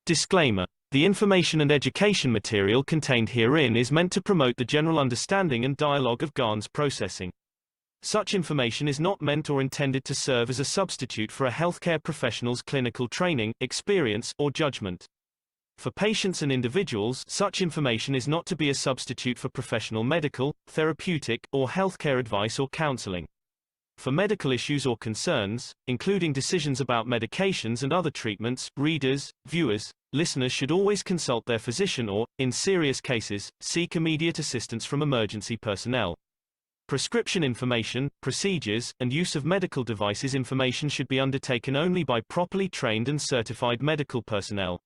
Disclaimer: the information and education material contained herein is meant to promote the general understanding and dialogue of GANs processing. Such information is not meant or intended to serve as a substitute for a healthcare professional's clinical training, experience, or judgment. For patients and individuals, such information is not to be a substitute for professional medical, therapeutic, or healthcare advice or counseling. For medical issues or concerns, including decisions about medications and other treatments, readers, viewers, listeners should always consult their physician or, in serious cases, seek immediate assistance from emergency personnel. Prescription information, procedures, and use of medical devices information should be undertaken only by properly trained and certified medical personnel.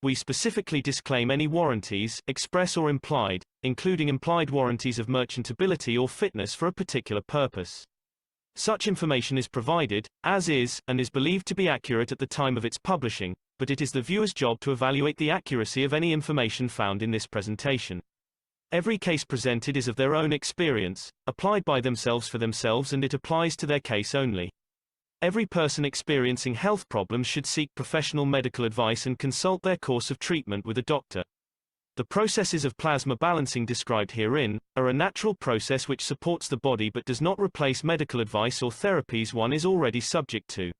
We specifically disclaim any warranties, express or implied, including implied warranties of merchantability or fitness for a particular purpose. Such information is provided, as is, and is believed to be accurate at the time of its publishing, but it is the viewer's job to evaluate the accuracy of any information found in this presentation. Every case presented is of their own experience, applied by themselves for themselves, and it applies to their case only. Every person experiencing health problems should seek professional medical advice and consult their course of treatment with a doctor. The processes of plasma balancing described herein are a natural process which supports the body but does not replace medical advice or therapies one is already subject to.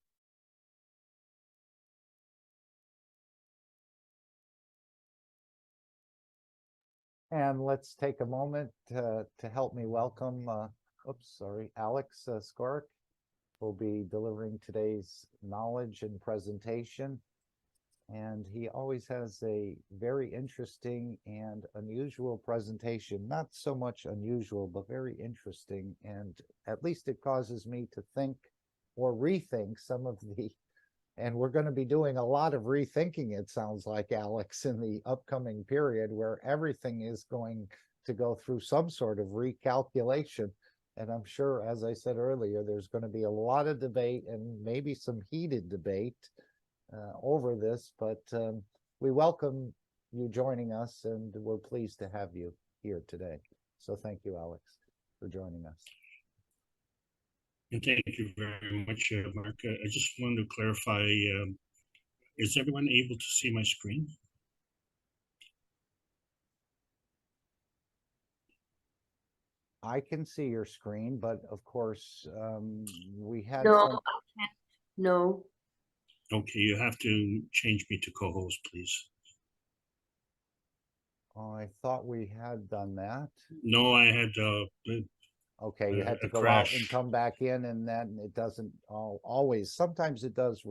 And let's take a moment to help me welcome, Alex Skorik will be delivering today's knowledge and presentation. And he always has a very interesting and unusual presentation, not so much unusual, but very interesting. And at least it causes me to think or rethink some of and we're going to be doing a lot of rethinking, it sounds like, Alex, in the upcoming period where everything is going to go through some sort of recalculation. And I'm sure, as I said earlier, there's going to be a lot of debate and maybe some heated debate over this, but we welcome you joining us and we're pleased to have you here today. So thank you, Alex, for joining us. And thank you very much, Mark. I just wanted to clarify, is everyone able to see my screen? I can see your screen, but of course, we had No, some... I can't. No. Okay, you have to change me to co-host, please. Oh, I thought we had done that. No, I had okay, you had to go crash out and come back in, and then it doesn't always. Sometimes it does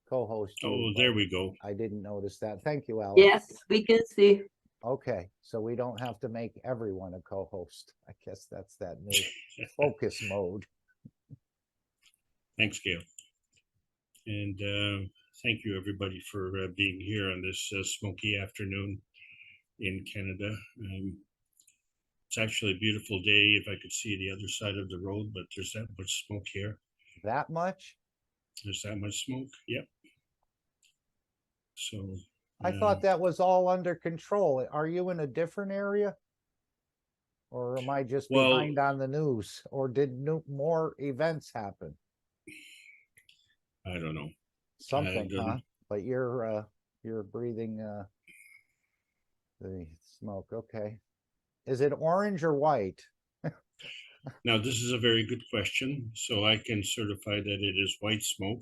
co-host you. Oh, there we go. I didn't notice that. Thank you, Alex. Yes, we can see. Okay, so we don't have to make everyone a co-host. I guess that's that new focus mode. Thanks, Gail. And thank you, everybody, for being here on this smoky afternoon in Canada. It's actually a beautiful day if I could see the other side of the road, but there's that much smoke here. That much? There's that much smoke, yep. So I thought that was all under control. Are you in a different area? Or am I just behind on the news? Or did more events happen? I don't know. Something, huh? But you're breathing the smoke. Okay. Is it orange or white? Now, this is a very good question. So I can certify that it is white smoke.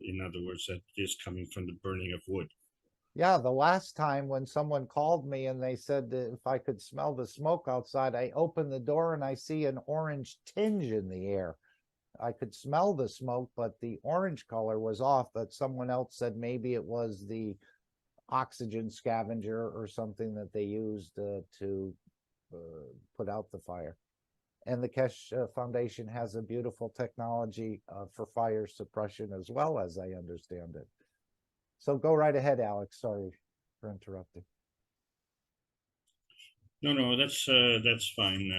In other words, that is coming from the burning of wood. Yeah, the last time when someone called me and they said that if I could smell the smoke outside, I opened the door and I see an orange tinge in the air. I could smell the smoke, but the orange color was off. But someone else said maybe it was the oxygen scavenger or something that they used to put out the fire. And the KAKT Foundation has a beautiful technology for fire suppression as well, as I understand it. So go right ahead, Alex. Sorry for interrupting. No, that's fine.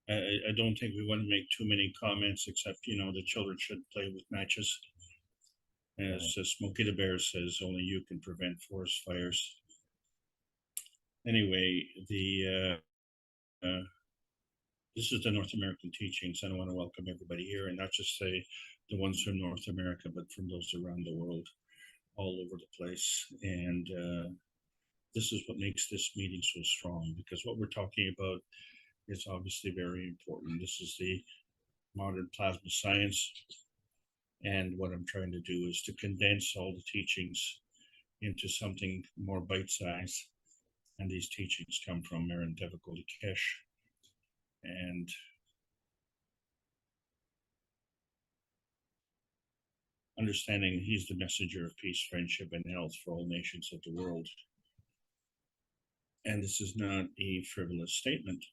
I don't think we want to make too many comments, except, the children should play with matches. As Smokey the Bear says, only you can prevent forest fires. Anyway, this is the North American teachings, and I want to welcome everybody here, and not just say the ones from North America, but from those around the world. all over the place. And this is what makes this meeting so strong, because what we're talking about is obviously very important. This is the modern plasma science. And what I'm trying to do is to condense all the teachings into something more bite-sized. And these teachings come from Marin Devakolikesh. And understanding he's the messenger of peace, friendship, and health for all nations of the world. And this is not a frivolous statement.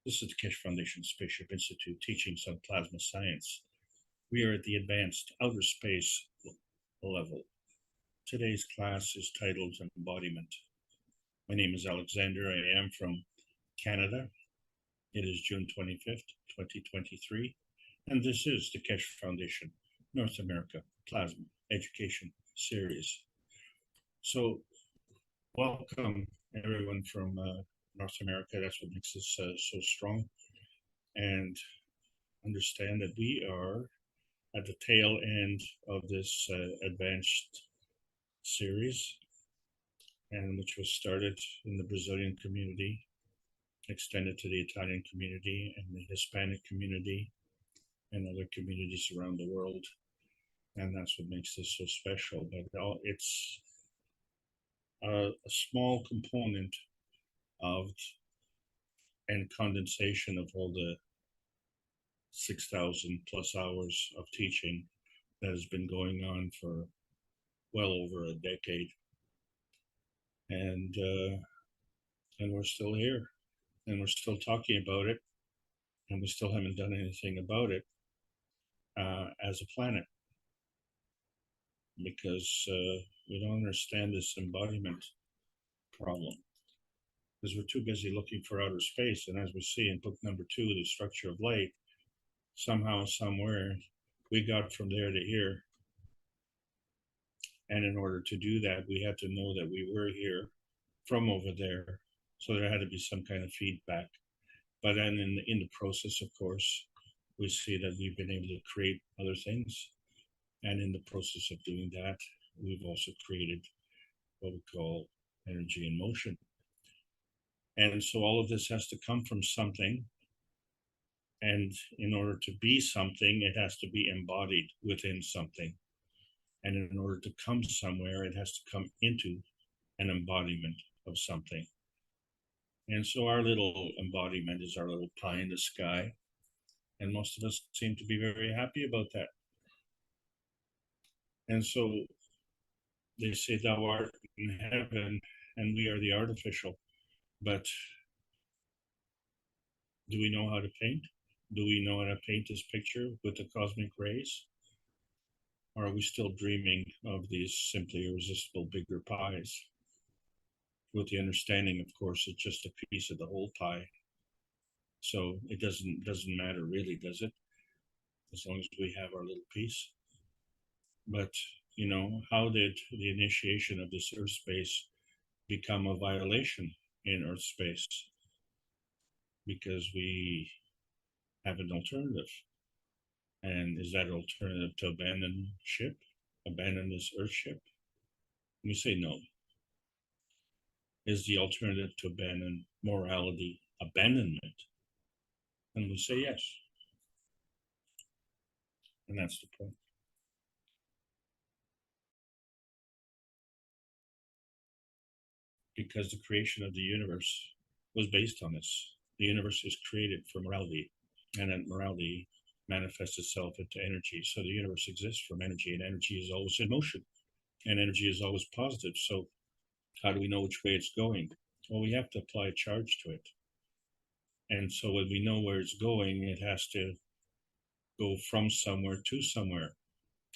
This is the Kesh Foundation Spaceship Institute teachings on plasma science. We are at the advanced outer space level. Today's class is titled Embodiment. My name is Alexander. I am from Canada. It is June 25th, 2023. And this is the Kesh Foundation North America Plasma Education Series. So welcome everyone from North America. That's what makes us so strong. And understand that we are at the tail end of this advanced series, and which was started in the Brazilian community, extended to the Italian community and the Hispanic community and other communities around the world. And that's what makes this so special. But it's a small component of and condensation of all the 6,000 plus hours of teaching that has been going on for well over a decade. And we're still here, and we're still talking about it, and we still haven't done anything about it as a planet, because we don't understand this embodiment problem, because we're too busy looking for outer space. And as we see in book number 2, The Structure of Light, somehow, somewhere, we got from there to here. And in order to do that, we had to know that we were here from over there. So there had to be some kind of feedback. But then in the process, of course, we see that we've been able to create other things. And in the process of doing that, we've also created what we call energy in motion. And so all of this has to come from something. And in order to be something, it has to be embodied within something. And in order to come somewhere, it has to come into an embodiment of something. And so our little embodiment is our little pie in the sky. And most of us seem to be very happy about that. And so they say, thou art in heaven, and we are the artificial. But do we know how to paint? Do we know how to paint this picture with the cosmic rays? Or are we still dreaming of these simply irresistible bigger pies? With the understanding, of course, it's just a piece of the whole pie. So it doesn't matter really, does it? As long as we have our little piece. But, you know, how did the initiation of this Earth space become a violation in Earth space? Because we have an alternative. And is that alternative to abandon ship? Abandon this Earth ship? We say no. Is the alternative to abandon morality abandonment? And we say yes. And that's the point. Because the creation of the universe was based on this. The universe is created for morality, and that morality manifests itself into energy. So the universe exists from energy, and energy is always in motion, and energy is always positive. So how do we know which way it's going? Well, we have to apply a charge to it. And so when we know where it's going, it has to go from somewhere to somewhere,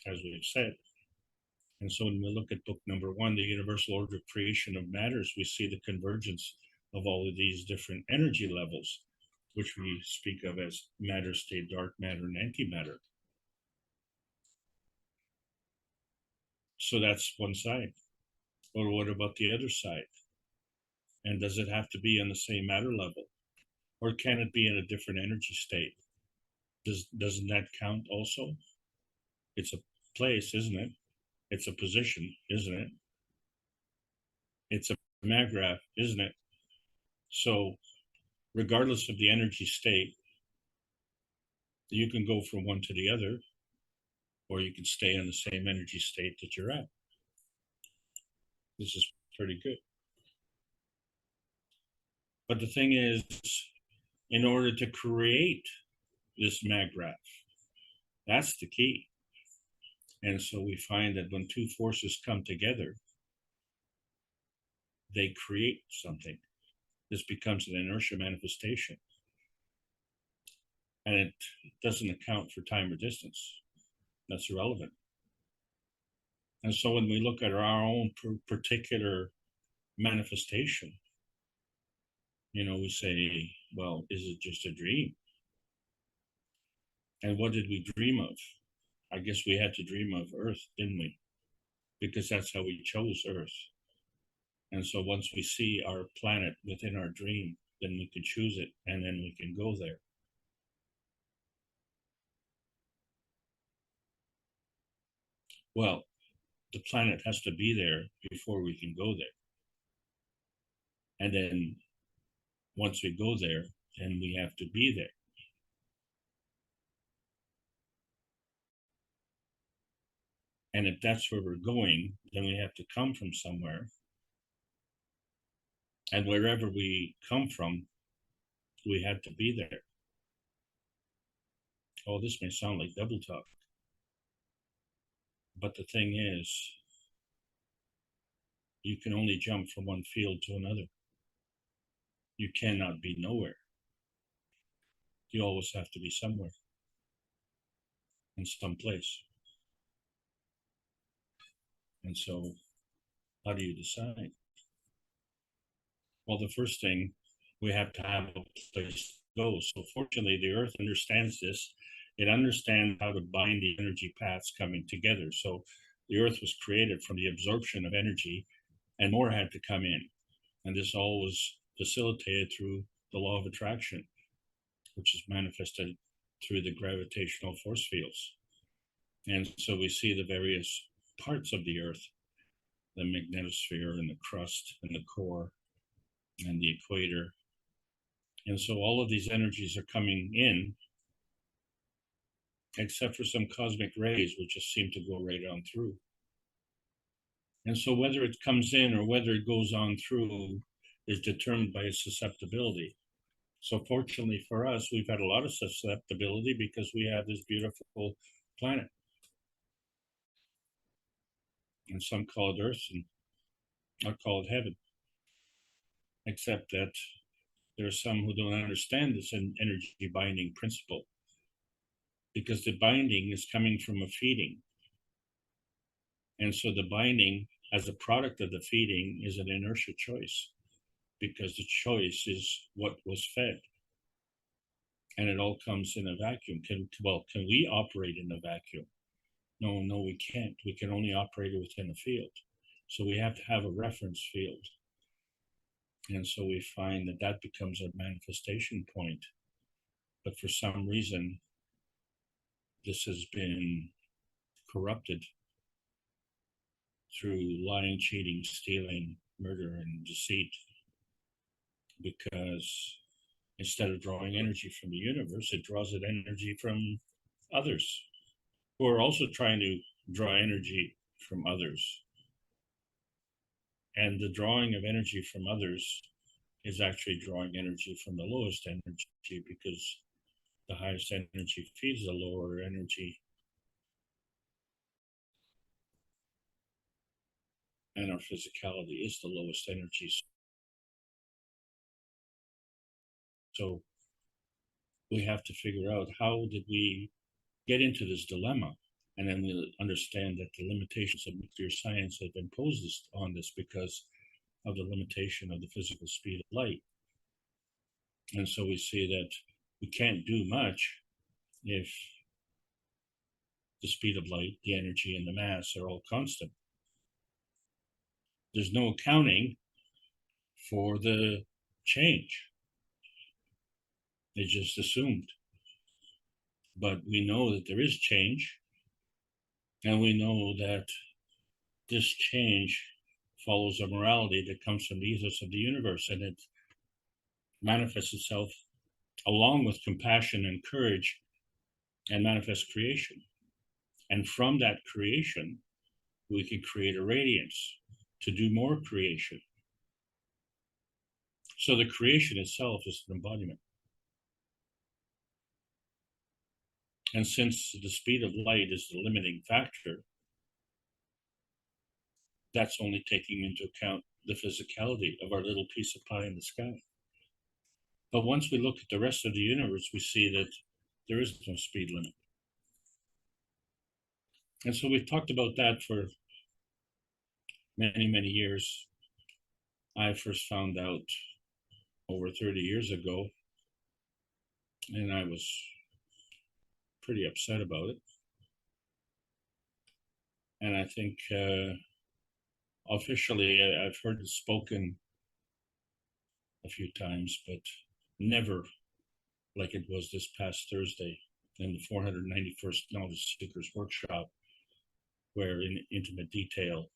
as we've said. And so when we look at book number 1, the universal order of creation of matters, we see the convergence of all of these different energy levels, which we speak of as matter, state, dark matter, and antimatter. So that's one side. Or what about the other side? And does it have to be on the same matter level? Or can it be in a different energy state? Doesn't that count also? It's a place, isn't it? It's a position, isn't it? It's a maggraph, isn't it? So regardless of the energy state, you can go from one to the other, or you can stay in the same energy state that you're at. This is pretty good. But the thing is, in order to create this maggraph, that's the key. And so we find that when two forces come together, they create something. This becomes an inertia manifestation. And it doesn't account for time or distance. That's irrelevant. And so when we look at our own particular manifestation, you know, we say, well, is it just a dream? And what did we dream of? I guess we had to dream of Earth, didn't we? Because that's how we chose Earth. And so once we see our planet within our dream, then we can choose it, and then we can go there. Well, the planet has to be there before we can go there. And then once we go there, then we have to be there. And if that's where we're going, then we have to come from somewhere. And wherever we come from, we have to be there. Oh, this may sound like double talk. But the thing is, you can only jump from one field to another. You cannot be nowhere. You always have to be somewhere, in some place. And so, how do you decide? Well, the first thing, we have to have a place to go. So fortunately, the Earth understands this. It understands how to bind the energy paths coming together. So the Earth was created from the absorption of energy, and more had to come in. And this all was facilitated through the law of attraction, which is manifested through the gravitational force fields. And so we see the various parts of the Earth, the magnetosphere and the crust and the core and the equator. And so all of these energies are coming in, except for some cosmic rays, which just seem to go right on through. And so whether it comes in or whether it goes on through is determined by its susceptibility. So fortunately for us, we've had a lot of susceptibility because we have this beautiful planet. And some call it Earth, and I call it heaven. Except that there are some who don't understand this energy binding principle, because the binding is coming from a feeding. And so the binding as a product of the feeding is an inertia choice, because the choice is what was fed. And it all comes in a vacuum. Can we operate in a vacuum? No, we can't. We can only operate within a field. So we have to have a reference field. And so we find that that becomes a manifestation point. But for some reason, this has been corrupted through lying, cheating, stealing, murder, and deceit. Because instead of drawing energy from the universe, it draws it energy from others who are also trying to draw energy from others. And the drawing of energy from others is actually drawing energy from the lowest energy, because the highest energy feeds the lower energy. And our physicality is the lowest energy. So we have to figure out, how did we get into this dilemma? And then we understand that the limitations of nuclear science have imposed on this because of the limitation of the physical speed of light. And so we see that we can't do much if the speed of light, the energy, and the mass are all constant. There's no accounting for the change. It's just assumed. But we know that there is change, And we know that this change follows a morality that comes from the ethos of the universe, and it manifests itself along with compassion and courage and manifest creation. And from that creation, we can create a radiance to do more creation. So the creation itself is an embodiment. And since the speed of light is the limiting factor, that's only taking into account the physicality of our little piece of pie in the sky. But once we look at the rest of the universe, we see that there is no speed limit. And so we've talked about that for many, many years. I first found out over 30 years ago, and I was pretty upset about it. And I think officially I've heard it spoken a few times, but never like it was this past Thursday in the 491st Knowledge Seekers Workshop, where in intimate detail,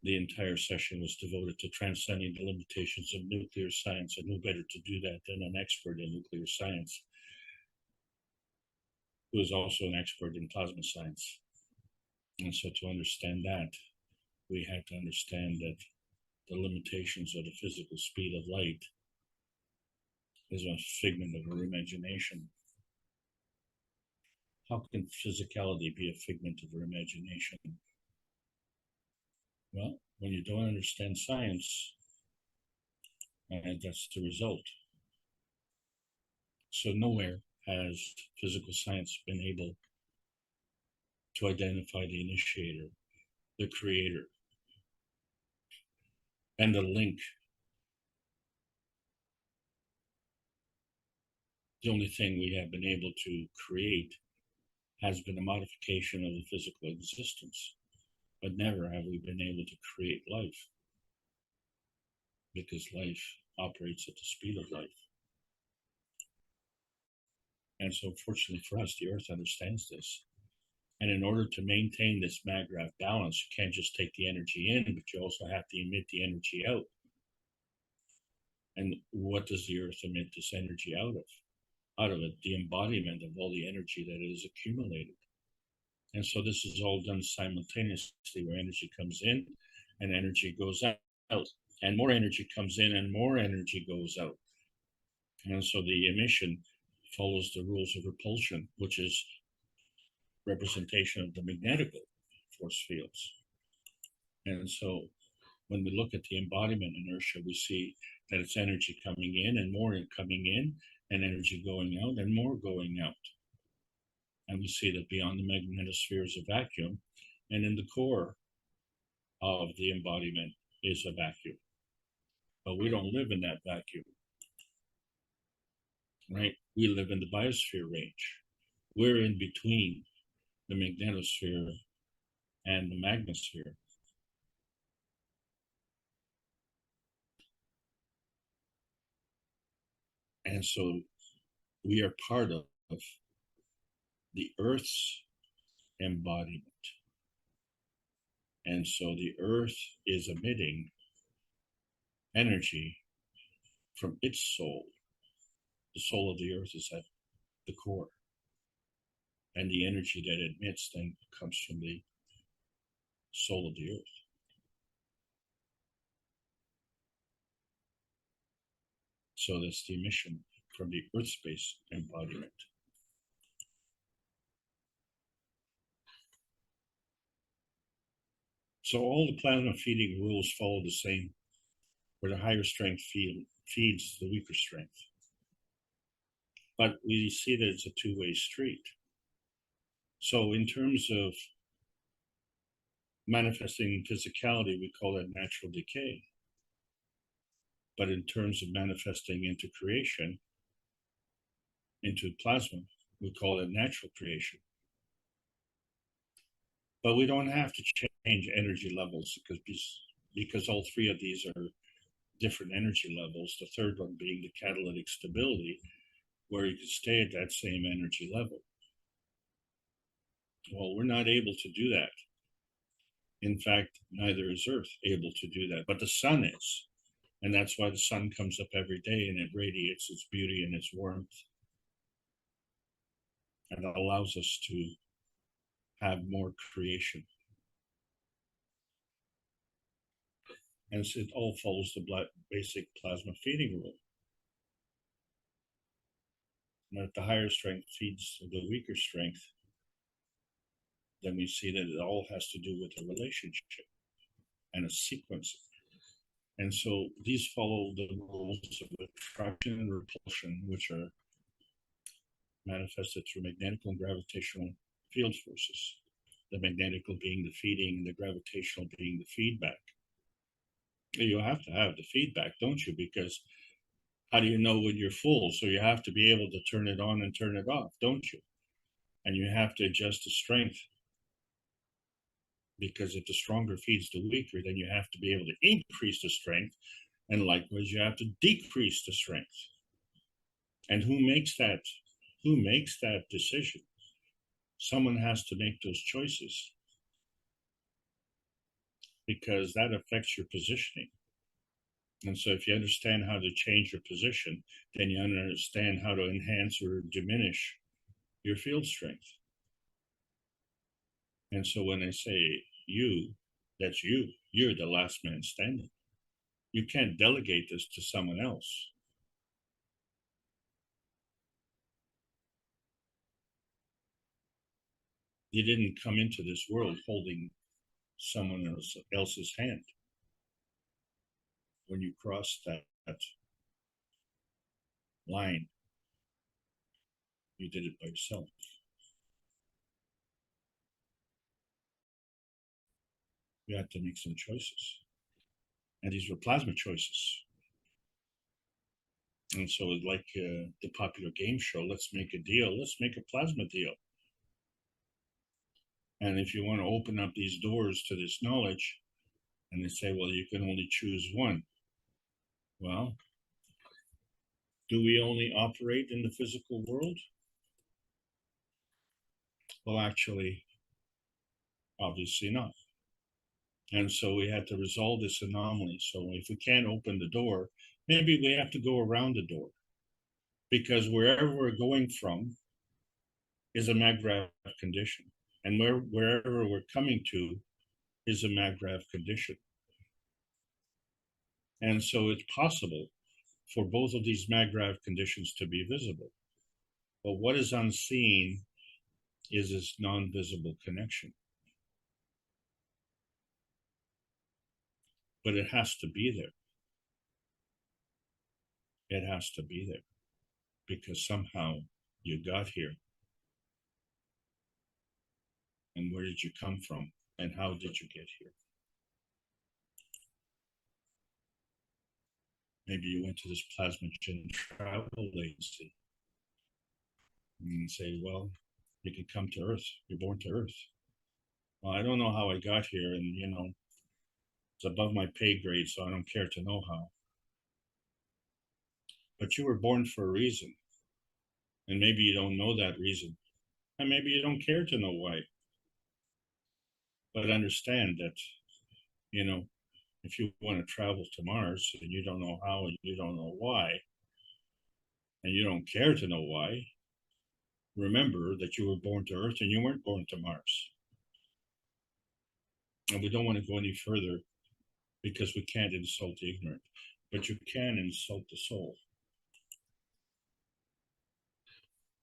the entire session was devoted to transcending the limitations of nuclear science, and who better to do that than an expert in nuclear science, who is also an expert in plasma science. And so to understand that, we had to understand that the limitations of the physical speed of light is a figment of our imagination. How can physicality be a figment of our imagination? Well, when you don't understand science, that's the result. So nowhere has physical science been able to identify the initiator, the creator, and the link. The only thing we have been able to create has been a modification of the physical existence, but never have we been able to create life, because life operates at the speed of life. And so fortunately for us, the earth understands this. And in order to maintain this mag-graph balance, you can't just take the energy in, but you also have to emit the energy out. And what does the earth emit this energy out of? Out of it, the embodiment of all the energy that is accumulated. And so this is all done simultaneously, where energy comes in and energy goes out, and more energy comes in and more energy goes out. And so the emission follows the rules of repulsion, which is representation of the magnetic force fields. And so when we look at the embodiment inertia, we see that it's energy coming in and more coming in, and energy going out and more going out. And we see that beyond the magnetosphere is a vacuum, and in the core of the embodiment is a vacuum. But we don't live in that vacuum, right? We live in the biosphere range. We're in between the magnetosphere and the magnosphere. And so we are part of the Earth's embodiment. And so the Earth is emitting energy from its soul. The soul of the Earth is at the core. And the energy that it emits then comes from the soul of the Earth. So that's the emission from the Earth space embodiment. So all the plasma feeding rules follow the same, where the higher strength feeds the weaker strength. But we see that it's a two-way street. So in terms of manifesting physicality, we call that natural decay. But in terms of manifesting into creation, into plasma, we call it natural creation. But we don't have to change energy levels, because all three of these are different energy levels, the third one being the catalytic stability, where you can stay at that same energy level. Well, we're not able to do that. In fact, neither is Earth able to do that, but the sun is. And that's why the sun comes up every day and it radiates its beauty and its warmth. And it allows us to have more creation. And so it all follows the basic plasma feeding rule. And if the higher strength feeds the weaker strength, then we see that it all has to do with a relationship and a sequence. And so these follow the rules of attraction and repulsion, which are manifested through magnetical and gravitational field forces. The magnetical being the feeding, the gravitational being the feedback. You have to have the feedback, don't you? Because how do you know when you're full? So you have to be able to turn it on and turn it off, don't you? And you have to adjust the strength. Because if the stronger feeds the weaker, then you have to be able to increase the strength. And likewise, you have to decrease the strength. And who makes that? Who makes that decision? Someone has to make those choices. Because that affects your positioning. And so if you understand how to change your position, then you understand how to enhance or diminish your field strength. And so when I say you, that's you. You're the last man standing. You can't delegate this to someone else. You didn't come into this world holding someone else's hand. When you cross that line, you did it by yourself. You had to make some choices. And these were plasma choices. And so it's like the popular game show, let's make a deal, let's make a plasma deal. And if you want to open up these doors to this knowledge, and they say, well, you can only choose one. Well, do we only operate in the physical world? Well, actually, obviously not. And so we had to resolve this anomaly. So if we can't open the door, maybe we have to go around the door. Because wherever we're going from is a maggrav condition. And wherever we're coming to is a maggrav condition. And so it's possible for both of these maggrav conditions to be visible. But what is unseen is this non-visible connection. But it has to be there. It has to be there. Because somehow you got here. And where did you come from? And how did you get here? Maybe you went to this plasmagen travel agency and say, well, you can come to Earth. You're born to Earth. Well, I don't know how I got here, and it's above my pay grade, so I don't care to know how. But you were born for a reason. And maybe you don't know that reason. And maybe you don't care to know why. But understand that, if you want to travel to Mars and you don't know how and you don't know why, and you don't care to know why, remember that you were born to Earth and you weren't born to Mars. And we don't want to go any further because we can't insult the ignorant, but you can insult the soul.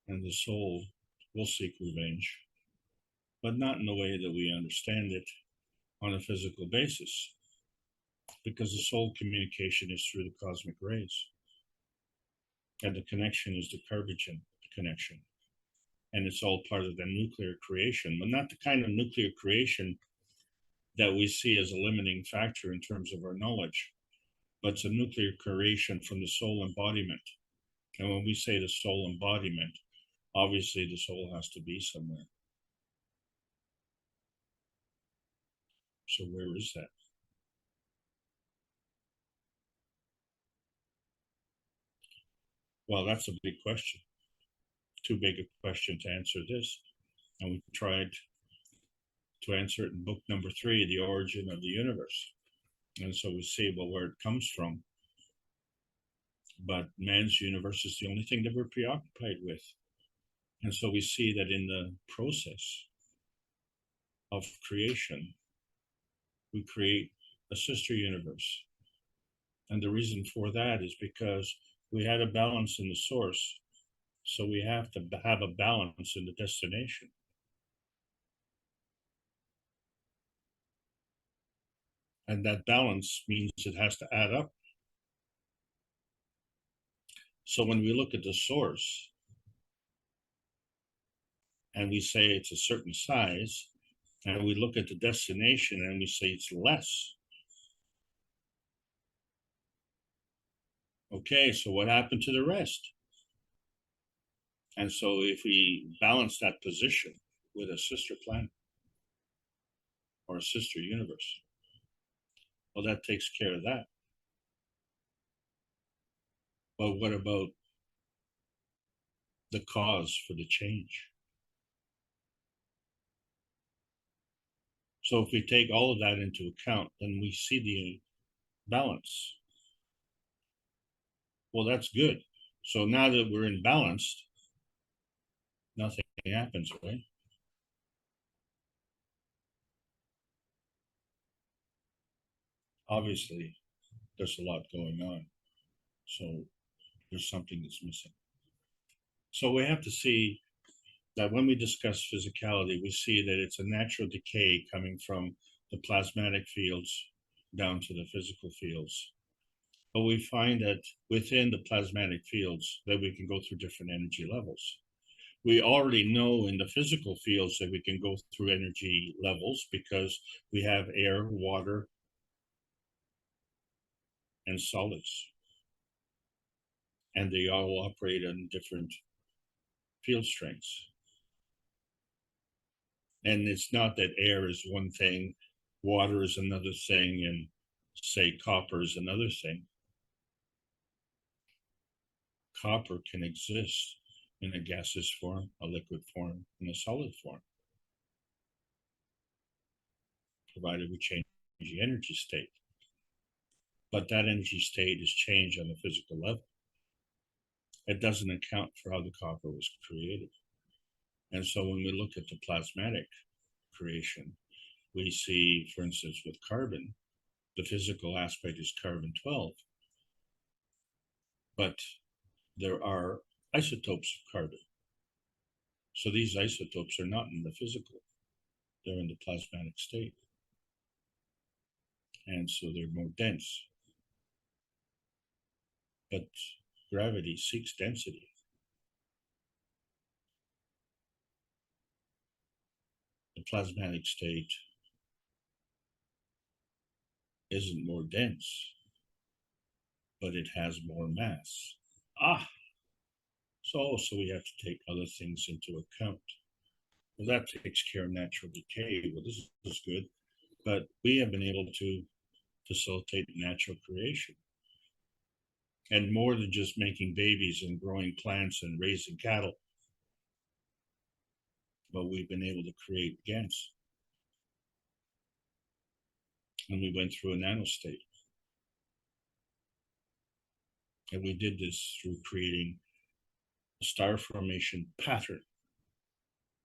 And the soul will seek revenge, but not in the way that we understand it on a physical basis, because the soul communication is through the cosmic rays. And the connection is the Carbogen connection. And it's all part of the nuclear creation, but not the kind of nuclear creation that we see as a limiting factor in terms of our knowledge, but it's a nuclear creation from the soul embodiment. And when we say the soul embodiment, obviously the soul has to be somewhere. So where is that? Well, that's a big question. Too big a question to answer this. And we tried to answer it in book number 3, The Origin of the Universe. And so we see, well, where it comes from. But man's universe is the only thing that we're preoccupied with. And so we see that in the process of creation, we create a sister universe. And the reason for that is because we had a balance in the source. So we have to have a balance in the destination. And that balance means it has to add up. So when we look at the source and we say it's a certain size, and we look at the destination and we say it's less. Okay, so what happened to the rest? And so if we balance that position with a sister planet or a sister universe, well, that takes care of that. But what about the cause for the change? So if we take all of that into account, then we see the balance. Well, that's good. So now that we're in balance, nothing happens, right? Obviously, there's a lot going on. So there's something that's missing. So we have to see that when we discuss physicality, we see that it's a natural decay coming from the plasmatic fields down to the physical fields. But we find that within the plasmatic fields that we can go through different energy levels. We already know in the physical fields that we can go through energy levels because we have air, water, and solids. And they all operate on different field strengths. And it's not that air is one thing, water is another thing, and say copper is another thing. Copper can exist in a gaseous form, a liquid form, and a solid form, provided we change the energy state. But that energy state is changed on the physical level. It doesn't account for how the copper was created. And so when we look at the plasmatic creation, we see, for instance, with carbon, the physical aspect is carbon-12. But there are isotopes of carbon. So these isotopes are not in the physical, they're in the plasmatic state. And so they're more dense. But gravity seeks density. The plasmatic state isn't more dense, but it has more mass. So also we have to take other things into account. Well, that takes care of natural decay. Well, this is good, but we have been able to facilitate natural creation. And more than just making babies and growing plants and raising cattle, but we've been able to create GANs. And we went through a nanostate. And we did this through creating a star formation pattern.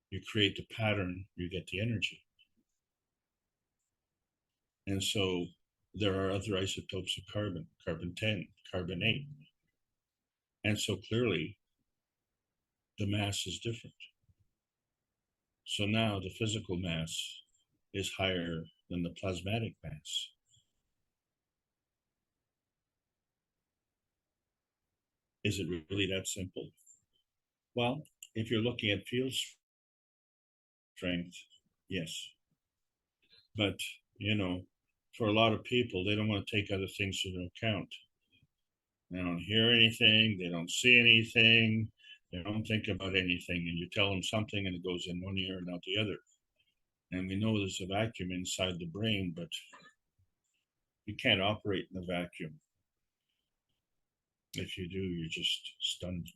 You create the pattern, you get the energy. And so there are other isotopes of carbon, carbon-10, carbon-8. And so clearly the mass is different. So now the physical mass is higher than the plasmatic mass. Is it really that simple? Well, if you're looking at field strength, yes. But, you know, for a lot of people, they don't want to take other things into account. They don't hear anything, they don't see anything, they don't think about anything, and you tell them something and it goes in one ear and out the other. And we know there's a vacuum inside the brain, but you can't operate in a vacuum. If you do, you're just stunned.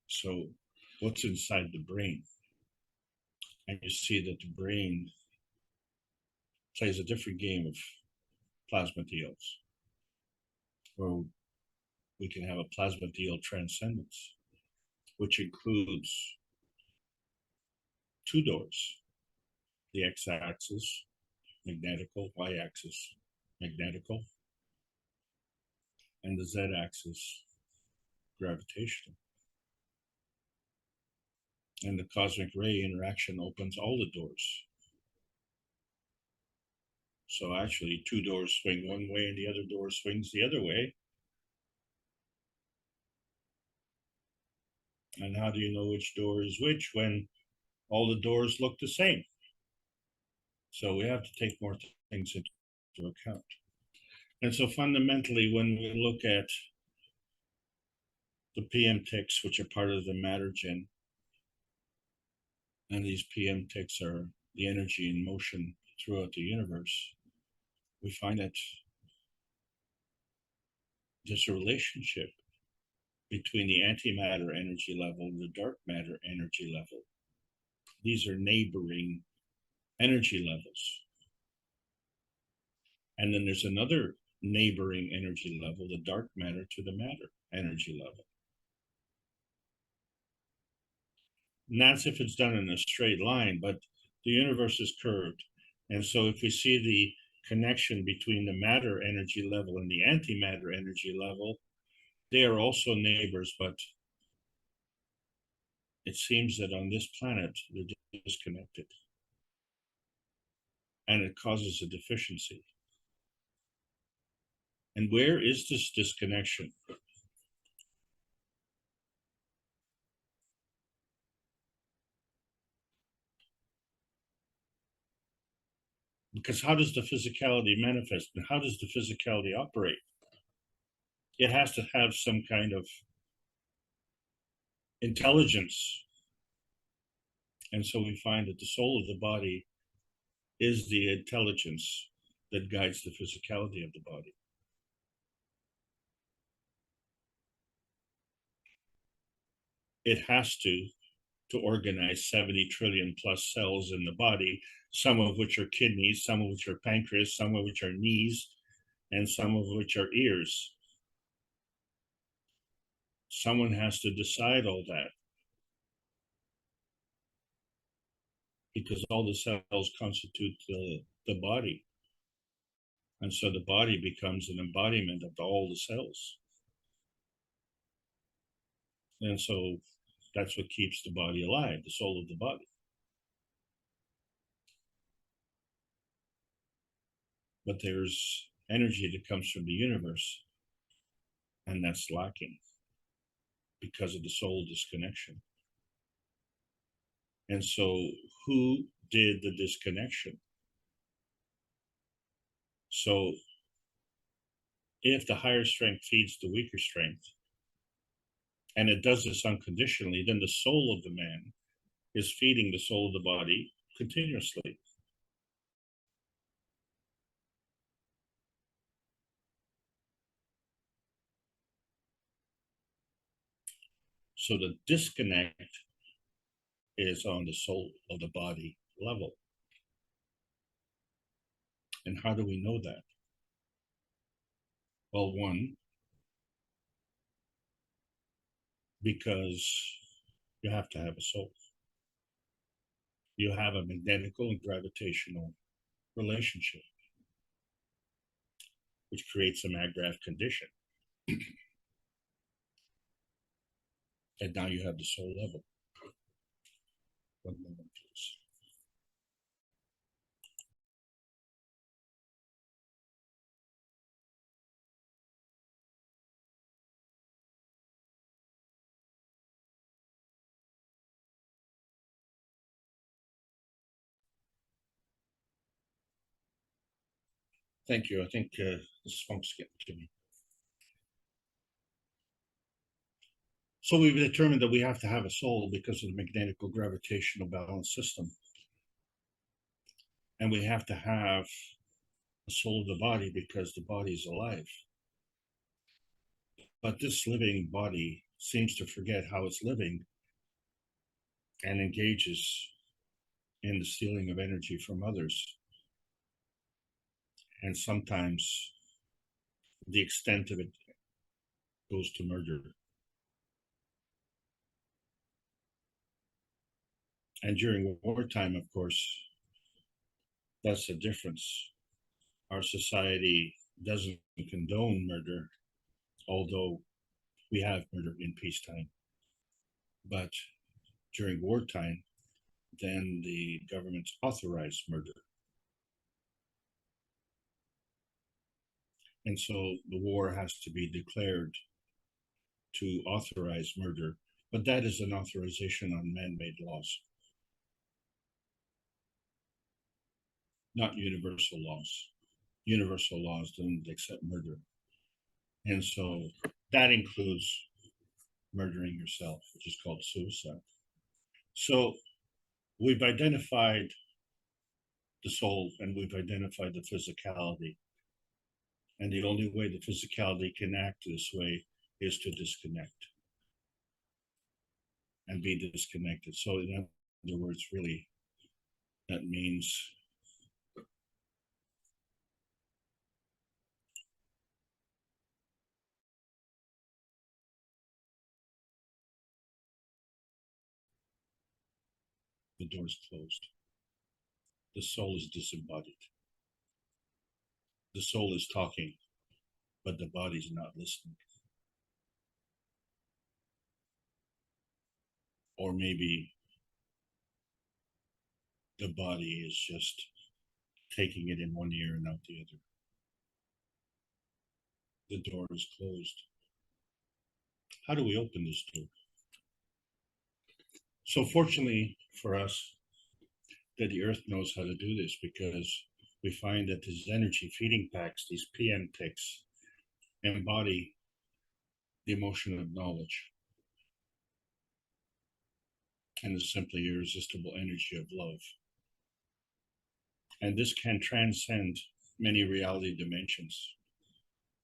So what's inside the brain? And you see that the brain plays a different game of plasmadeals, where we can have a plasmadeal transcendence, which includes two doors, the x-axis, magnetical, y-axis, magnetical, and the z-axis, gravitational. And the cosmic ray interaction opens all the doors. So actually, two doors swing one way and the other door swings the other way. And how do you know which door is which when all the doors look the same? So we have to take more things into account. And so fundamentally, when we look at the PM ticks, which are part of the matter gen, and these PM ticks are the energy in motion throughout the universe, we find that there's a relationship between the antimatter energy level and the dark matter energy level. These are neighboring energy levels. And then there's another neighboring energy level, the dark matter to the matter energy level. And that's if it's done in a straight line, but the universe is curved. And so if we see the connection between the matter energy level and the antimatter energy level, they are also neighbors, but it seems that on this planet, they're disconnected. And it causes a deficiency. And where is this disconnection? Because how does the physicality manifest and how does the physicality operate? It has to have some kind of intelligence. And so we find that the soul of the body is the intelligence that guides the physicality of the body. It has to organize 70 trillion plus cells in the body, some of which are kidneys, some of which are pancreas, some of which are knees, and some of which are ears. Someone has to decide all that, because all the cells constitute the body. And so the body becomes an embodiment of all the cells. And so that's what keeps the body alive, the soul of the body. But there's energy that comes from the universe, and that's lacking because of the soul disconnection. And so who did the disconnection? So if the higher strength feeds the weaker strength, and it does this unconditionally, then the soul of the man is feeding the soul of the body continuously. So the disconnect is on the soul of the body level. And how do we know that? Well, one, because you have to have a soul. You have a magnetical and gravitational relationship, which creates a maggrav condition. And now you have the soul level. One moment, please. Thank you. I think the smoke's getting to me. So we've determined that we have to have a soul because of the magnetical gravitational balance system. And we have to have a soul of the body because the body is alive. But this living body seems to forget how it's living and engages in the stealing of energy from others. and sometimes the extent of it goes to murder. And during wartime, of course, that's the difference. Our society doesn't condone murder, although we have murder in peacetime. But during wartime, then the governments authorize murder. And so the war has to be declared to authorize murder, but that is an authorization on man-made laws, not universal laws. Universal laws don't accept murder. And so that includes murdering yourself, which is called suicide. So we've identified the soul and we've identified the physicality. And the only way the physicality can act this way is to disconnect and be disconnected. So in other words, really, that means the door is closed. The soul is disembodied. The soul is talking, but the body's not listening. Or maybe the body is just taking it in one ear and out the other. The door is closed. How do we open this door? So fortunately for us, that the earth knows how to do this, because we find that these energy feeding packs, these PM ticks, embody the emotion of knowledge and the simply irresistible energy of love. And this can transcend many reality dimensions.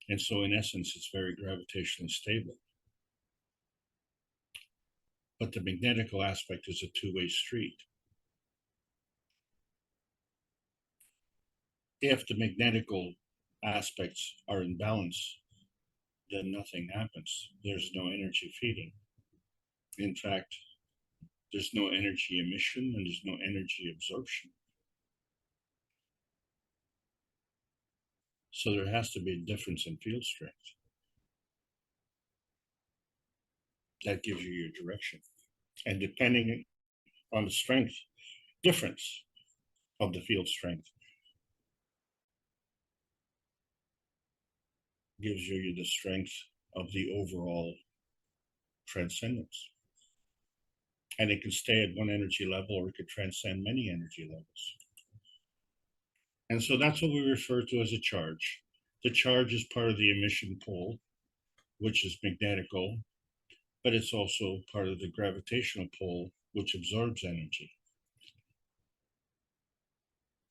And so in essence, it's very gravitationally stable. But the magnetical aspect is a two-way street. If the magnetical aspects are in balance, then nothing happens. There's no energy feeding. In fact, there's no energy emission and there's no energy absorption. So there has to be a difference in field strength. That gives you your direction. And depending on the strength, difference of the field strength gives you the strength of the overall transcendence. And it can stay at one energy level or it could transcend many energy levels. And so that's what we refer to as a charge. The charge is part of the emission pole, which is magnetical, but it's also part of the gravitational pole, which absorbs energy.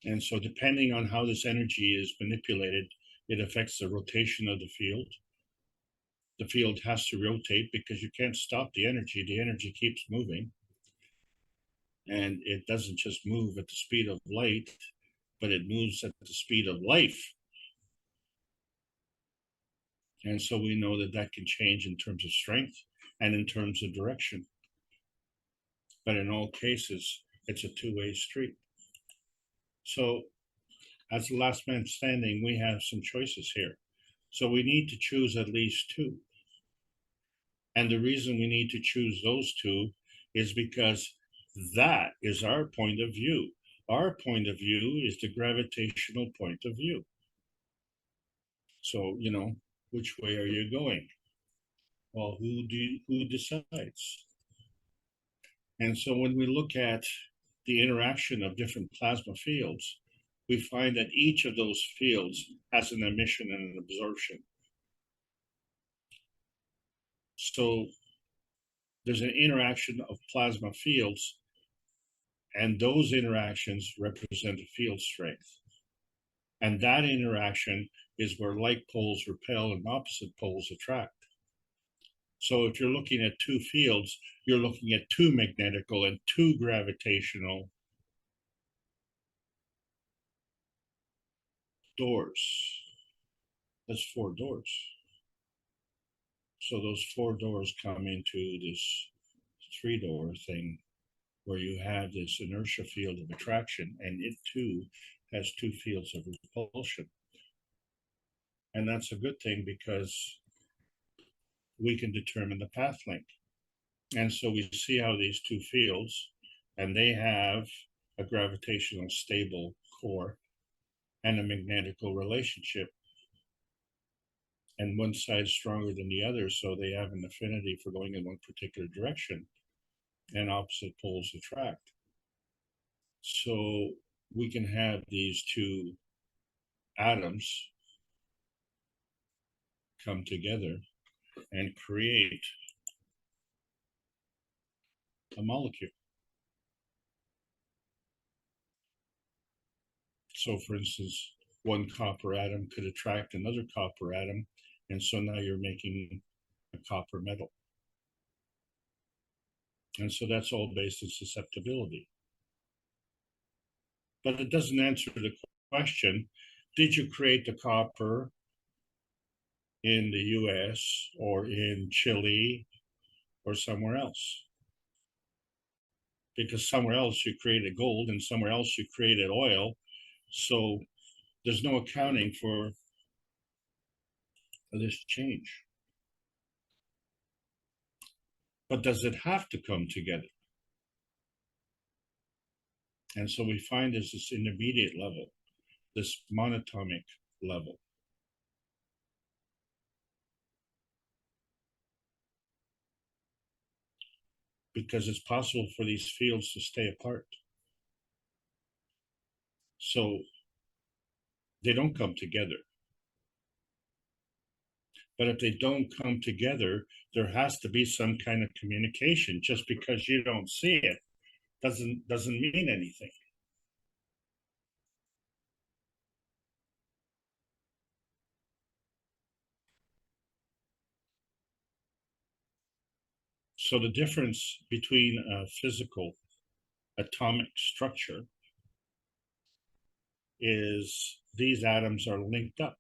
And so depending on how this energy is manipulated, it affects the rotation of the field. The field has to rotate because you can't stop the energy. The energy keeps moving. And it doesn't just move at the speed of light, but it moves at the speed of life. And so we know that that can change in terms of strength and in terms of direction. But in all cases, it's a two-way street. So as the last man standing, we have some choices here. So we need to choose at least two. And the reason we need to choose those two is because that is our point of view. Our point of view is the gravitational point of view. So, you know, which way are you going? Well, who decides? And so when we look at the interaction of different plasma fields, we find that each of those fields has an emission and an absorption. So there's an interaction of plasma fields, and those interactions represent a field strength. And that interaction is where like poles repel and opposite poles attract. So if you're looking at two fields, you're looking at two magnetical and two gravitational doors. That's 4 doors. So those 4 doors come into this 3-door thing where you have this inertia field of attraction, and it too has 2 fields of repulsion. And that's a good thing because we can determine the path length. And so we see how these 2 fields, and they have a gravitational stable core and a magnetical relationship. And one side's stronger than the other, so they have an affinity for going in one particular direction, and opposite poles attract. So we can have these 2 atoms come together and create a molecule. So for instance, one copper atom could attract another copper atom, and so now you're making a copper metal. And so that's all based on susceptibility. But it doesn't answer the question, did you create the copper in the US or in Chile or somewhere else? Because somewhere else you created gold and somewhere else you created oil. So there's no accounting for this change. But does it have to come together? And so we find there's this intermediate level, this monatomic level. Because it's possible for these fields to stay apart. So they don't come together. But if they don't come together, there has to be some kind of communication. Just because you don't see it doesn't mean anything. So the difference between a physical atomic structure is these atoms are linked up.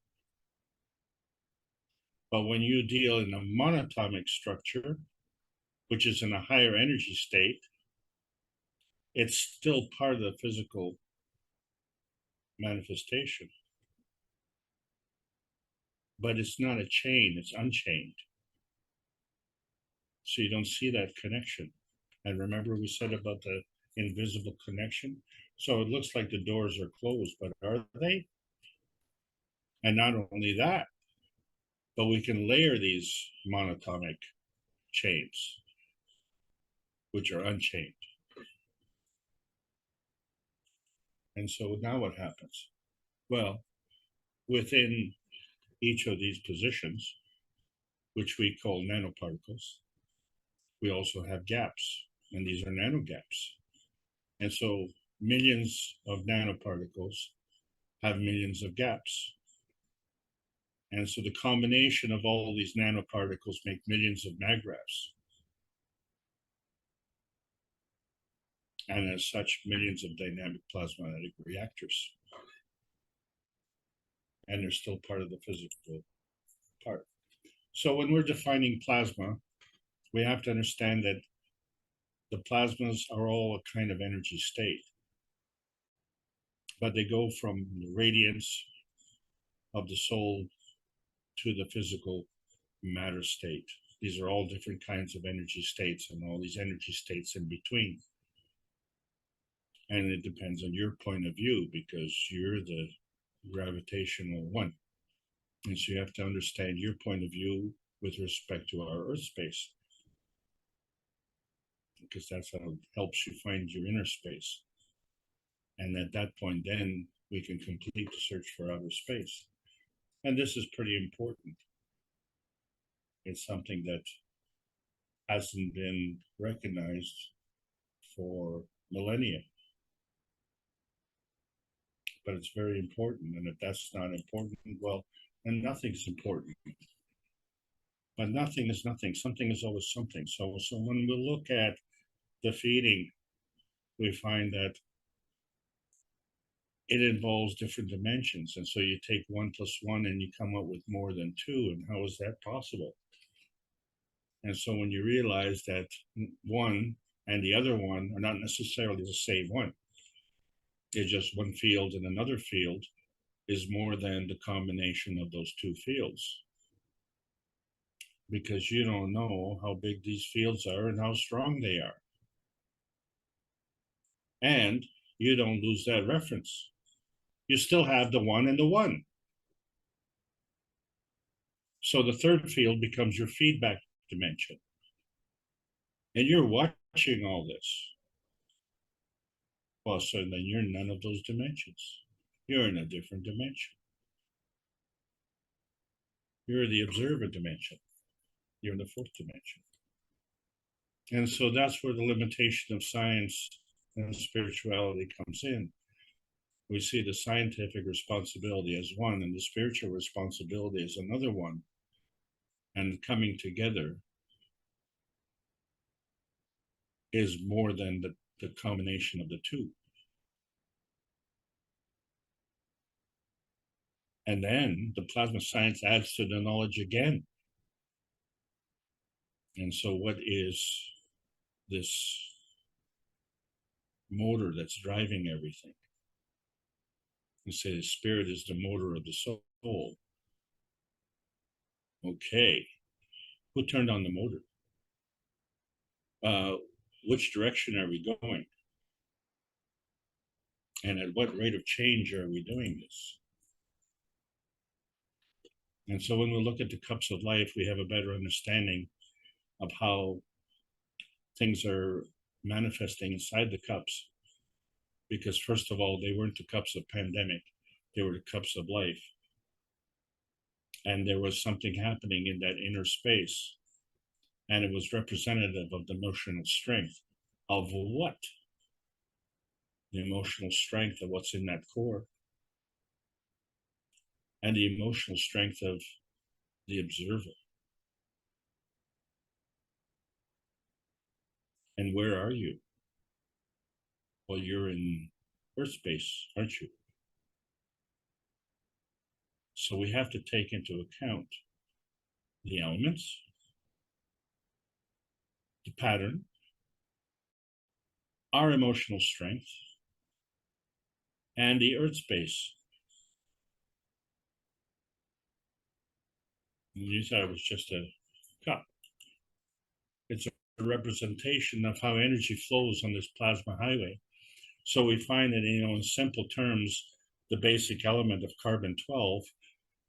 But when you deal in a monatomic structure, which is in a higher energy state, it's still part of the physical manifestation. But it's not a chain, it's unchained. So you don't see that connection. And remember we said about the invisible connection? So it looks like the doors are closed, but are they? And not only that, but we can layer these monatomic chains, which are unchained. And so now what happens? Well, within each of these positions, which we call nanoparticles, we also have gaps, and these are nanogaps. And so millions of nanoparticles have millions of gaps. And so the combination of all these nanoparticles make millions of magravs. And as such, millions of dynamic plasmatic reactors. And they're still part of the physical part. So when we're defining plasma, we have to understand that the plasmas are all a kind of energy state. But they go from the radiance of the soul to the physical matter state. These are all different kinds of energy states and all these energy states in between. And it depends on your point of view because you're the gravitational one. And so you have to understand your point of view with respect to our Earth space. Because that's how it helps you find your inner space. And at that point, then we can complete the search for outer space. And this is pretty important. It's something that hasn't been recognized for millennia. But it's very important. And if that's not important, well, then nothing's important. But nothing is nothing. Something is always something. So when we look at the feeding, we find that it involves different dimensions. And so you take 1 plus 1 and you come up with more than 2. And how is that possible? And so when you realize that one and the other one are not necessarily the same one, it's just one field and another field is more than the combination of those two fields. Because you don't know how big these fields are and how strong they are. And you don't lose that reference. You still have the one and the one. So the third field becomes your feedback dimension. And you're watching all this. Well, so then you're in none of those dimensions. You're in a different dimension. You're the observer dimension. You're in the fourth dimension. And so that's where the limitation of science and spirituality comes in. We see the scientific responsibility as one and the spiritual responsibility as another one. And coming together is more than the combination of the two. And then the plasma science adds to the knowledge again. And so what is this motor that's driving everything? You say the spirit is the motor of the soul. Okay, who turned on the motor? Which direction are we going? And at what rate of change are we doing this? And so when we look at the cups of life, we have a better understanding of how things are manifesting inside the cups. Because first of all, they weren't the cups of pandemic, they were the cups of life. And there was something happening in that inner space. And it was representative of the emotional strength. Of what? The emotional strength of what's in that core. And the emotional strength of the observer. And where are you? Well, you're in Earth space, aren't you? So we have to take into account the elements, the pattern, our emotional strength, and the Earth space. And you thought it was just a cup. It's a representation of how energy flows on this plasma highway. So we find that, in simple terms, the basic element of carbon-12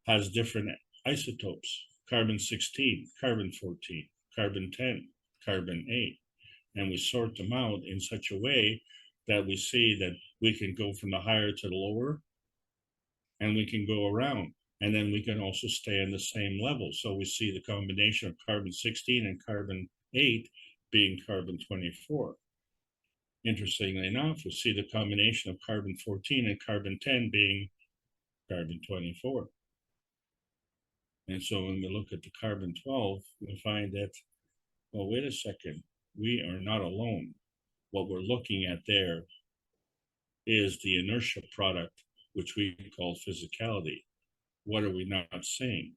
has different isotopes: carbon-16, carbon-14, carbon-10, carbon-8. And we sort them out in such a way that we see that we can go from the higher to the lower, and we can go around. And then we can also stay on the same level. So we see the combination of carbon-16 and carbon-8 being carbon-24. Interestingly enough, we see the combination of carbon-14 and carbon-10 being carbon-24. And so when we look at the carbon-12, we find that, well, wait a second, we are not alone. What we're looking at there is the inertia product, which we call physicality. What are we not seeing?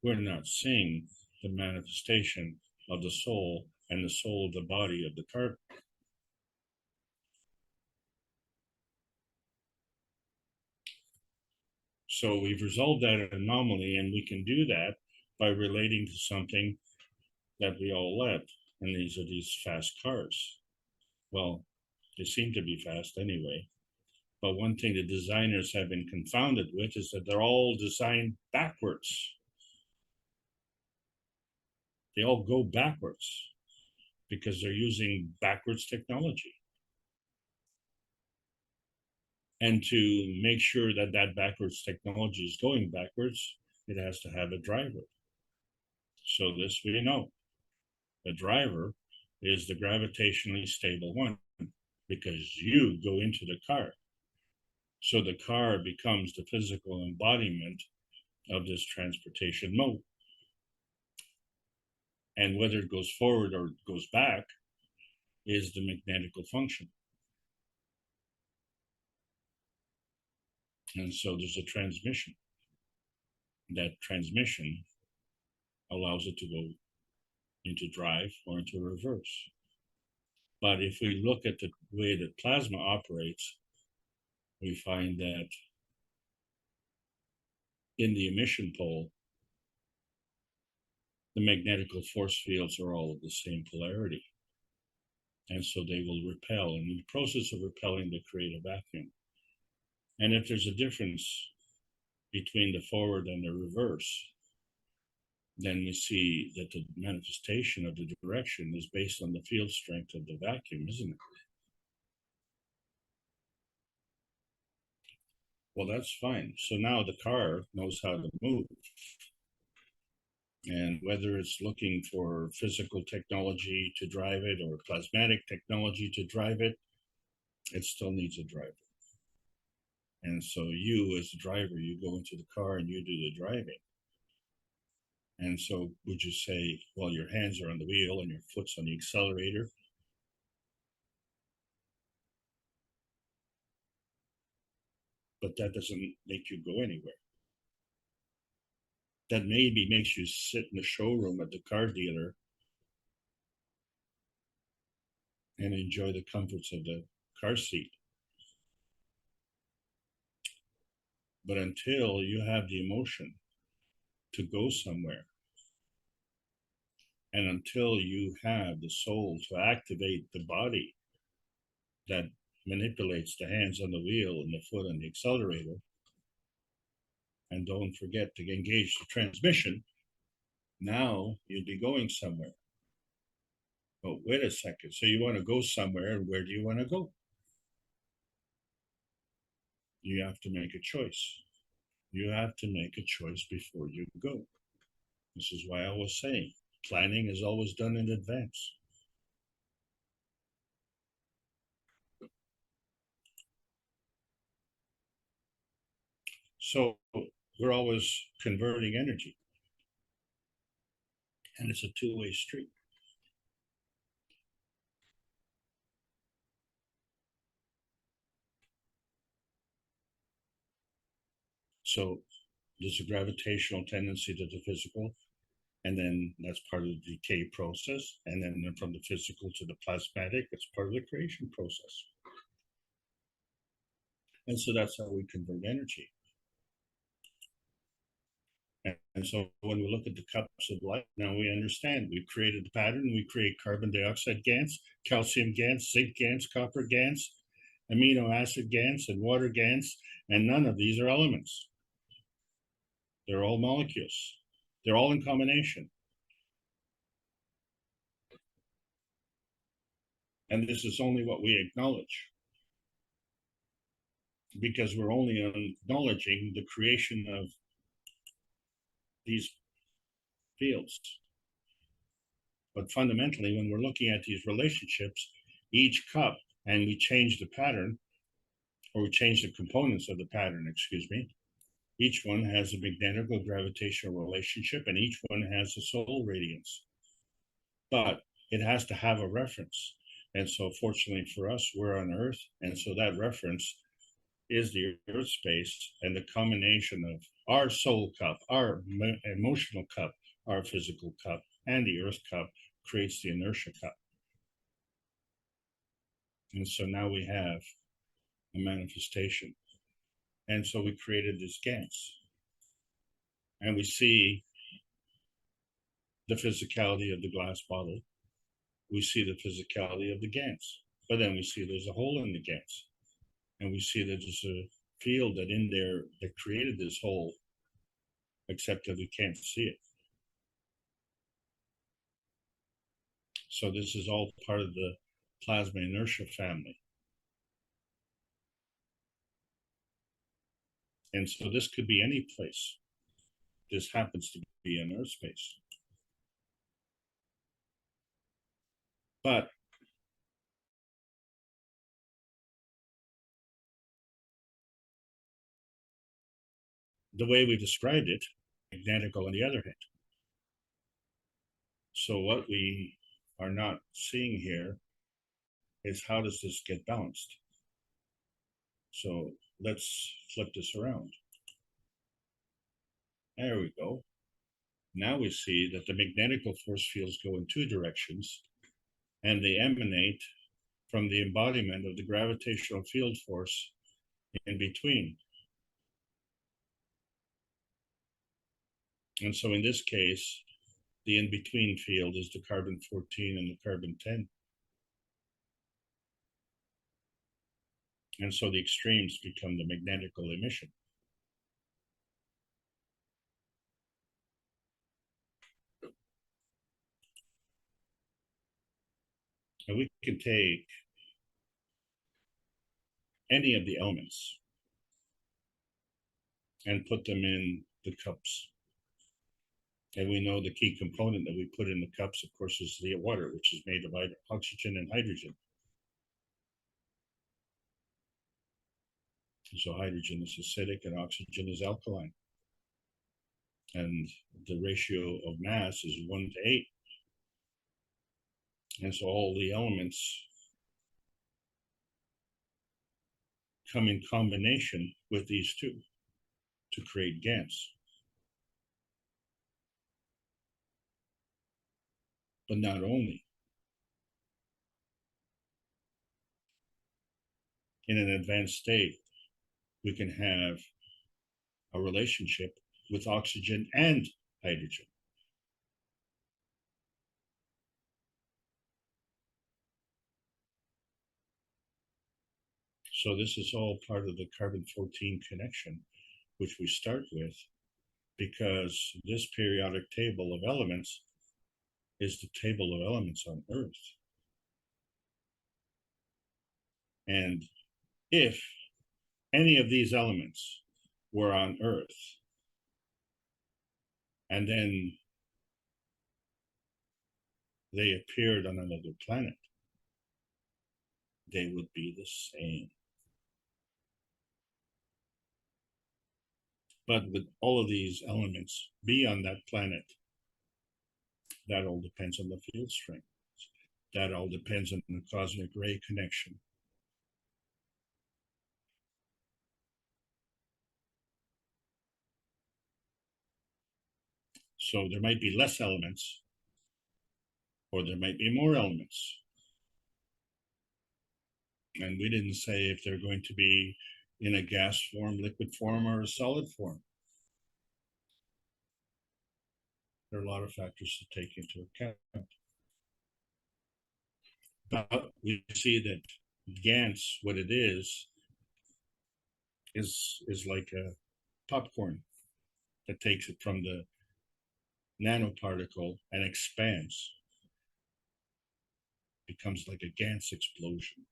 We're not seeing the manifestation of the soul and the soul of the body of the carbon. So we've resolved that anomaly, and we can do that by relating to something that we all love. And these are these fast cars. Well, they seem to be fast anyway. But one thing the designers have been confounded with is that they're all designed backwards. They all go backwards because they're using backwards technology. And to make sure that that backwards technology is going backwards, it has to have a driver. So this we know. The driver is the gravitationally stable one because you go into the car. So the car becomes the physical embodiment of this transportation mode. And whether it goes forward or it goes back is the magnetical function. And so there's a transmission. That transmission allows it to go into drive or into reverse. But if we look at the way that plasma operates, we find that in the emission pole, the magnetical force fields are all of the same polarity. And so they will repel. And in the process of repelling, they create a vacuum. And if there's a difference between the forward and the reverse, then we see that the manifestation of the direction is based on the field strength of the vacuum, isn't it? Well, that's fine. So now the car knows how to move. And whether it's looking for physical technology to drive it or plasmatic technology to drive it, it still needs a driver. And so you, as the driver, you go into the car and you do the driving. And so would you say, well, your hands are on the wheel and your foot's on the accelerator? But that doesn't make you go anywhere. That maybe makes you sit in the showroom at the car dealer and enjoy the comforts of the car seat. But until you have the emotion to go somewhere, and until you have the soul to activate the body that manipulates the hands on the wheel and the foot on the accelerator, and don't forget to engage the transmission, now you'd be going somewhere. But wait a second, so you want to go somewhere, and where do you want to go? You have to make a choice. You have to make a choice before you go. This is why I was saying, planning is always done in advance. So we're always converting energy. And it's a two-way street. So there's a gravitational tendency to the physical, and then that's part of the decay process. And then from the physical to the plasmatic, it's part of the creation process. And so that's how we convert energy. And so when we look at the cups of light, now we understand we've created the pattern. We create carbon dioxide GANs, calcium GANs, zinc GANs, copper GANs, amino acid GANs, and water GANs, and none of these are elements. They're all molecules. They're all in combination. And this is only what we acknowledge, because we're only acknowledging the creation of these fields. But fundamentally, when we're looking at these relationships, each cup, and we change the pattern, or we change the components of the pattern, excuse me, each one has a magnetical gravitational relationship, and each one has a soul radiance. But it has to have a reference. And so fortunately for us, we're on Earth, and so that reference is the Earth space, and the combination of our soul cup, our emotional cup, our physical cup, and the Earth cup creates the inertia cup. And so now we have a manifestation. And so we created this GANs. And we see the physicality of the glass bottle. We see the physicality of the GANs. But then we see there's a hole in the GANs. And we see that there's a field that in there that created this hole, except that we can't see it. So this is all part of the plasma inertia family. And so this could be any place. This happens to be an Earth space. But the way we described it, magnetical on the other hand. So what we are not seeing here is how does this get balanced? So let's flip this around. There we go. Now we see that the magnetical force fields go in two directions, and they emanate from the embodiment of the gravitational field force in between. And so in this case, the in-between field is the carbon-14 and the carbon-10. And so the extremes become the magnetical emission. And we can take any of the elements and put them in the cups. And we know the key component that we put in the cups, of course, is the water, which is made of oxygen and hydrogen. So hydrogen is acidic and oxygen is alkaline. And the ratio of mass is 1 to 8. And so all the elements come in combination with these two to create GANs. But not only. In an advanced state, we can have a relationship with oxygen and hydrogen. So this is all part of the carbon-14 connection, which we start with, because this periodic table of elements is the table of elements on Earth. And if any of these elements were on Earth, and then they appeared on another planet, they would be the same. But would all of these elements be on that planet? That all depends on the field strength. That all depends on the cosmic ray connection. So there might be less elements, or there might be more elements. And we didn't say if they're going to be in a gas form, liquid form, or a solid form. There are a lot of factors to take into account. But we see that GANs, what it is like a popcorn that takes it from the nanoparticle and expands. Becomes like a GANs explosion.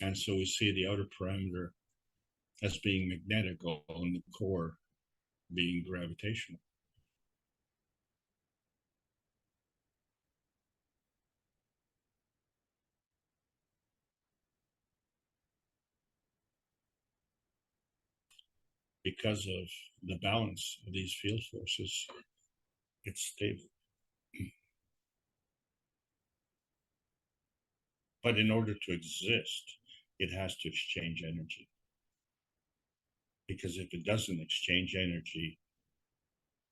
And so we see the outer parameter as being magnetical and the core being gravitational. Because of the balance of these field forces, it's stable. But in order to exist, it has to exchange energy. Because if it doesn't exchange energy,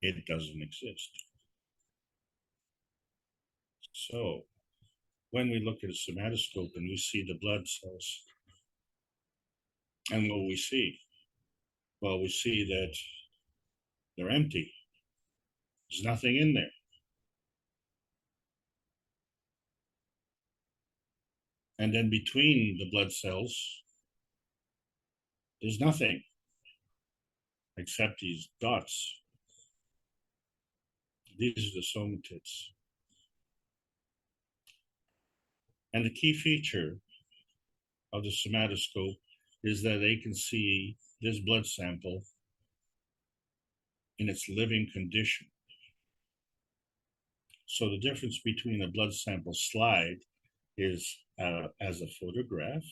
it doesn't exist. So when we look at a somatoscope and we see the blood cells, and what we see? Well, we see that they're empty. There's nothing in there. And then between the blood cells, there's nothing except these dots. These are the somatids. And the key feature of the somatoscope is that they can see this blood sample in its living condition. So the difference between a blood sample slide is as a photograph,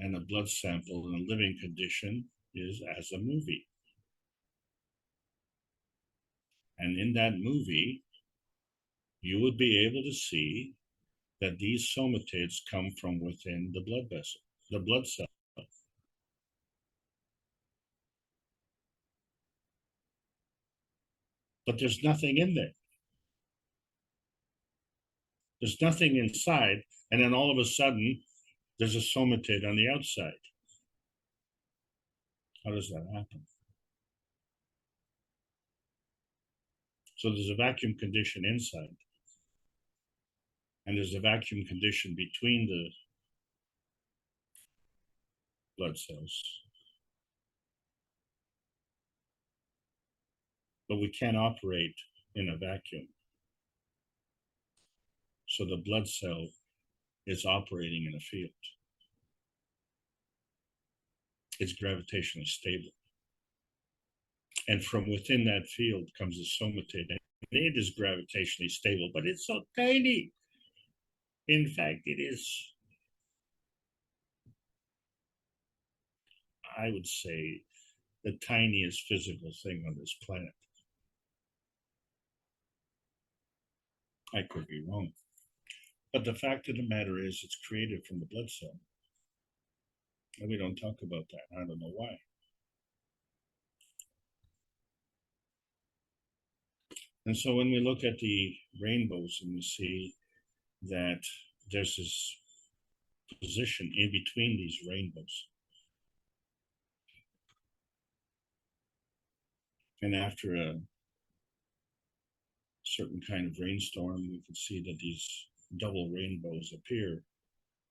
and a blood sample in a living condition is as a movie. And in that movie, you would be able to see that these somatids come from within the blood vessel, the blood cell. But there's nothing in there. There's nothing inside, and then all of a sudden, there's a somatid on the outside. How does that happen? So there's a vacuum condition inside, and there's a vacuum condition between the blood cells. But we can't operate in a vacuum. So the blood cell is operating in a field. It's gravitationally stable. And from within that field comes a somatid. And it is gravitationally stable, but it's so tiny. In fact, it is, I would say, the tiniest physical thing on this planet. I could be wrong. But the fact of the matter is, it's created from the blood cell. And we don't talk about that. I don't know why. And so when we look at the rainbows and we see that there's this position in between these rainbows. And after a certain kind of rainstorm, we can see that these double rainbows appear,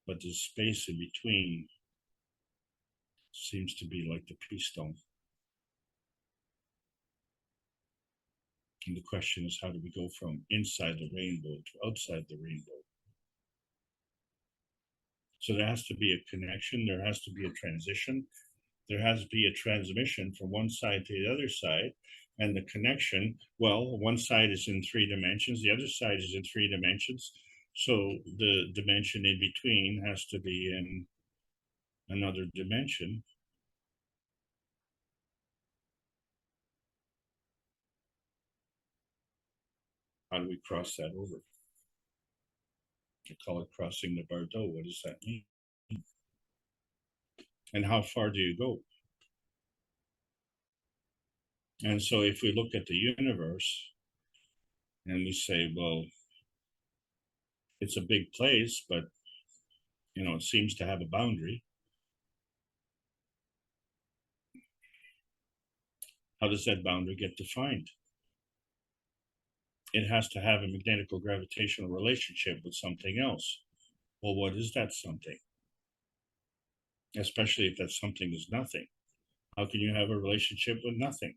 but the space in between seems to be like the pea stone. And the question is, how do we go from inside the rainbow to outside the rainbow? So there has to be a connection, there has to be a transition, there has to be a transmission from one side to the other side, and the connection, well, one side is in 3 dimensions, the other side is in 3 dimensions, so the dimension in between has to be in another dimension. How do we cross that over? I call it crossing the Bardeau. What does that mean? And how far do you go? And so if we look at the universe and we say, well, it's a big place, but it seems to have a boundary. How does that boundary get defined? It has to have a magnetical gravitational relationship with something else. Well, what is that something? Especially if that something is nothing. How can you have a relationship with nothing?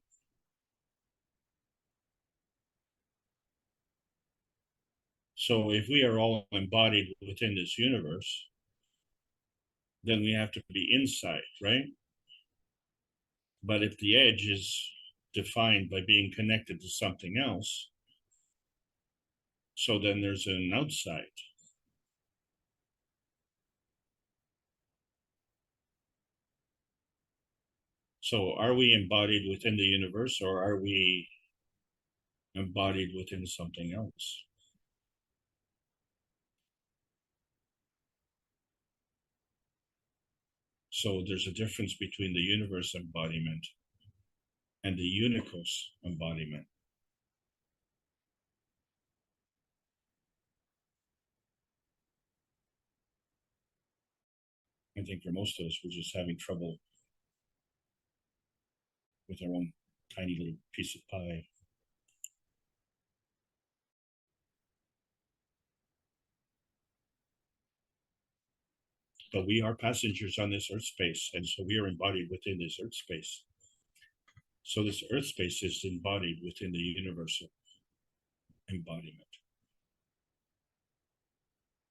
So if we are all embodied within this universe, then we have to be inside, right? But if the edge is defined by being connected to something else, so then there's an outside. So are we embodied within the universe, or are we embodied within something else? So there's a difference between the universe embodiment and the unicos embodiment. I think for most of us, we're just having trouble with our own tiny little piece of pie. But we are passengers on this earth space, and so we are embodied within this earth space. So this earth space is embodied within the universal embodiment.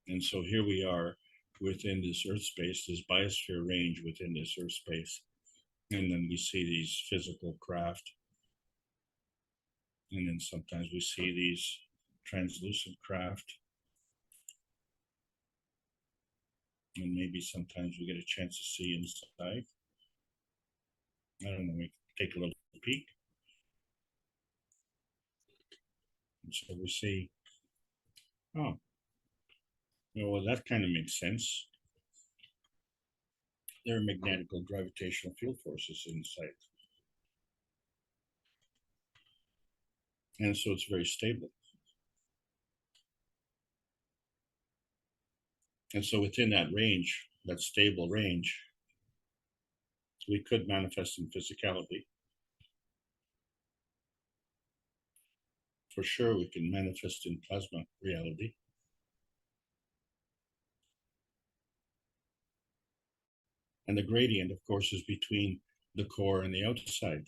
And so here we are within this earth space, this biosphere range within this earth space. And then we see these physical craft. And then sometimes we see these translucent craft. And maybe sometimes we get a chance to see inside. I don't know, we take a little peek. And so we see, oh, Well, that kind of makes sense. There are magnetical gravitational field forces inside. And so it's very stable. And so within that range, that stable range, we could manifest in physicality. For sure, we can manifest in plasma reality. And the gradient, of course, is between the core and the outside.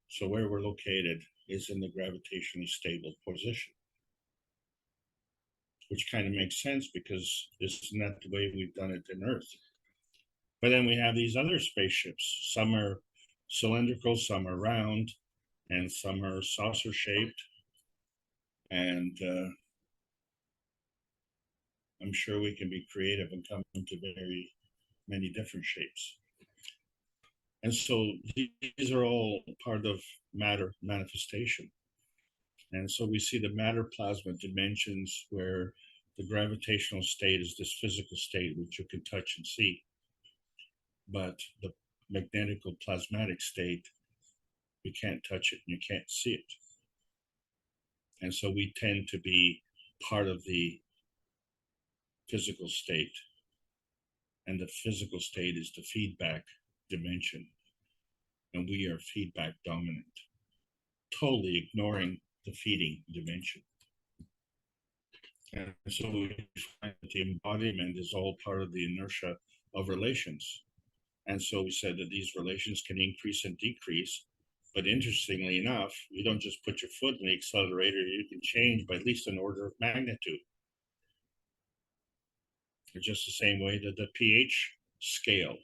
So where we're located is in the gravitationally stable position, which kind of makes sense because this is not the way we've done it in Earth. But then we have these other spaceships. Some are cylindrical, some are round, and some are saucer shaped. And I'm sure we can be creative and come into very many different shapes. And so these are all part of matter manifestation. And so we see the matter plasma dimensions where the gravitational state is this physical state which you can touch and see. But the magnetical plasmatic state, you can't touch it and you can't see it. And so we tend to be part of the physical state. And the physical state is the feedback dimension. And we are feedback dominant, totally ignoring the feeding dimension. And so we find that the embodiment is all part of the inertia of relations. And so we said that these relations can increase and decrease. But interestingly enough, you don't just put your foot in the accelerator, you can change by at least an order of magnitude. It's just the same way that the pH scale,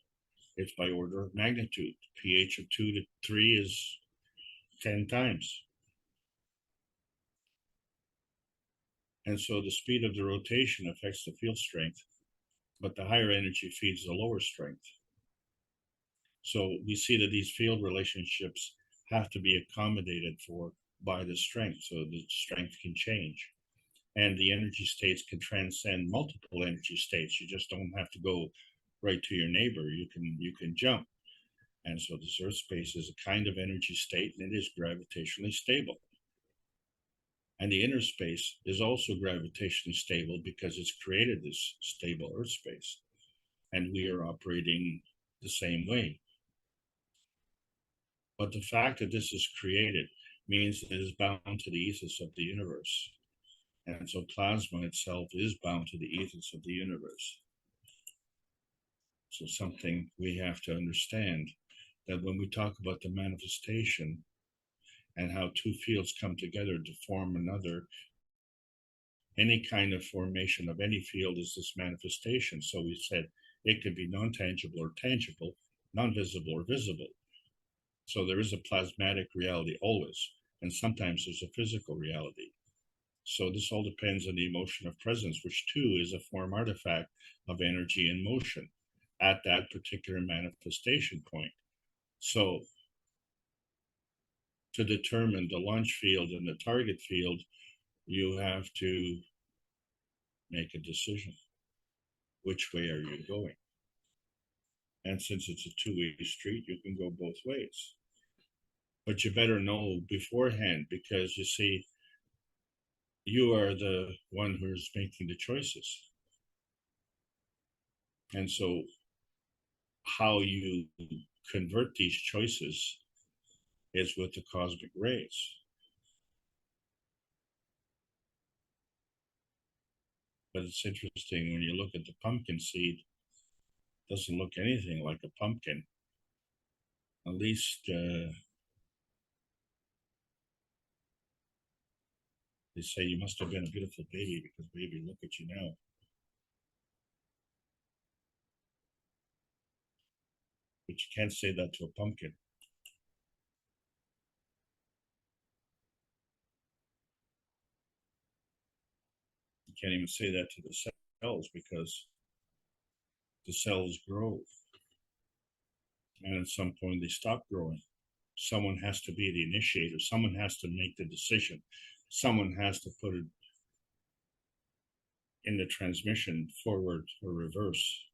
it's by order of magnitude. pH of 2 to 3 is 10 times. And so the speed of the rotation affects the field strength, but the higher energy feeds the lower strength. So we see that these field relationships have to be accommodated for by the strength, so the strength can change. And the energy states can transcend multiple energy states. You just don't have to go right to your neighbor. You can jump. And so this Earth space is a kind of energy state, and it is gravitationally stable. And the inner space is also gravitationally stable because it's created this stable Earth space. And we are operating the same way. But the fact that this is created means it is bound to the ethos of the universe. And so plasma itself is bound to the ethos of the universe. So something we have to understand, that when we talk about the manifestation and how two fields come together to form another, any kind of formation of any field is this manifestation. So we said it could be non-tangible or tangible, non-visible or visible. So there is a plasmatic reality always, and sometimes there's a physical reality. So this all depends on the emotion of presence, which too is a form artifact of energy in motion at that particular manifestation point. So to determine the launch field and the target field, you have to make a decision. Which way are you going? And since it's a two-way street, you can go both ways. But you better know beforehand, because you see, you are the one who's making the choices. And so how you convert these choices is with the cosmic rays. But it's interesting when you look at the pumpkin seed, it doesn't look anything like a pumpkin. At least they say you must have been a beautiful baby, because baby, look at you now. But you can't say that to a pumpkin. You can't even say that to the cells, because the cells grow. And at some point they stop growing. Someone has to be the initiator. Someone has to make the decision. Someone has to put it in the transmission forward or reverse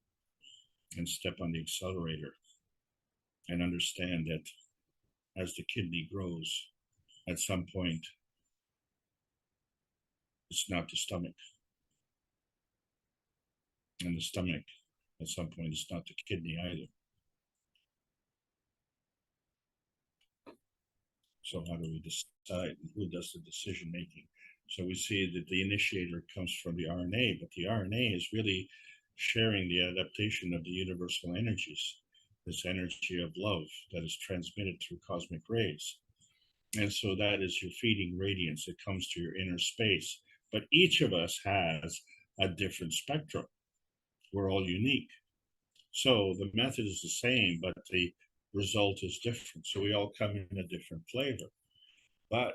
and step on the accelerator and understand that as the kidney grows, at some point, it's not the stomach. And the stomach, at some point, is not the kidney either. So how do we decide who does the decision making? So we see that the initiator comes from the RNA, but the RNA is really sharing the adaptation of the universal energies, this energy of love that is transmitted through cosmic rays. And so that is your feeding radiance that comes to your inner space. But each of us has a different spectrum. We're all unique. So the method is the same, but the result is different. So we all come in a different flavor. But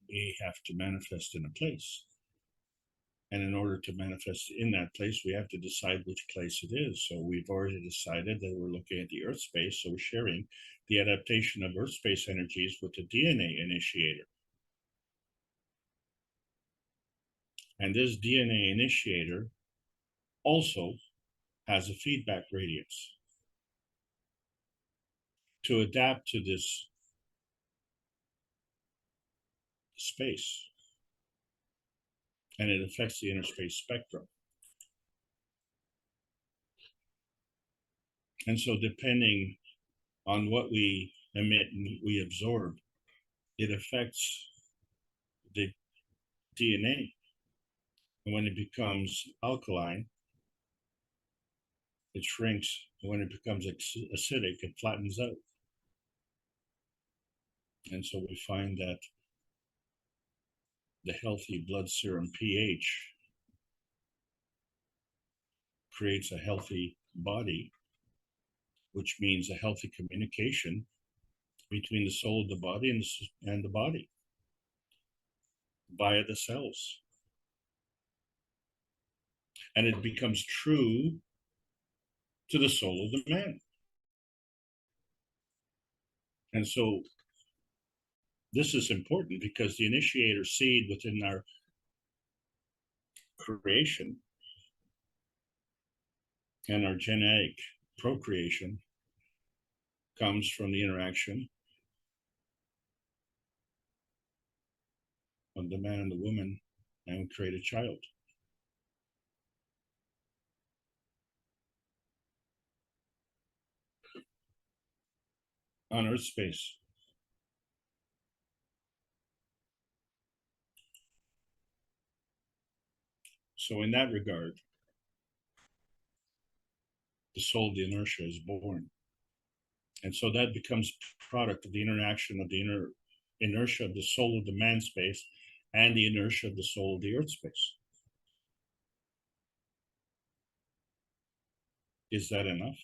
we have to manifest in a place. And in order to manifest in that place, we have to decide which place it is. So we've already decided that we're looking at the Earth space. So we're sharing the adaptation of Earth space energies with the DNA initiator. And this DNA initiator also has a feedback radiance to adapt to this space. And it affects the inner space spectrum. And so depending on what we emit and we absorb, it affects the DNA. And when it becomes alkaline, it shrinks. And when it becomes acidic, it flattens out. And so we find that the healthy blood serum pH creates a healthy body, which means a healthy communication between the soul of the body and the body via the cells. And it becomes true to the soul of the man. And so this is important because the initiator seed within our creation and our genetic procreation comes from the interaction of the man and the woman, and we create a child. On Earth space. So in that regard, the soul of the inertia is born. And so that becomes product of the interaction of the inner inertia of the soul of the man space and the inertia of the soul of the Earth space. Is that enough?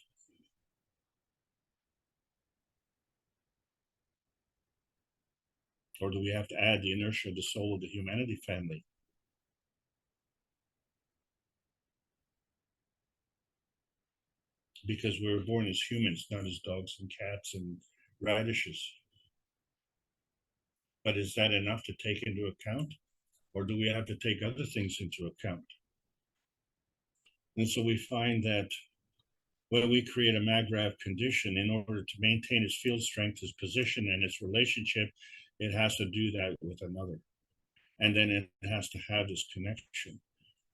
Or do we have to add the inertia of the soul of the humanity family? Because we were born as humans, not as dogs and cats and radishes. But is that enough to take into account? Or do we have to take other things into account? And so we find that when we create a MAGRAV condition, in order to maintain its field strength, its position, and its relationship, it has to do that with another. And then it has to have this connection.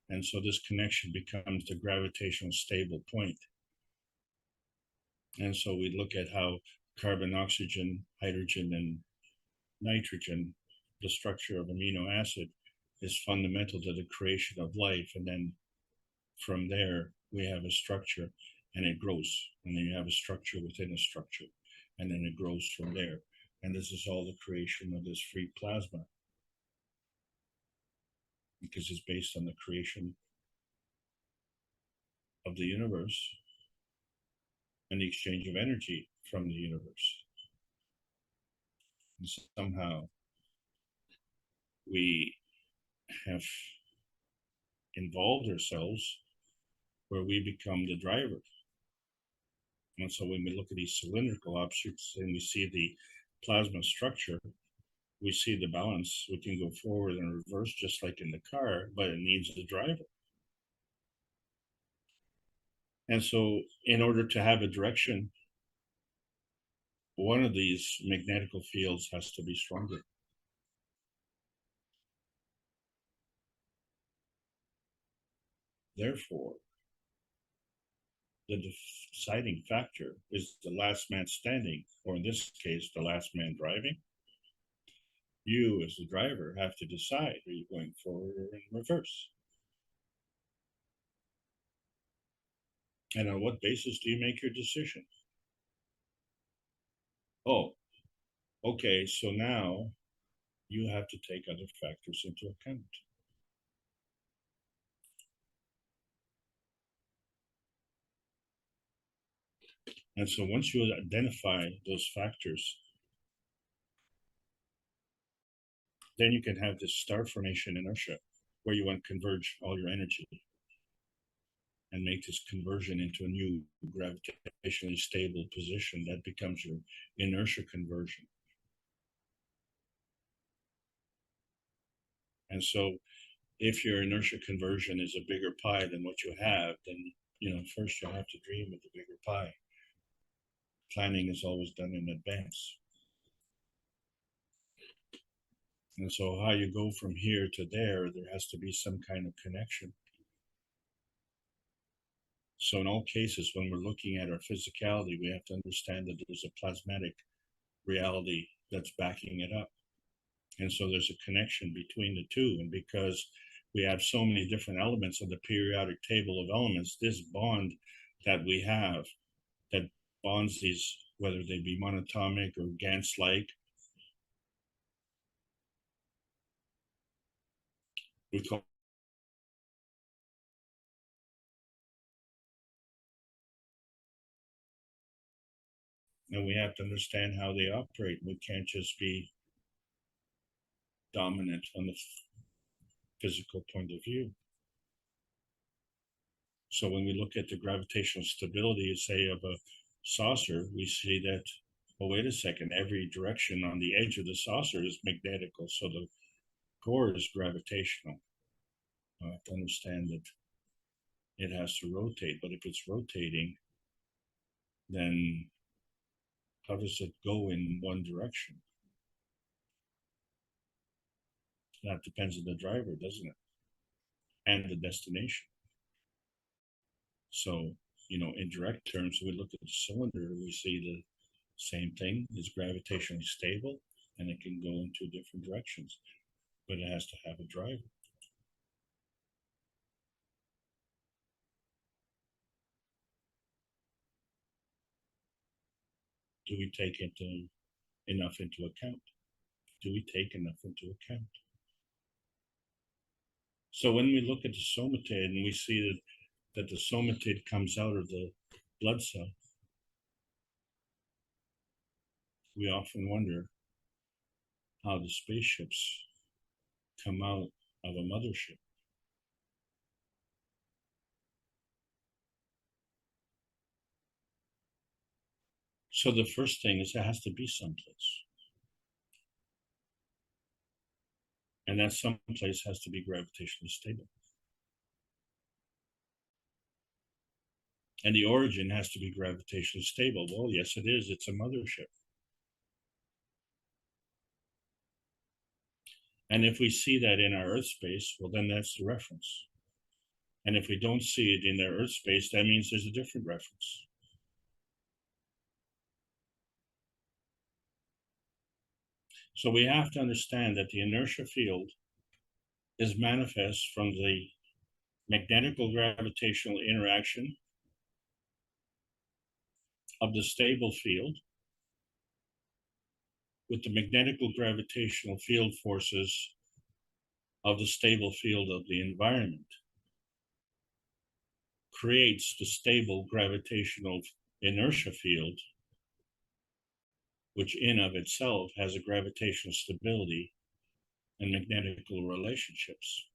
And so this connection becomes the gravitational stable point. And so we look at how carbon, oxygen, hydrogen, and nitrogen, the structure of amino acid, is fundamental to the creation of life. And then from there, we have a structure and it grows. And then you have a structure within a structure. And then it grows from there. And this is all the creation of this free plasma. Because it's based on the creation of the universe and the exchange of energy from the universe. And somehow we have involved ourselves where we become the driver. And so when we look at these cylindrical objects and we see the plasma structure, we see the balance. We can go forward and reverse just like in the car, but it needs a driver. And so in order to have a direction, one of these magnetical fields has to be stronger. Therefore, the deciding factor is the last man standing, or in this case, the last man driving. You, as the driver, have to decide, are you going forward or in reverse? And on what basis do you make your decision? Oh, okay, so now you have to take other factors into account. And so once you identify those factors, then you can have this star formation inertia where you want to converge all your energy and make this conversion into a new gravitationally stable position. That becomes your inertia conversion. And so if your inertia conversion is a bigger pie than what you have, then first you have to dream of the bigger pie. Planning is always done in advance. And so how you go from here to there has to be some kind of connection. So in all cases, when we're looking at our physicality, we have to understand that there's a plasmatic reality that's backing it up. And so there's a connection between the two. And because we have so many different elements of the periodic table of elements, this bond that we have that bonds these, whether they be monatomic or Gans-like, we call and we have to understand how they operate. We can't just be dominant on the physical point of view. So when we look at the gravitational stability, say, of a saucer, we see that, well, wait a second, every direction on the edge of the saucer is magnetical, so the core is gravitational. I have to understand that it has to rotate, but if it's rotating, then how does it go in one direction? That depends on the driver, doesn't it? And the destination. So, in direct terms, we look at the cylinder, we see the same thing is gravitationally stable and it can go in two different directions, but it has to have a driver. Do we take enough into account? Do we take enough into account? So when we look at the somatid and we see that the somatid comes out of the blood cell, we often wonder how the spaceships come out of a mothership. So the first thing is it has to be someplace. And that someplace has to be gravitationally stable. And the origin has to be gravitationally stable. Well, yes, it is. It's a mothership. And if we see that in our Earth space, well, then that's the reference. And if we don't see it in their Earth space, that means there's a different reference. So we have to understand that the inertia field is manifest from the magnetical gravitational interaction of the stable field with the magnetical gravitational field forces of the stable field of the environment, creates the stable gravitational inertia field, which in of itself has a gravitational stability and magnetical relationships.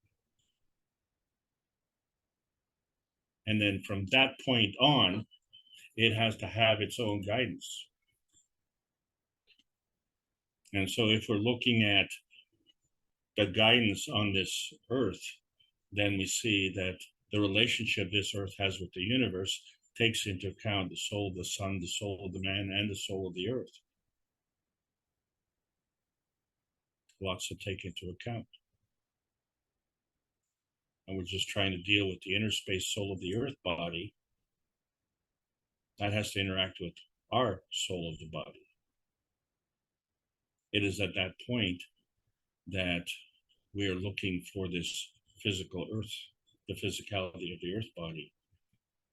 And then from that point on, it has to have its own guidance. And so if we're looking at the guidance on this earth, then we see that the relationship this earth has with the universe takes into account the soul of the sun, the soul of the man, and the soul of the earth. Lots to take into account. And we're just trying to deal with the inner space soul of the earth body. That has to interact with our soul of the body. It is at that point that we are looking for this physical earth, the physicality of the earth body,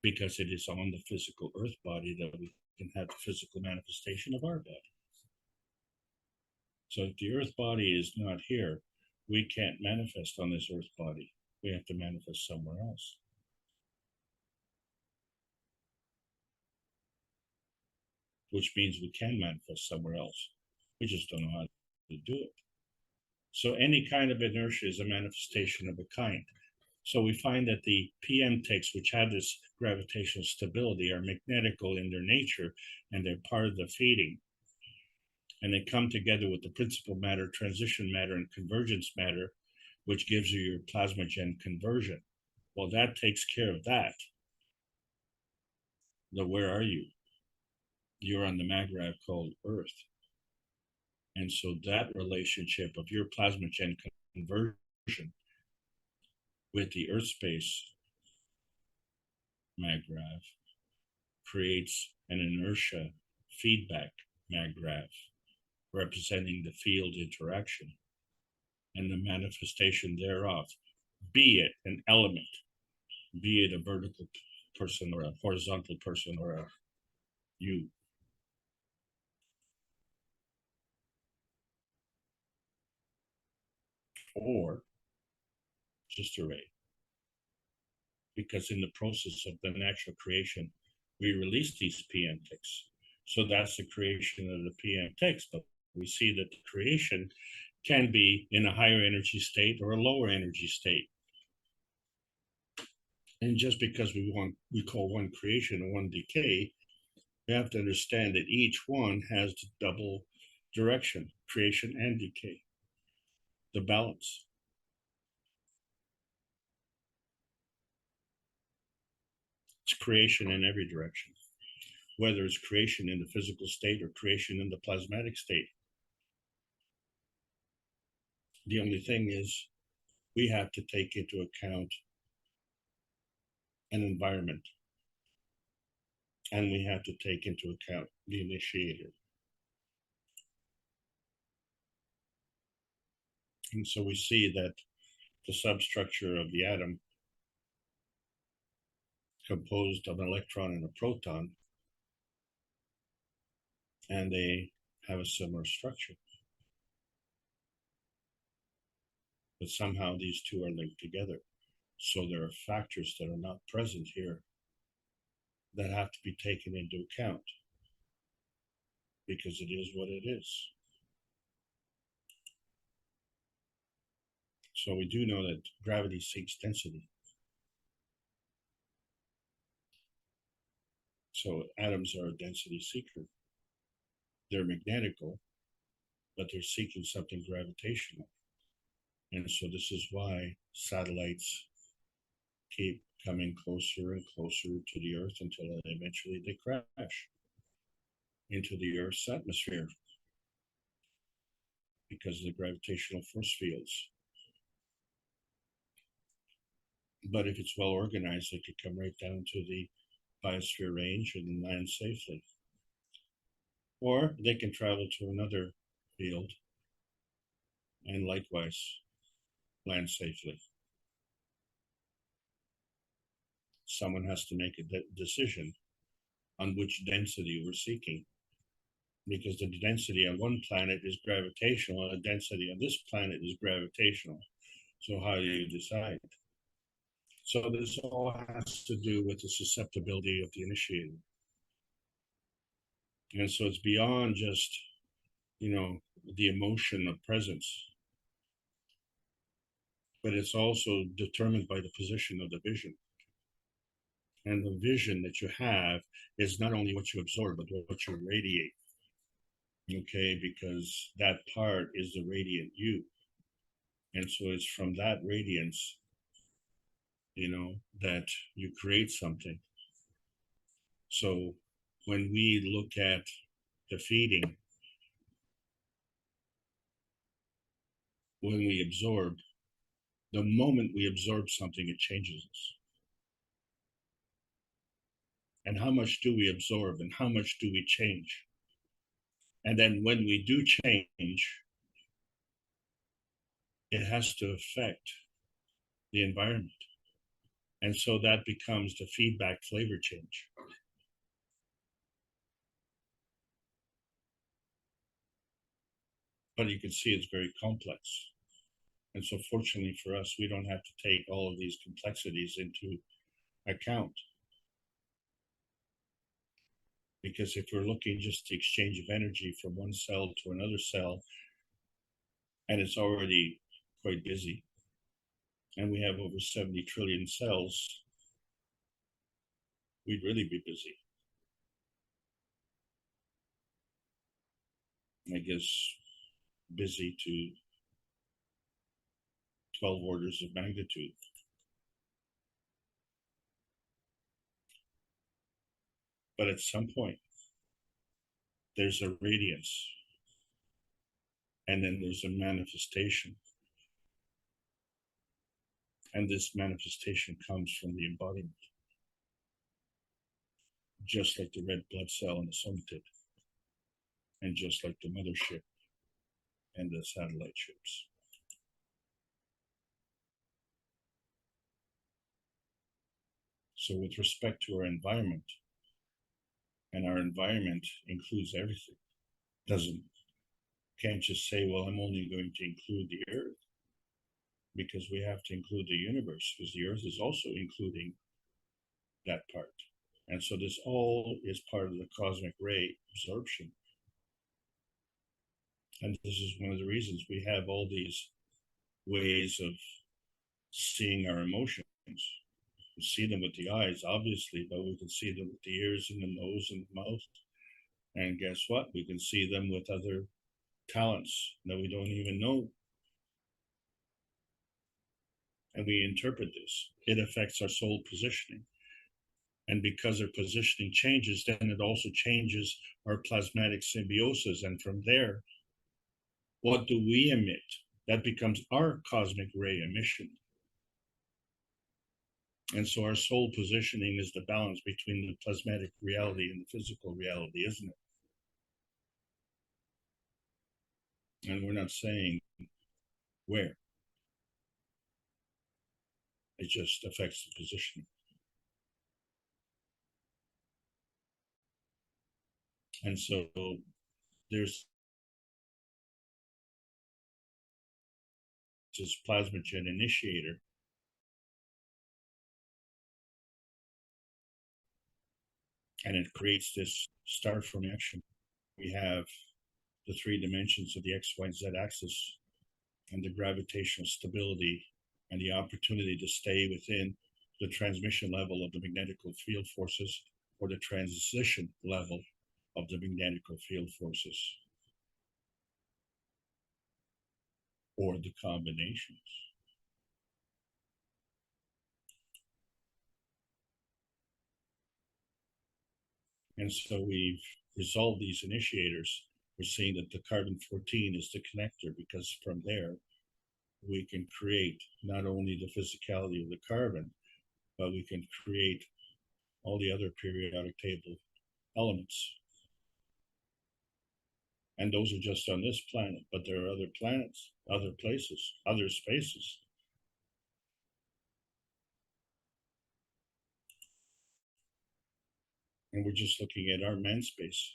because it is on the physical earth body that we can have the physical manifestation of our body. So if the earth body is not here, we can't manifest on this earth body. We have to manifest somewhere else. Which means we can manifest somewhere else. We just don't know how to do it. So any kind of inertia is a manifestation of a kind. So we find that the PM ticks, which have this gravitational stability, are magnetical in their nature, and they're part of the feeding. And they come together with the principal matter, transition matter, and convergence matter, which gives you your plasmagen conversion. Well, that takes care of that. The where are you? You're on the magrav called Earth. And so that relationship of your plasmagen conversion with the Earth space magrav creates an inertia feedback magrav representing the field interaction and the manifestation thereof, be it an element, be it a vertical person or a horizontal person or a you. Or just a ray. Because in the process of the natural creation, we release these PM ticks. So that's the creation of the PM ticks. But we see that the creation can be in a higher energy state or a lower energy state. And just because we call one creation and one decay, we have to understand that each one has double direction, creation and decay, the balance. It's creation in every direction, whether it's creation in the physical state or creation in the plasmatic state. The only thing is we have to take into account an environment, and we have to take into account the initiator. And so we see that the substructure of the atom, composed of an electron and a proton, and they have a similar structure. But somehow these two are linked together. So there are factors that are not present here that have to be taken into account, because it is what it is. So we do know that gravity seeks density. So atoms are a density seeker. They're magnetical, but they're seeking something gravitational. And so this is why satellites keep coming closer and closer to the Earth until eventually they crash into the Earth's atmosphere because of the gravitational force fields. But if it's well organized, they could come right down to the biosphere range and land safely. Or they can travel to another field and likewise land safely. Someone has to make a decision on which density we're seeking, because the density on one planet is gravitational and the density on this planet is gravitational. So how do you decide? So this all has to do with the susceptibility of the initiator. And so it's beyond just, the emotion of presence, but it's also determined by the position of the vision. And the vision that you have is not only what you absorb, but what you radiate. Okay, because that part is the radiant you. And so it's from that radiance, that you create something. So when we look at the feeding, when we absorb, the moment we absorb something, it changes us. And how much do we absorb and how much do we change? And then when we do change, it has to affect the environment. And so that becomes the feedback flavor change. But you can see it's very complex. And so fortunately for us, we don't have to take all of these complexities into account. Because if we're looking just the exchange of energy from one cell to another cell, and it's already quite busy, and we have over 70 trillion cells, we'd really be busy. I guess busy to 12 orders of magnitude. But at some point, there's a radiance, and then there's a manifestation. And this manifestation comes from the embodiment, just like the red blood cell in the Subtitled, and just like the mothership and the satellite ships. So with respect to our environment, and our environment includes everything, can't just say, well, I'm only going to include the earth, because we have to include the universe, because the earth is also including that part. And so this all is part of the cosmic ray absorption. And this is one of the reasons we have all these ways of seeing our emotions. We see them with the eyes, obviously, but we can see them with the ears and the nose and the mouth. And guess what? We can see them with other talents that we don't even know. And we interpret this. It affects our soul positioning. And because our positioning changes, then it also changes our plasmatic symbiosis. And from there, what do we emit? That becomes our cosmic ray emission. And so our soul positioning is the balance between the plasmatic reality and the physical reality, isn't it? And we're not saying where. It just affects the positioning. And so there's this plasmagen initiator. And it creates this star formation. We have the 3 dimensions of the X, Y, and Z axis, and the gravitational stability, and the opportunity to stay within the transmission level of the magnetical field forces, or the transition level of the magnetical field forces, or the combinations. And so we've resolved these initiators. We're seeing that the carbon-14 is the connector, because from there we can create not only the physicality of the carbon, but we can create all the other periodic table elements. And those are just on this planet, but there are other planets, other places, other spaces. And we're just looking at our man space.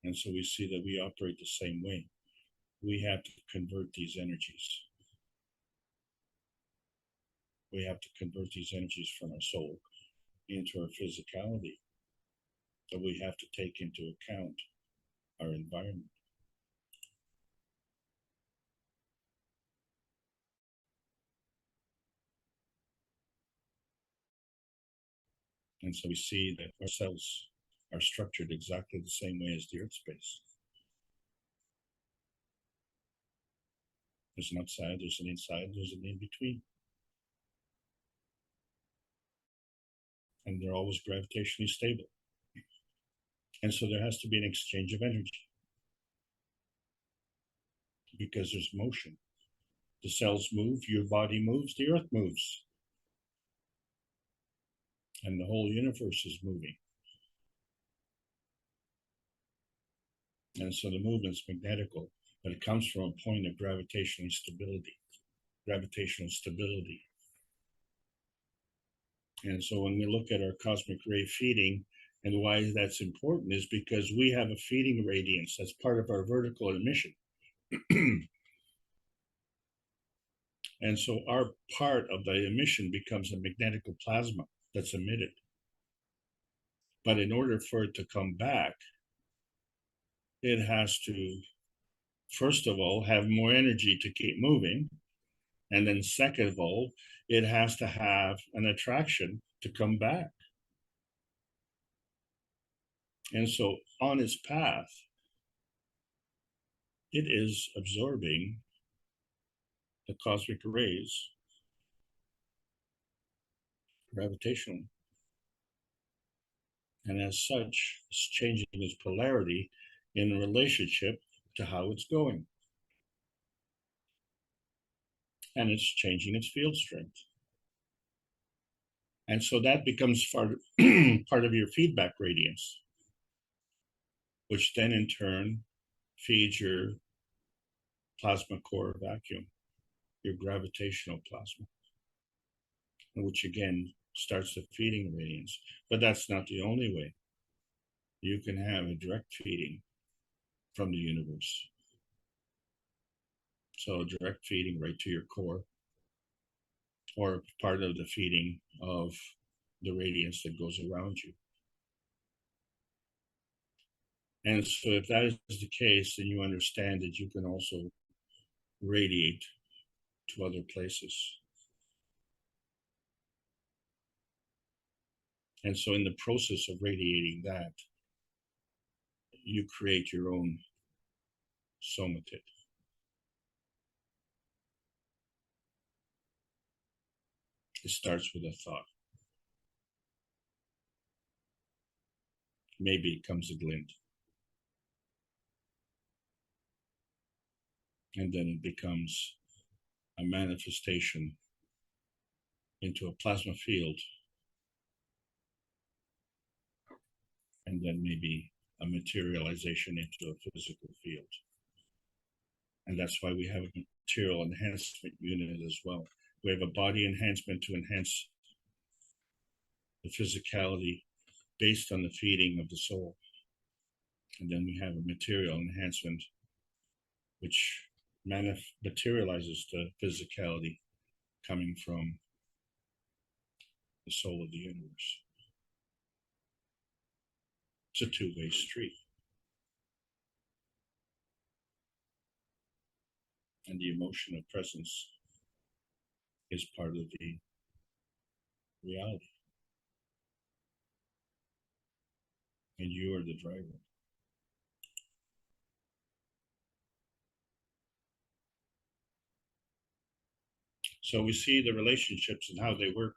And so we see that we operate the same way. We have to convert these energies. We have to convert these energies from our soul into our physicality. So we have to take into account our environment. And so we see that our cells are structured exactly the same way as the Earth space. There's an outside, there's an inside, there's an in-between. And they're always gravitationally stable. And so there has to be an exchange of energy because there's motion. The cells move, your body moves, the Earth moves. And the whole universe is moving. And so the movement's magnetical, but it comes from a point of gravitational stability. And so when we look at our cosmic ray feeding, and why that's important is because we have a feeding radiance that's part of our vertical emission. And so our part of the emission becomes a magnetical plasma that's emitted. But in order for it to come back, it has to, first of all, have more energy to keep moving. And then second of all, it has to have an attraction to come back. And so on its path, it is absorbing the cosmic rays gravitationally. And as such, it's changing its polarity in relationship to how it's going. And it's changing its field strength. And so that becomes part of your feedback radiance, which then in turn feeds your plasma core vacuum, your gravitational plasma, which again starts the feeding radiance. But that's not the only way. You can have a direct feeding from the universe. So direct feeding right to your core, or part of the feeding of the radiance that goes around you. And so if that is the case, then you understand that you can also radiate to other places. And so in the process of radiating that, you create your own somatic. It starts with a thought. Maybe it comes a glint. And then it becomes a manifestation into a plasma field. And then maybe a materialization into a physical field. And that's why we have a material enhancement unit as well. We have a body enhancement to enhance the physicality based on the feeding of the soul. And then we have a material enhancement which materializes the physicality coming from the soul of the universe. It's a two-way street. And the emotion of presence is part of the reality. And you are the driver. So we see the relationships and how they work.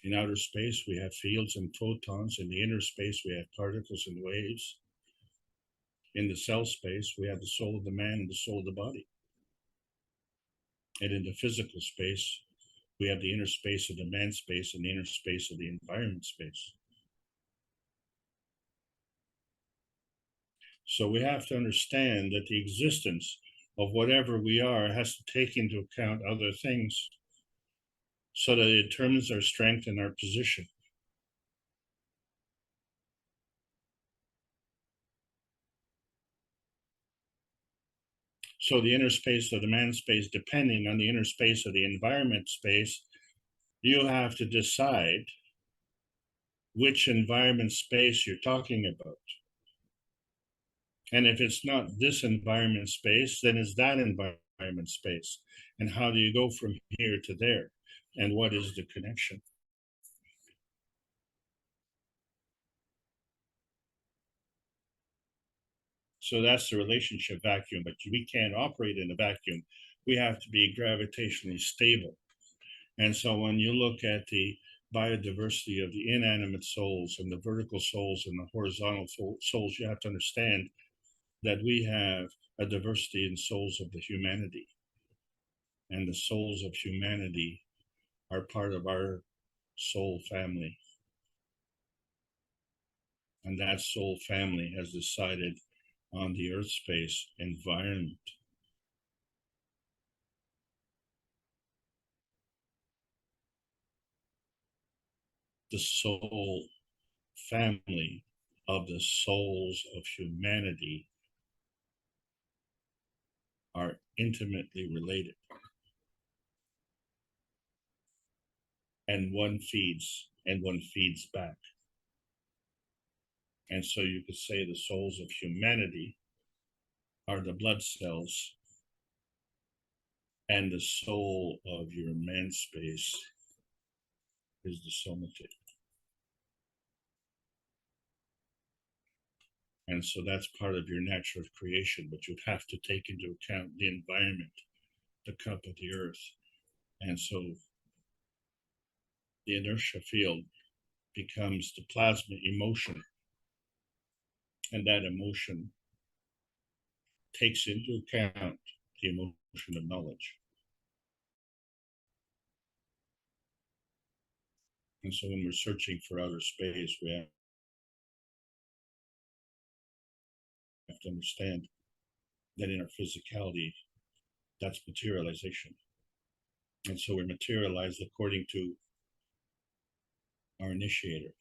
In outer space, we have fields and photons. In the inner space, we have particles and waves. In the cell space, we have the soul of the man and the soul of the body. And in the physical space, we have the inner space of the man space and the inner space of the environment space. So we have to understand that the existence of whatever we are has to take into account other things so that it determines our strength and our position. So the inner space of the man space, depending on the inner space of the environment space, you have to decide which environment space you're talking about. And if it's not this environment space, then it's that environment space. And how do you go from here to there? And what is the connection? So that's the relationship vacuum, but we can't operate in a vacuum. We have to be gravitationally stable. And so when you look at the biodiversity of the inanimate souls and the vertical souls and the horizontal souls, you have to understand that we have a diversity in souls of the humanity. And the souls of humanity are part of our soul family. And that soul family has decided on the earth space environment. The soul family of the souls of humanity are intimately related. And one feeds and one feeds back. And so you could say the souls of humanity are the blood cells, and the soul of your man space is the somatic. And so that's part of your natural creation, but you have to take into account the environment, the cup of the earth. And so the inertia field becomes the plasma emotion. And that emotion takes into account the emotion of knowledge. And so when we're searching for outer space, we have to understand that in our physicality, that's materialization. And so we're materialized according to our initiator.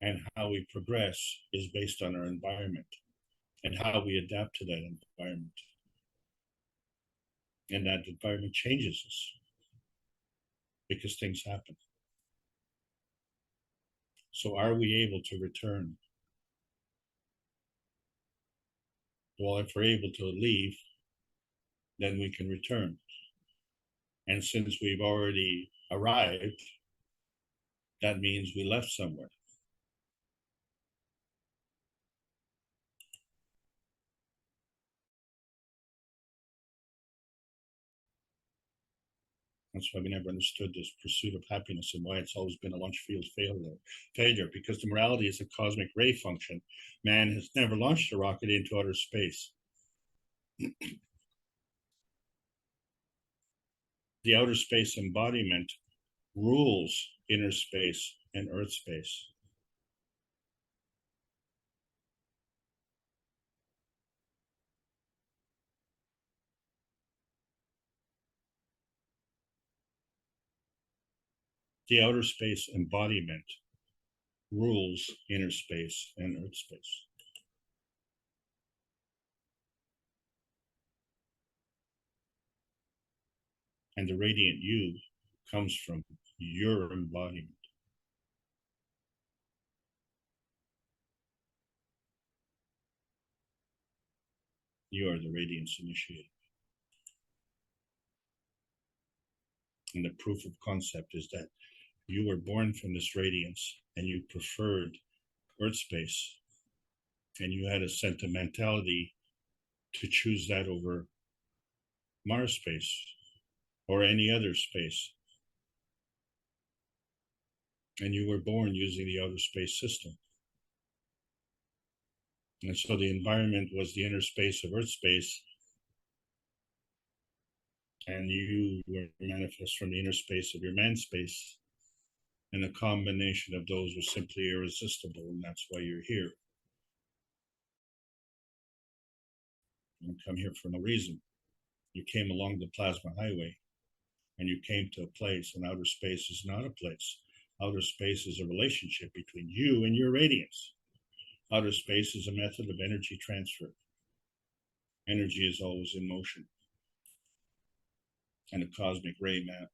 And how we progress is based on our environment and how we adapt to that environment. And that environment changes us because things happen. So are we able to return? Well, if we're able to leave, then we can return. And since we've already arrived, that means we left somewhere. That's why we never understood this pursuit of happiness and why it's always been a launch field failure, because the morality is a cosmic ray function. Man has never launched a rocket into outer space. The outer space embodiment rules inner space and earth space. The outer space embodiment rules inner space and earth space. And the radiant you comes from your embodiment. You are the radiance initiator. And the proof of concept is that you were born from this radiance and you preferred earth space, and you had a sentimentality to choose that over Mars space or any other space. And you were born using the outer space system. And so the environment was the inner space of earth space, and you were manifest from the inner space of your man space. And the combination of those was simply irresistible, and that's why you're here. You come here for no reason. You came along the plasma highway, and you came to a place, and outer space is not a place. Outer space is a relationship between you and your radiance. Outer space is a method of energy transfer. Energy is always in motion. And a cosmic ray map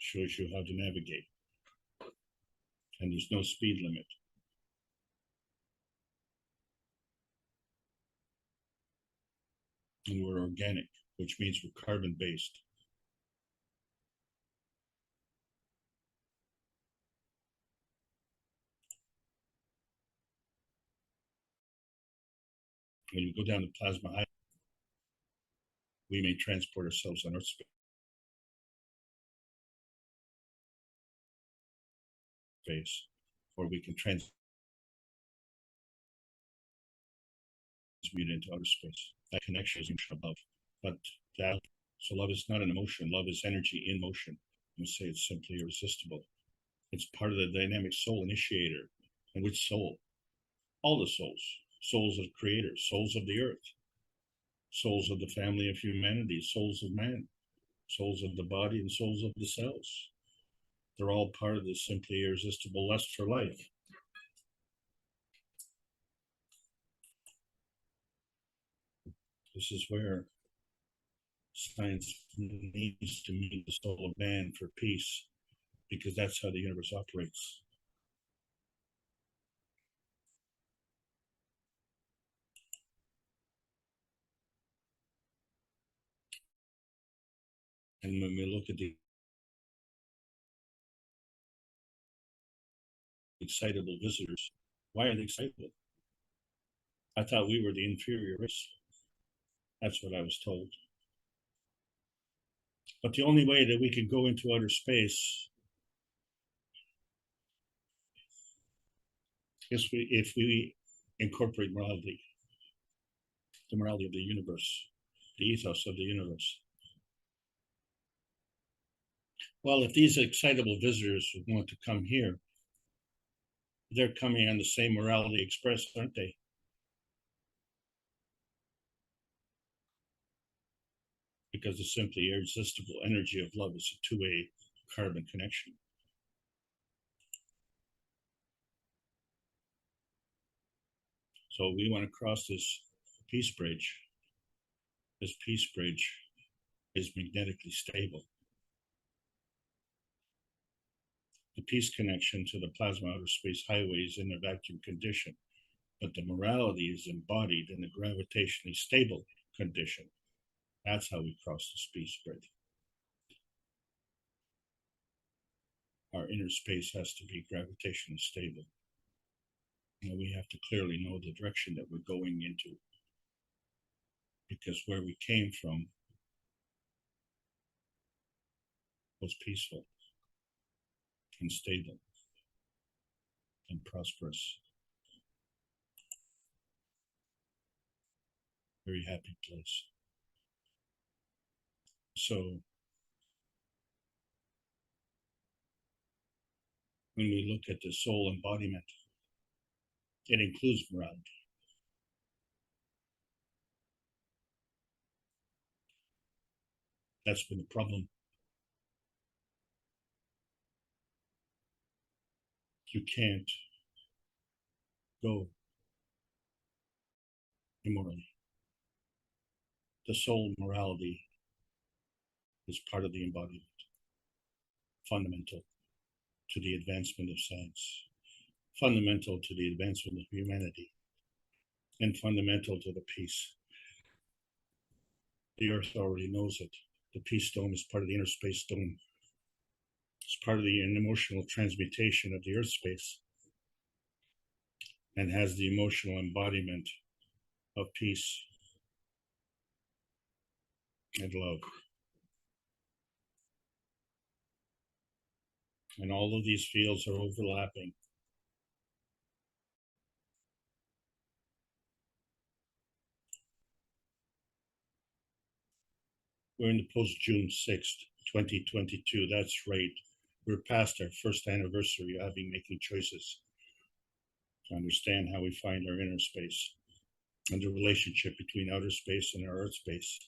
shows you how to navigate. And there's no speed limit. And we're organic, which means we're carbon-based. When you go down the plasma highway, we may transport ourselves on Earth space, or we can transmute into outer space. That connection is emotion of love. But that, so love is not an emotion, love is energy in motion. You say it's simply irresistible. It's part of the dynamic soul initiator. And which soul? All the souls. Souls of creators, souls of the earth, souls of the family of humanity, souls of man, souls of the body, and souls of the cells. They're all part of this simply irresistible lust for life. This is where science needs to meet the soul of man for peace, because that's how the universe operates. And when we look at the excitable visitors, why are they excitable? I thought we were the inferior race. That's what I was told. But the only way that we can go into outer space is if we incorporate morality, the morality of the universe, the ethos of the universe. Well, if these excitable visitors want to come here, they're coming on the same morality express, aren't they? Because the simply irresistible energy of love is a two-way carbon connection. So we want to cross this peace bridge. This peace bridge is magnetically stable. The peace connection to the plasma outer space highway is in a vacuum condition, but the morality is embodied in the gravitationally stable condition. That's how we cross this peace bridge. Our inner space has to be gravitationally stable. And we have to clearly know the direction that we're going into, because where we came from was peaceful and stable and prosperous. Very happy place. So when we look at the soul embodiment, it includes morality. That's been the problem. You can't go immorally. The soul morality is part of the embodiment, fundamental to the advancement of science, fundamental to the advancement of humanity, and fundamental to the peace. The earth already knows it. The peace stone is part of the inner space stone. It's part of the emotional transmutation of the earth space, and has the emotional embodiment of peace and love. And all of these fields are overlapping. We're in the post-June 6th, 2022. That's right. We're past our first anniversary of making choices to understand how we find our inner space and the relationship between outer space and our earth space.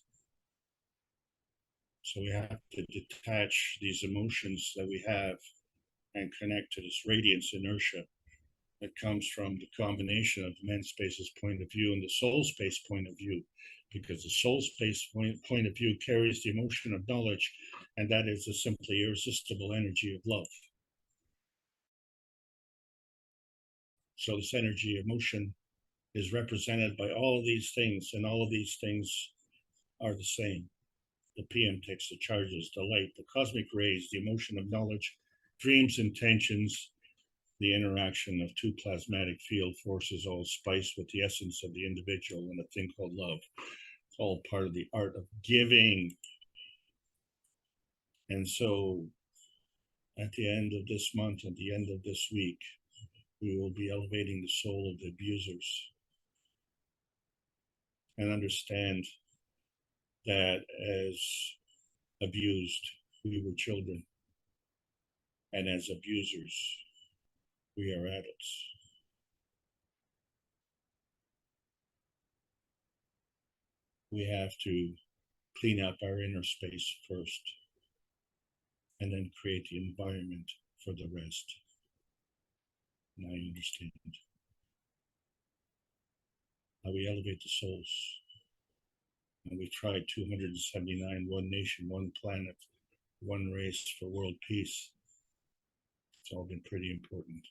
So we have to detach these emotions that we have and connect to this radiance inertia that comes from the combination of the men's space's point of view and the soul space point of view, because the soul space point of view carries the emotion of knowledge, and that is a simply irresistible energy of love. So this energy of motion is represented by all of these things, and all of these things are the same. The PM text, the charges, the light, the cosmic rays, the emotion of knowledge, dreams, intentions, the interaction of two plasmatic field forces all spiced with the essence of the individual and a thing called love. It's all part of the art of giving. And so at the end of this month, at the end of this week, we will be elevating the soul of the abusers and understand that as abused, we were children, and as abusers, we are adults. We have to clean up our inner space first, and then create the environment for the rest. And I understand how we elevate the souls. And we tried 279, one nation, one planet, one race for world peace. It's all been pretty important.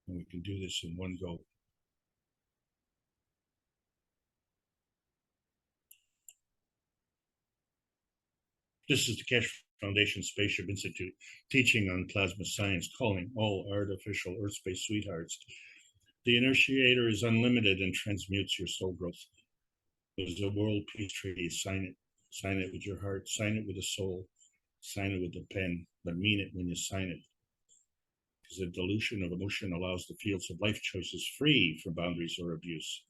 And we can do this in one go. This is the Keshe Foundation Spaceship Institute, teaching on plasma science, calling all artificial Earth space sweethearts. The initiator is unlimited and transmutes your soul growth. There's a world peace treaty. Sign it. Sign it with your heart. Sign it with the soul. Sign it with the pen, but mean it when you sign it. Because the dilution of emotion allows the fields of life choices free from boundaries or abuse.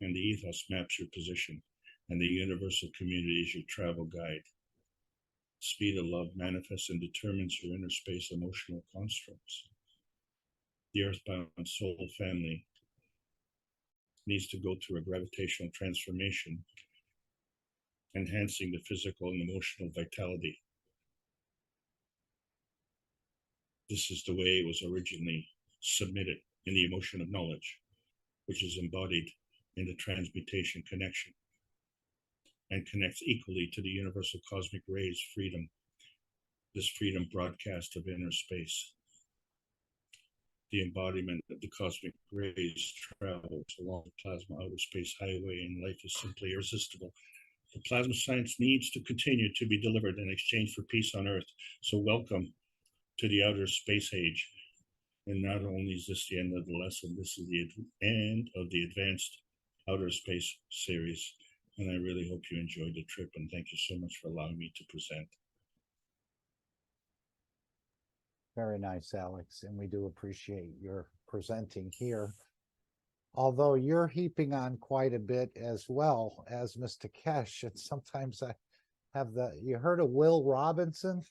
And the ethos maps your position, and the universal community is your travel guide. Speed of love manifests and determines your inner space emotional constructs. The earthbound soul family needs to go through a gravitational transformation, enhancing the physical and emotional vitality. This is the way it was originally submitted in the emotion of knowledge, which is embodied in the transmutation connection and connects equally to the universal cosmic rays freedom, this freedom broadcast of inner space. The embodiment of the cosmic rays travels along the plasma outer space highway, and life is simply irresistible. The plasma science needs to continue to be delivered in exchange for peace on Earth. So welcome to the outer space age. And not only is this the end of the lesson, this is the end of the advanced outer space series. And I really hope you enjoyed the trip, and thank you so much for allowing me to present. Very nice, Alex, and we do appreciate your presenting here. Although you're heaping on quite a bit as well as Mr. Keshe, and sometimes I have you heard of Will Robinson?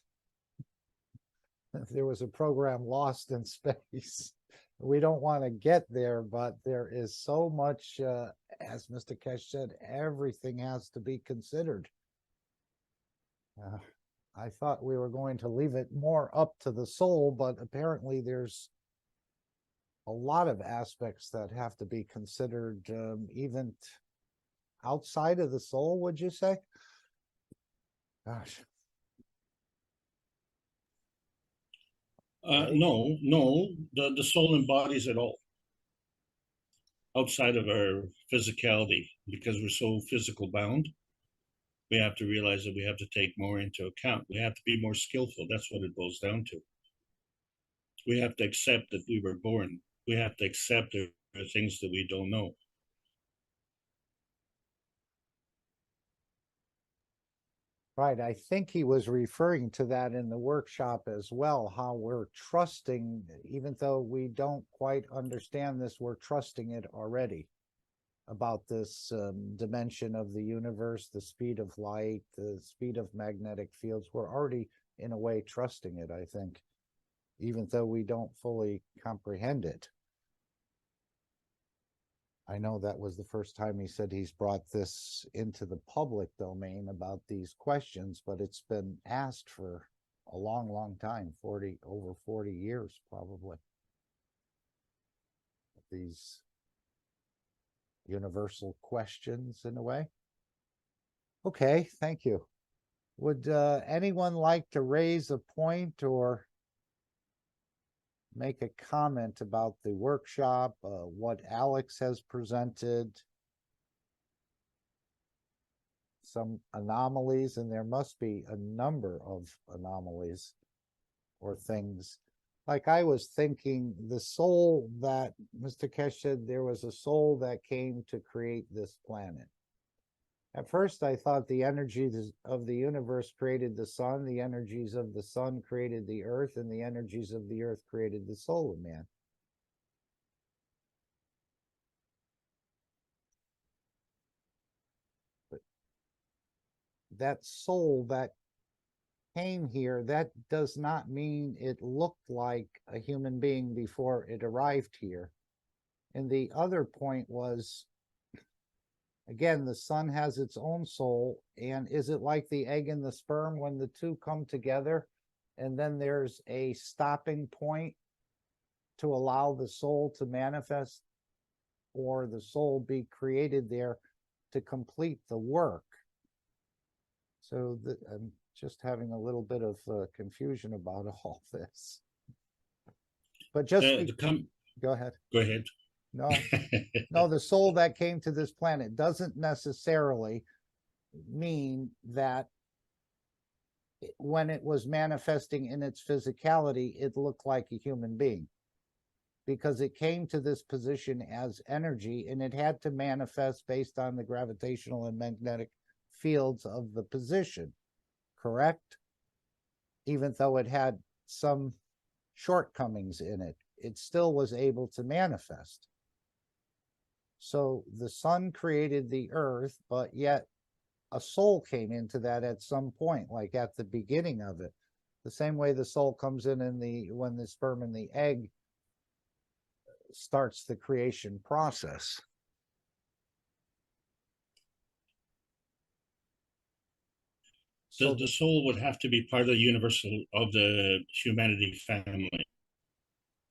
There was a program, Lost in Space. We don't want to get there, but there is so much, as Mr. Keshe said, everything has to be considered. I thought we were going to leave it more up to the soul, but apparently there's a lot of aspects that have to be considered, even outside of the soul, would you say? Gosh. No, the soul embodies it all outside of our physicality, because we're so physical bound. We have to realize that we have to take more into account. We have to be more skillful. That's what it boils down to. We have to accept that we were born. We have to accept there are things that we don't know. Right. I think he was referring to that in the workshop as well, how we're trusting, even though we don't quite understand this, we're trusting it already, about this dimension of the universe, the speed of light, the speed of magnetic fields. We're already, in a way, trusting it, I think, even though we don't fully comprehend it. I know that was the first time he said he's brought this into the public domain about these questions, but it's been asked for a long, long time, over 40 years, probably. These universal questions, in a way. Okay, thank you. Would anyone like to raise a point or make a comment about the workshop, what Alex has presented, some anomalies, and there must be a number of anomalies or things. like I was thinking, the soul that Mr. Kesh said, there was a soul that came to create this planet. At first, I thought the energies of the universe created the sun, the energies of the sun created the earth, and the energies of the earth created the soul of man. But that soul that came here, that does not mean it looked like a human being before it arrived here. And the other point was, again, the sun has its own soul. And is it like the egg and the sperm when the two come together and then there's a stopping point to allow the soul to manifest, or the soul be created there to complete the work? So I'm just having a little bit of confusion about all this. But just go ahead. Go ahead. No, the soul that came to this planet doesn't necessarily mean that when it was manifesting in its physicality, it looked like a human being, because it came to this position as energy and it had to manifest based on the gravitational and magnetic fields of the position, correct? Even though it had some shortcomings in it, it still was able to manifest. So the sun created the earth, but yet a soul came into that at some point, like at the beginning of it. The same way the soul comes in when the sperm and the egg starts the creation process. So the soul would have to be part of the universal of the humanity family.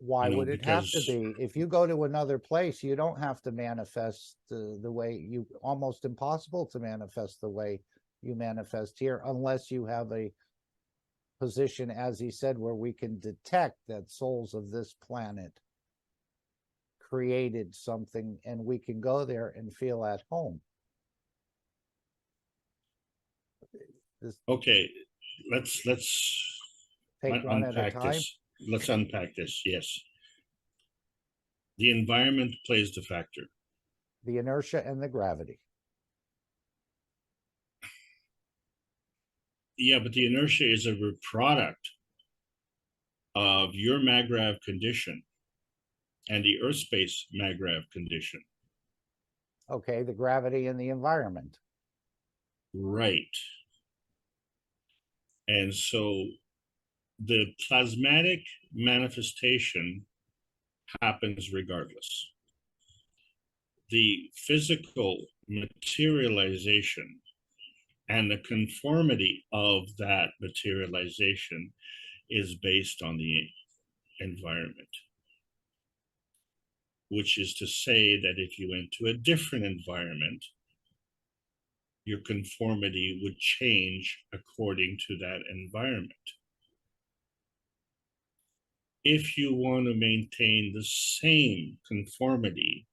Why would it have to be? If you go to another place, you don't have to manifest the way almost impossible to manifest the way you manifest here, unless you have a position, as he said, where we can detect that souls of this planet created something and we can go there and feel at home. Okay, let's take one at a time. Let's unpack this. Yes. The environment plays the factor. The inertia and the gravity. Yeah, but the inertia is a product of your Maggrav condition and the Earth space Maggrav condition. Okay, the gravity and the environment. Right. And so the plasmatic manifestation happens regardless. The physical materialization and the conformity of that materialization is based on the environment, which is to say that if you went to a different environment, your conformity would change according to that environment. If you want to maintain the same conformity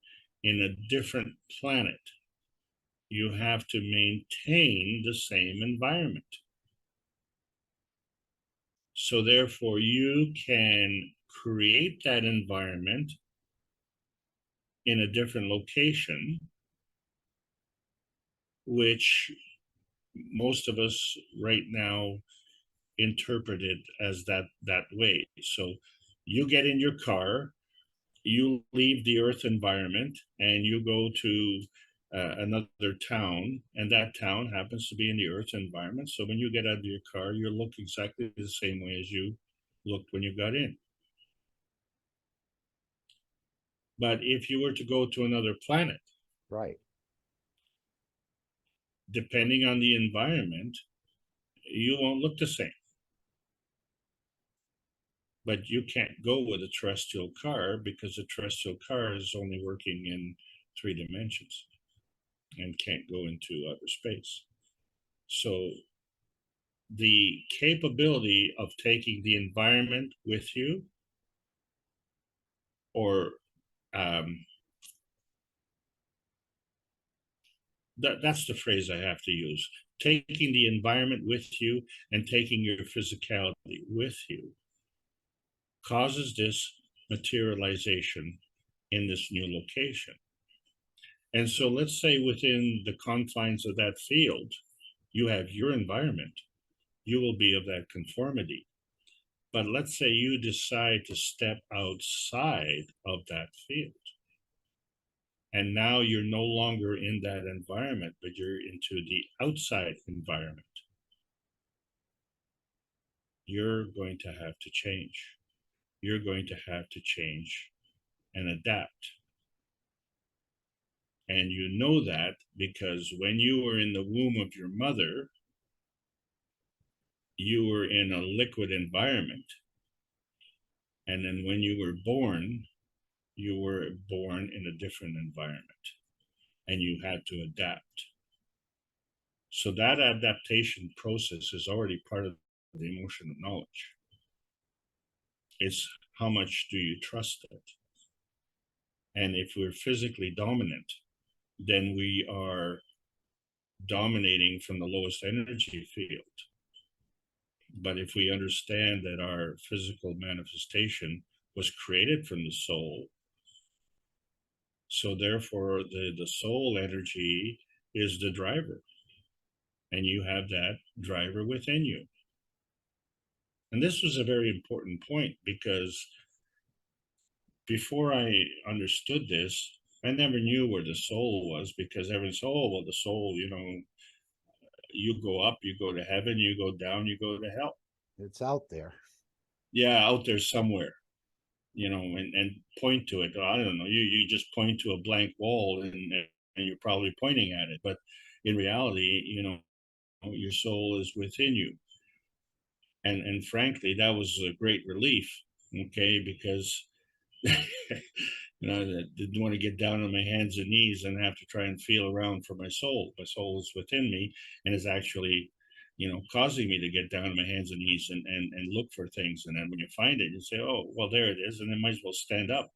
in a different planet, you have to maintain the same environment. So therefore, you can create that environment in a different location, which most of us right now interpret it as that way. So you get in your car, you leave the Earth environment, and you go to another town, and that town happens to be in the Earth environment. So when you get out of your car, you look exactly the same way as you looked when you got in. But if you were to go to another planet, right, depending on the environment, you won't look the same. But you can't go with a terrestrial car because a terrestrial car is only working in 3 dimensions and can't go into outer space. So the capability of taking the environment with you, or that's the phrase I have to use, taking the environment with you and taking your physicality with you causes this materialization in this new location. And so let's say within the confines of that field, you have your environment, you will be of that conformity. But let's say you decide to step outside of that field. And now you're no longer in that environment, but you're into the outside environment. You're going to have to change. You're going to have to change and adapt. And you know that because when you were in the womb of your mother, you were in a liquid environment. And then when you were born in a different environment, and you had to adapt. So that adaptation process is already part of the emotional knowledge. It's how much do you trust it? And if we're physically dominant, then we are dominating from the lowest energy field. But if we understand that our physical manifestation was created from the soul, so therefore the soul energy is the driver, and you have that driver within you. And this was a very important point, because before I understood this, I never knew where the soul was, because everyone said, oh, well, the soul, you know, you go up, you go to heaven, you go down, you go to hell. It's out there. Yeah, out there somewhere, you know, and point to it. I don't know, you just point to a blank wall and you're probably pointing at it. But in reality, you know, your soul is within you. And frankly, that was a great relief, okay, because you know, I didn't want to get down on my hands and knees and have to try and feel around for my soul. My soul is within me and is actually, you know, causing me to get down on my hands and knees and look for things. And then when you find it, you say, oh, well, there it is. And then might as well stand up.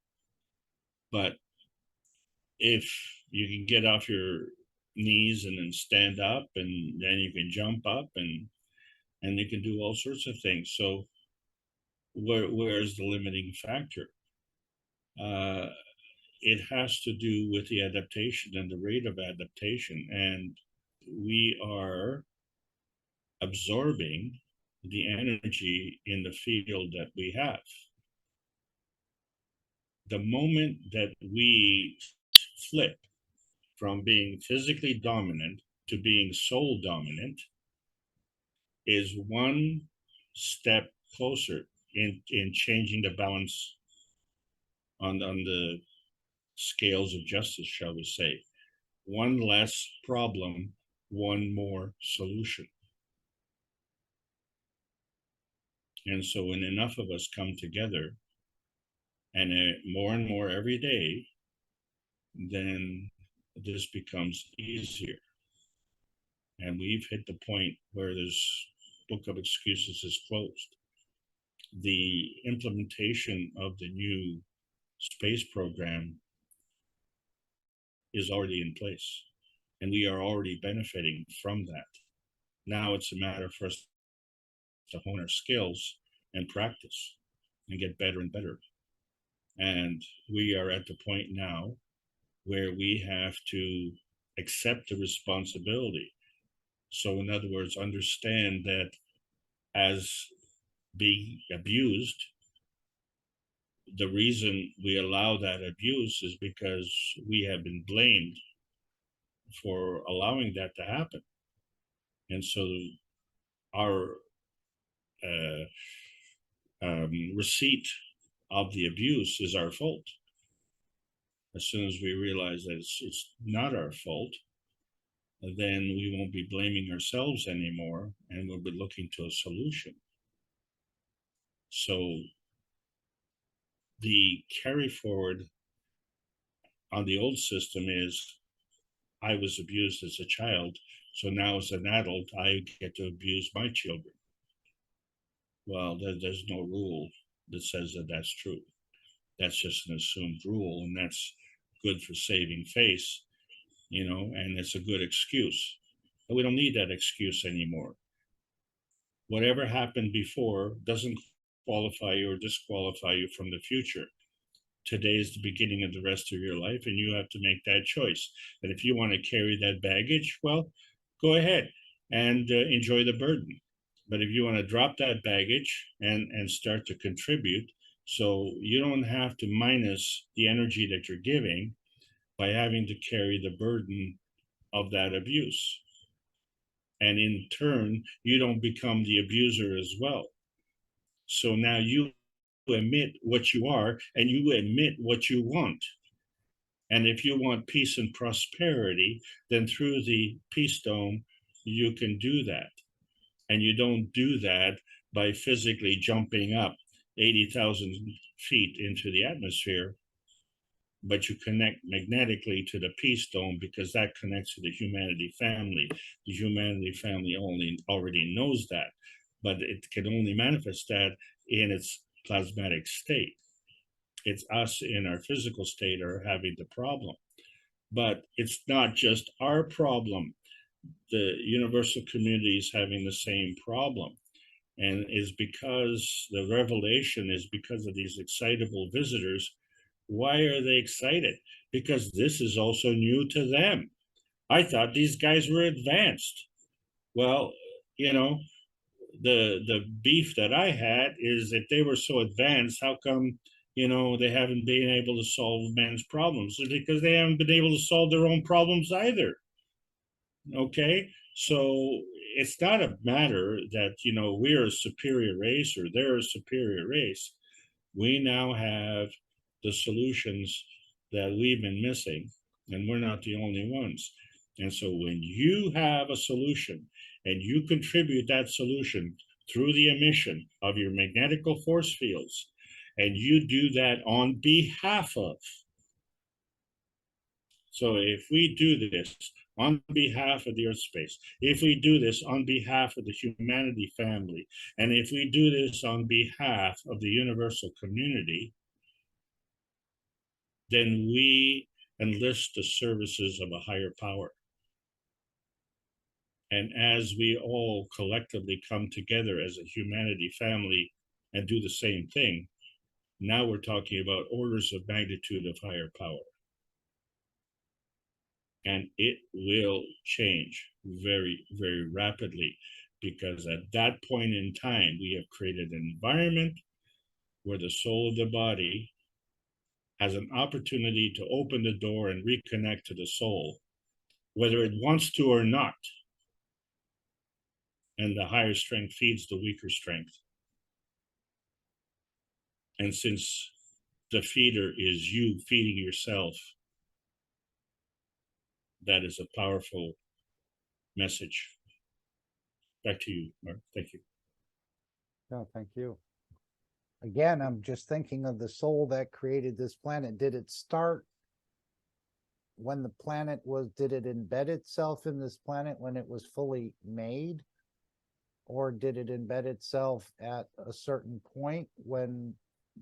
But if you can get off your knees and then stand up, and then you can jump up and you can do all sorts of things. So where's the limiting factor? It has to do with the adaptation and the rate of adaptation. And we are absorbing the energy in the field that we have. The moment that we flip from being physically dominant to being soul dominant is one step closer in changing the balance on the scales of justice, shall we say. One less problem, one more solution. And so when enough of us come together, and more every day, then this becomes easier. And we've hit the point where this book of excuses is closed. The implementation of the new space program is already in place, and we are already benefiting from that. Now it's a matter for us to hone our skills and practice and get better and better. And we are at the point now where we have to accept the responsibility. So in other words, understand that as being abused, the reason we allow that abuse is because we have been blamed for allowing that to happen. And so our receipt of the abuse is our fault. As soon as we realize that it's not our fault, then we won't be blaming ourselves anymore, and we'll be looking to a solution. So the carry forward on the old system is, I was abused as a child, so now as an adult, I get to abuse my children. Well, there's no rule that says that that's true. That's just an assumed rule, and that's good for saving face, you know, and it's a good excuse. But we don't need that excuse anymore. Whatever happened before doesn't qualify you or disqualify you from the future. Today is the beginning of the rest of your life, and you have to make that choice. And if you want to carry that baggage, well, go ahead and enjoy the burden. But if you want to drop that baggage and start to contribute, so you don't have to minus the energy that you're giving by having to carry the burden of that abuse. And in turn, you don't become the abuser as well. So now you admit what you are and you admit what you want. And if you want peace and prosperity, then through the peace dome, you can do that. And you don't do that by physically jumping up 80,000 feet into the atmosphere, but you connect magnetically to the peace dome because that connects to the humanity family. The humanity family already knows that, but it can only manifest that in its plasmatic state. It's us in our physical state are having the problem. But it's not just our problem. The universal community is having the same problem. And is because the revelation is because of these excitable visitors. Why are they excited? Because this is also new to them. I thought these guys were advanced. Well, you know, the beef that I had is that they were so advanced, how come, you know, they haven't been able to solve man's problems? It's because they haven't been able to solve their own problems either. Okay, so it's not a matter that, you know, we're a superior race or they're a superior race. We now have the solutions that we've been missing, and we're not the only ones. And so when you have a solution and you contribute that solution through the emission of your magnetical force fields, and you do that on behalf of, so if we do this on behalf of the Earth space, if we do this on behalf of the humanity family, and if we do this on behalf of the universal community, then we enlist the services of a higher power. And as we all collectively come together as a humanity family and do the same thing, now we're talking about orders of magnitude of higher power. And it will change very, very rapidly, because at that point in time, we have created an environment where the soul of the body has an opportunity to open the door and reconnect to the soul, whether it wants to or not. And the higher strength feeds the weaker strength. And since the feeder is you feeding yourself, that is a powerful message. Back to you, Mark. Thank you. No, thank you. Again, I'm just thinking of the soul that created this planet. Did it start when the planet was, did it embed itself in this planet when it was fully made? Or did it embed itself at a certain point when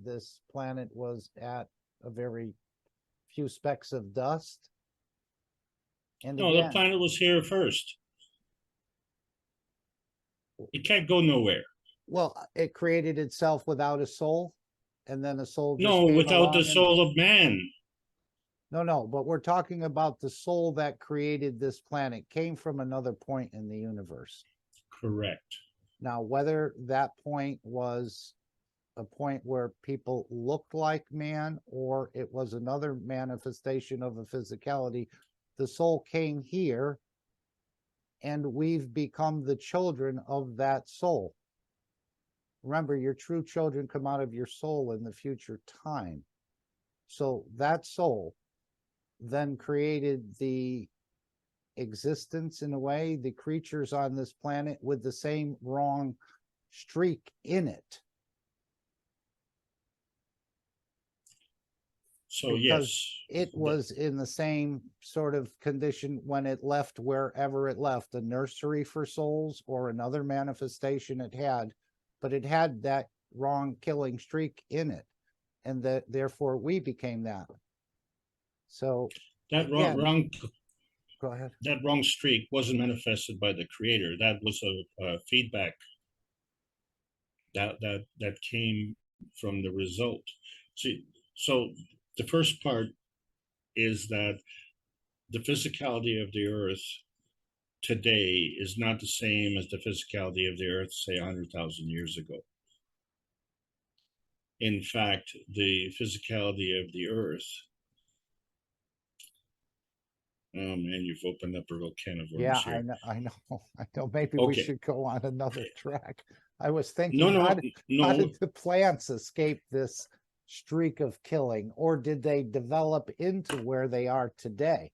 this planet was at a very few specks of dust? And No, again, the planet was here first. It can't go nowhere. well, it created itself without a soul, and then a soul just No, came without along the and- soul of man. No, but we're talking about the soul that created this planet came from another point in the universe. Correct. Now, whether that point was a point where people looked like man, or it was another manifestation of a physicality, the soul came here, and we've become the children of that soul. Remember, your true children come out of your soul in the future time. So that soul then created the existence, in a way, the creatures on this planet with the same wrong streak in it. So Because yes, it was in the same sort of condition when it left wherever it left, a nursery for souls or another manifestation it had, but it had that wrong killing streak in it, and that therefore we became that. So that again, go ahead. that wrong streak wasn't manifested by the creator. That was a feedback that came from the result. See, so the first part is that the physicality of the Earth today is not the same as the physicality of the Earth, say, 100,000 years ago. In fact, the physicality of the Earth, oh man, you've opened up a real can of worms Yeah, here. I know. Maybe we Okay. should go on another track. I was thinking, No, how no. did the plants escape this streak of killing, or did they develop into where they are today?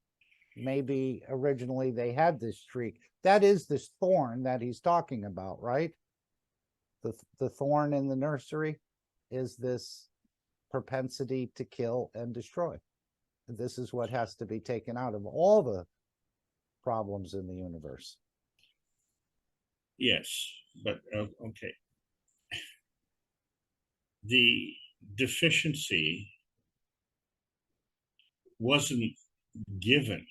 Maybe originally they had this streak. That is this thorn that he's talking about, right? The thorn in the nursery is this propensity to kill and destroy. This is what has to be taken out of all the problems in the universe. Yes, but okay. The deficiency wasn't given.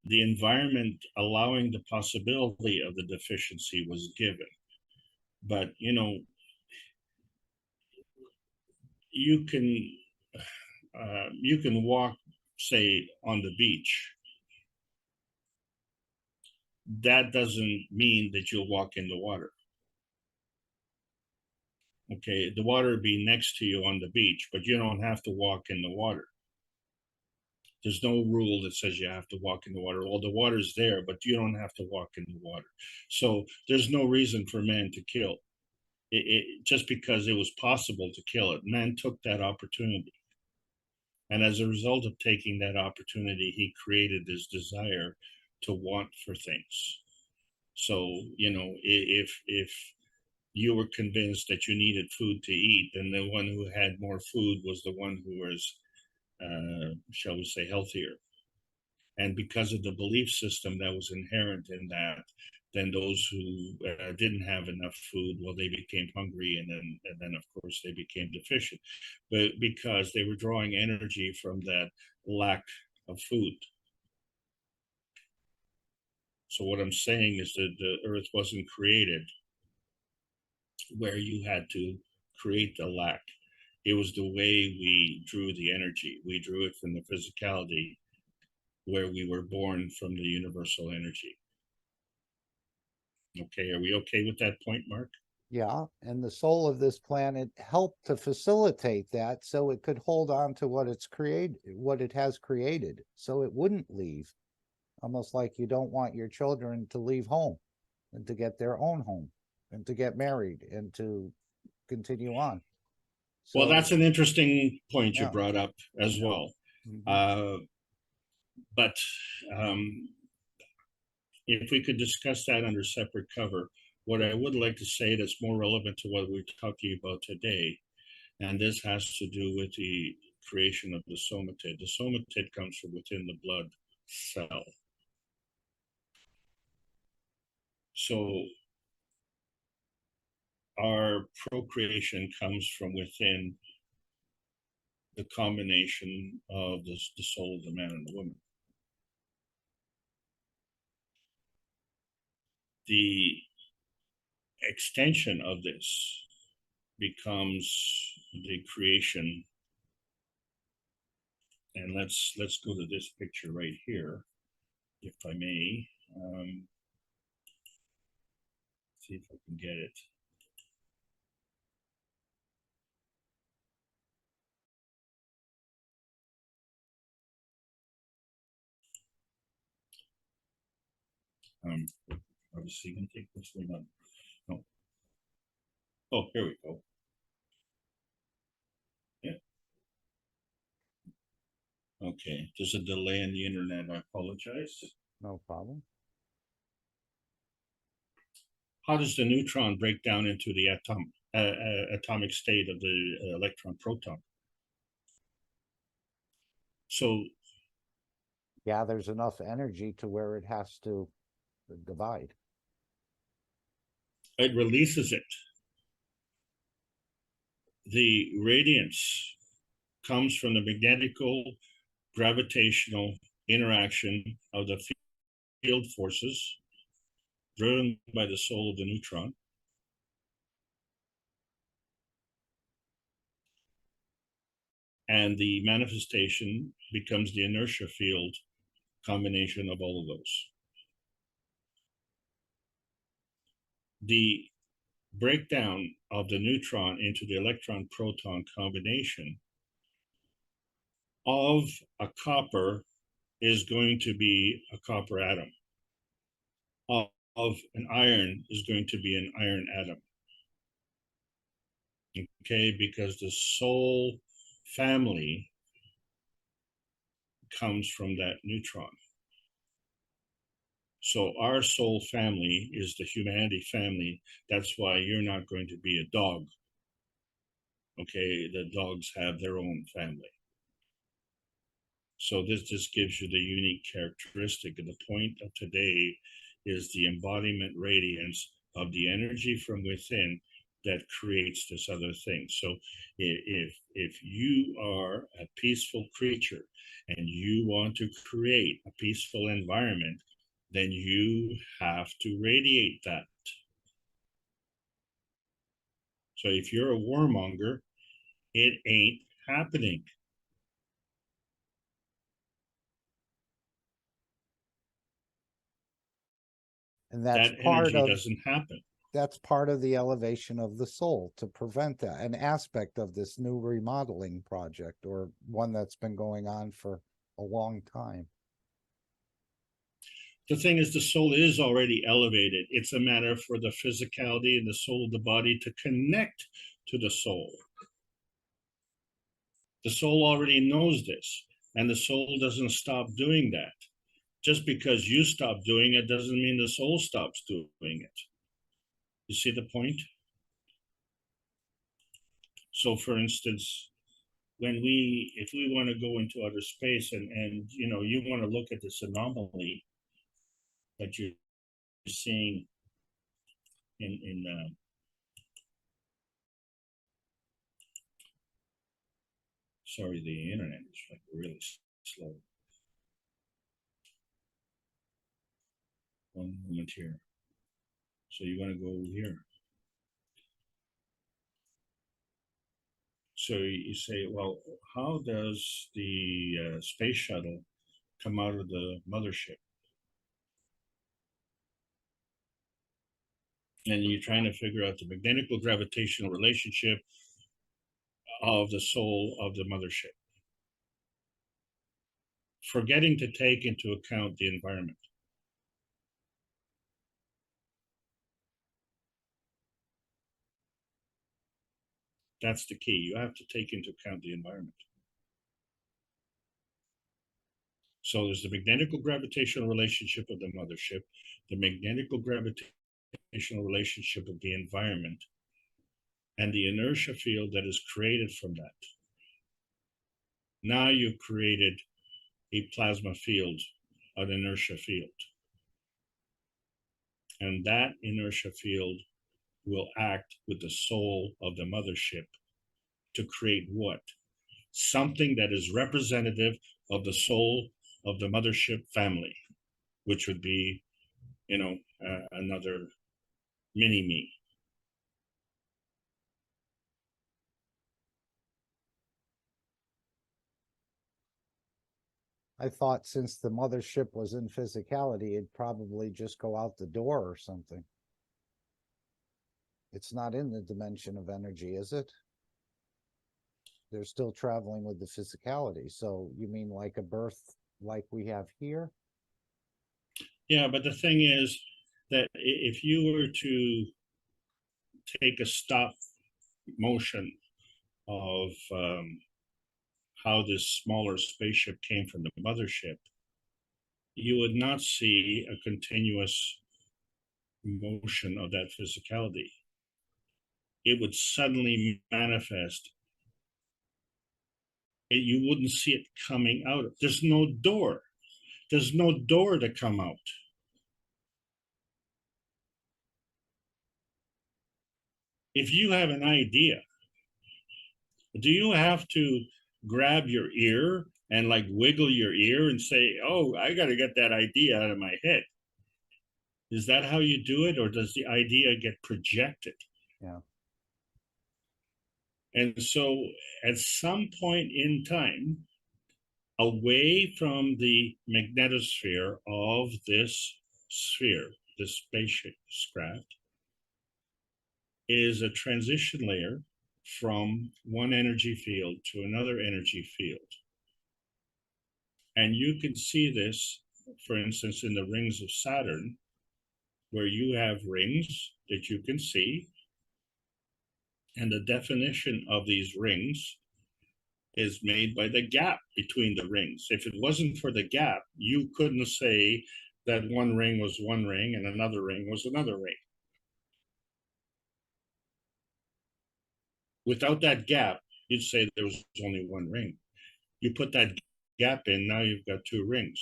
The environment allowing the possibility of the deficiency was given. But, you know, you can walk, say, on the beach. That doesn't mean that you'll walk in the water. Okay, the water will be next to you on the beach, but you don't have to walk in the water. There's no rule that says you have to walk in the water. Well, the water's there, but you don't have to walk in the water. So there's no reason for man to kill. Just because it was possible to kill it, man took that opportunity. And as a result of taking that opportunity, he created this desire to want for things. So, you know, if you were convinced that you needed food to eat, then the one who had more food was the one who was, shall we say, healthier. And because of the belief system that was inherent in that, then those who didn't have enough food, well, they became hungry, and then of course they became deficient, but because they were drawing energy from that lack of food. So what I'm saying is that the Earth wasn't created where you had to create the lack. It was the way we drew the energy. We drew it from the physicality where we were born from the universal energy. Okay, are we okay with that point, Mark? Yeah, and the soul of this planet helped to facilitate that so it could hold on to what it's created, what it has created, so it wouldn't leave. Almost like you don't want your children to leave home and to get their own home and to get married and to continue on. So, well, that's an interesting point you yeah. brought up as well. But if we could discuss that under separate cover, what I would like to say that's more relevant to what we're talking about today, and this has to do with the creation of the somatid. The somatid comes from within the blood cell. So our procreation comes from within the combination of the soul of the man and the woman. The extension of this becomes the creation, and let's go to this picture right here, if I may. See if I can get it. Obviously, you can take this one on. No. Oh, here we go. Yeah. Okay, there's a delay in the internet. I apologize. No problem. How does the neutron break down into the atomic state of the electron proton? So Gathers enough energy to where it has to divide. it releases it. The radiance comes from the magnetical gravitational interaction of the field forces driven by the soul of the neutron. And the manifestation becomes the inertia field combination of all of those. The breakdown of the neutron into the electron-proton combination of a copper is going to be a copper atom. Of an iron is going to be an iron atom. Okay, because the soul family comes from that neutron. So our soul family is the humanity family. That's why you're not going to be a dog. Okay, the dogs have their own family. So this just gives you the unique characteristic. And the point of today is the embodiment radiance of the energy from within that creates this other thing. So if you are a peaceful creature and you want to create a peaceful environment, then you have to radiate that. So if you're a warmonger, it ain't happening. And that's That part energy of doesn't happen. that's part of the elevation of the soul, to prevent that, an aspect of this new remodeling project, or one that's been going on for a long time. The thing is, the soul is already elevated. It's a matter for the physicality and the soul of the body to connect to the soul. The soul already knows this, and the soul doesn't stop doing that. Just because you stop doing it doesn't mean the soul stops doing it. You see the point? So for instance, if we want to go into outer space and you know, you want to look at this anomaly that you're seeing in sorry, the internet is like really slow. One moment here. So you want to go here. So you say, well, how does the space shuttle come out of the mothership? And you're trying to figure out the magnetical gravitational relationship of the soul of the mothership, forgetting to take into account the environment. That's the key. You have to take into account the environment. So there's the magnetical gravitational relationship of the mothership, the magnetical gravitational relationship of the environment, and the inertia field that is created from that. Now you've created a plasma field, an inertia field. And that inertia field will act with the soul of the mothership to create what? Something that is representative of the soul of the mothership family, which would be, you know, another mini-me. I thought since the mothership was in physicality, it'd probably just go out the door or something. It's not in the dimension of energy, is it? They're still traveling with the physicality. So you mean like a birth like we have here? Yeah, but the thing is that if you were to take a stop motion of how this smaller spaceship came from the mothership, you would not see a continuous motion of that physicality. It would suddenly manifest. You wouldn't see it coming out. There's no door. There's no door to come out. If you have an idea, do you have to grab your ear and like wiggle your ear and say, oh, I got to get that idea out of my head? Is that how you do it? Or does the idea get projected? Yeah. And so at some point in time, away from the magnetosphere of this sphere, this spacecraft, is a transition layer from one energy field to another energy field. And you can see this, for instance, in the rings of Saturn, where you have rings that you can see. And the definition of these rings is made by the gap between the rings. If it wasn't for the gap, you couldn't say that one ring was one ring and another ring was another ring. Without that gap, you'd say there was only one ring. You put that gap in, now you've got two rings.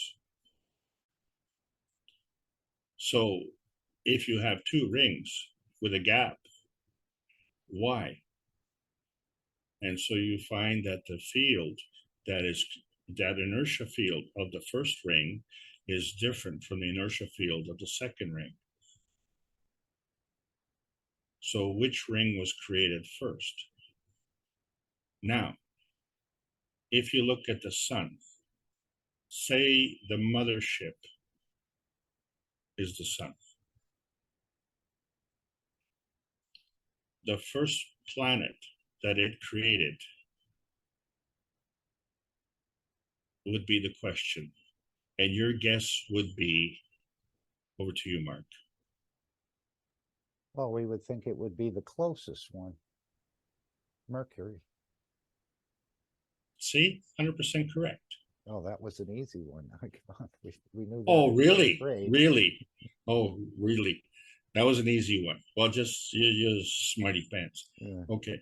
So if you have two rings with a gap, why? And so you find that the field that inertia field of the first ring is different from the inertia field of the second ring. So which ring was created first? Now, if you look at the sun, say the mothership is the sun. The first planet that it created would be the question. And your guess would be, over to you, Mark. Well, we would think it would be the closest one, Mercury. See, 100% correct. Oh, that was an easy one. Come on, we knew that. Oh, in really? third grade. Really? Oh, really? That was an easy one. Well, just you're smarty pants. Yeah. Okay.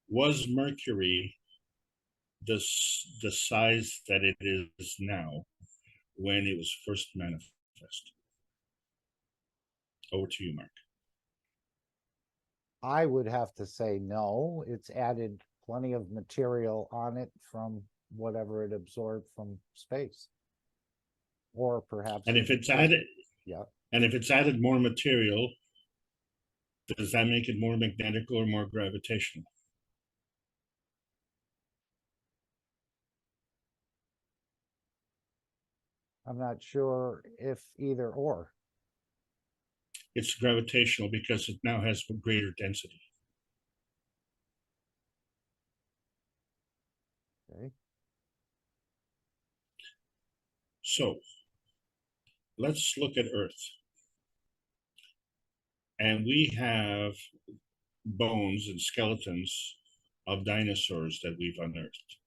Was Mercury the size that it is now when it was first manifest? Over to you, Mark. I would have to say no. It's added plenty of material on it from whatever it absorbed from space. Or perhaps. And if it's added, yeah. And if it's added more material, does that make it more magnetic or more gravitational? I'm not sure if either or. It's gravitational because it now has greater density. Okay. So let's look at Earth. And we have bones and skeletons of dinosaurs that we've unearthed.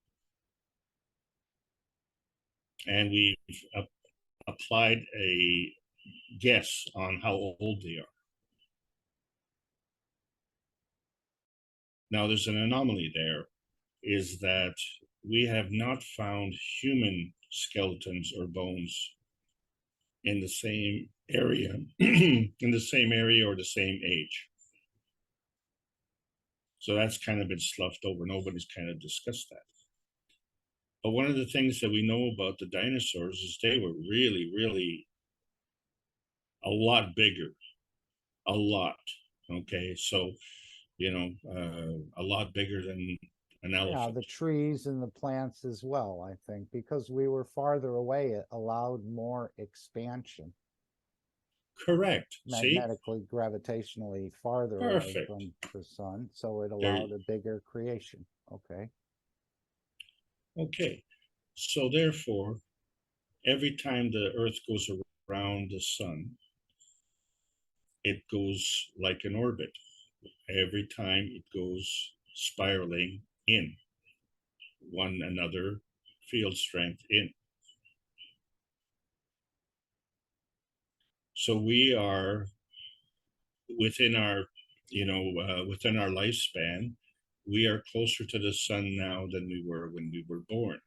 And we've applied a guess on how old they are. Now, there's an anomaly there, is that we have not found human skeletons or bones in the same area, in the same area or the same age. So that's kind of been sloughed over. Nobody's kind of discussed that. But one of the things that we know about the dinosaurs is they were really, really a lot bigger, a lot. Okay, so, you know, a lot bigger than an elephant. Yeah, the trees and the plants as well, I think, because we were farther away, it allowed more expansion. Correct. Magnetically, gravitationally farther away from the sun, so it allowed a bigger creation. Okay. Okay, so therefore, every time the Earth goes around the sun, it goes like an orbit. Every time it goes spiraling in one another field strength in. So we are within our, within our lifespan, we are closer to the sun now than we were when we were born.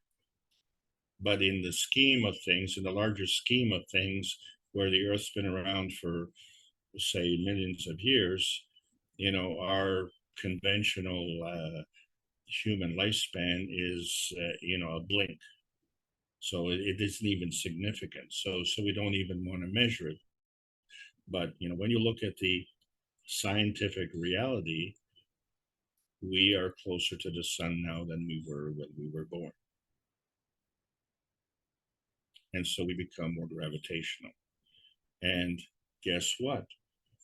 But in the scheme of things, in the larger scheme of things, where the Earth's been around for, say, millions of years, our conventional human lifespan is, a blink. So it isn't even significant. So we don't even want to measure it. But, when you look at the scientific reality, we are closer to the sun now than we were when we were born. And so we become more gravitational. And guess what?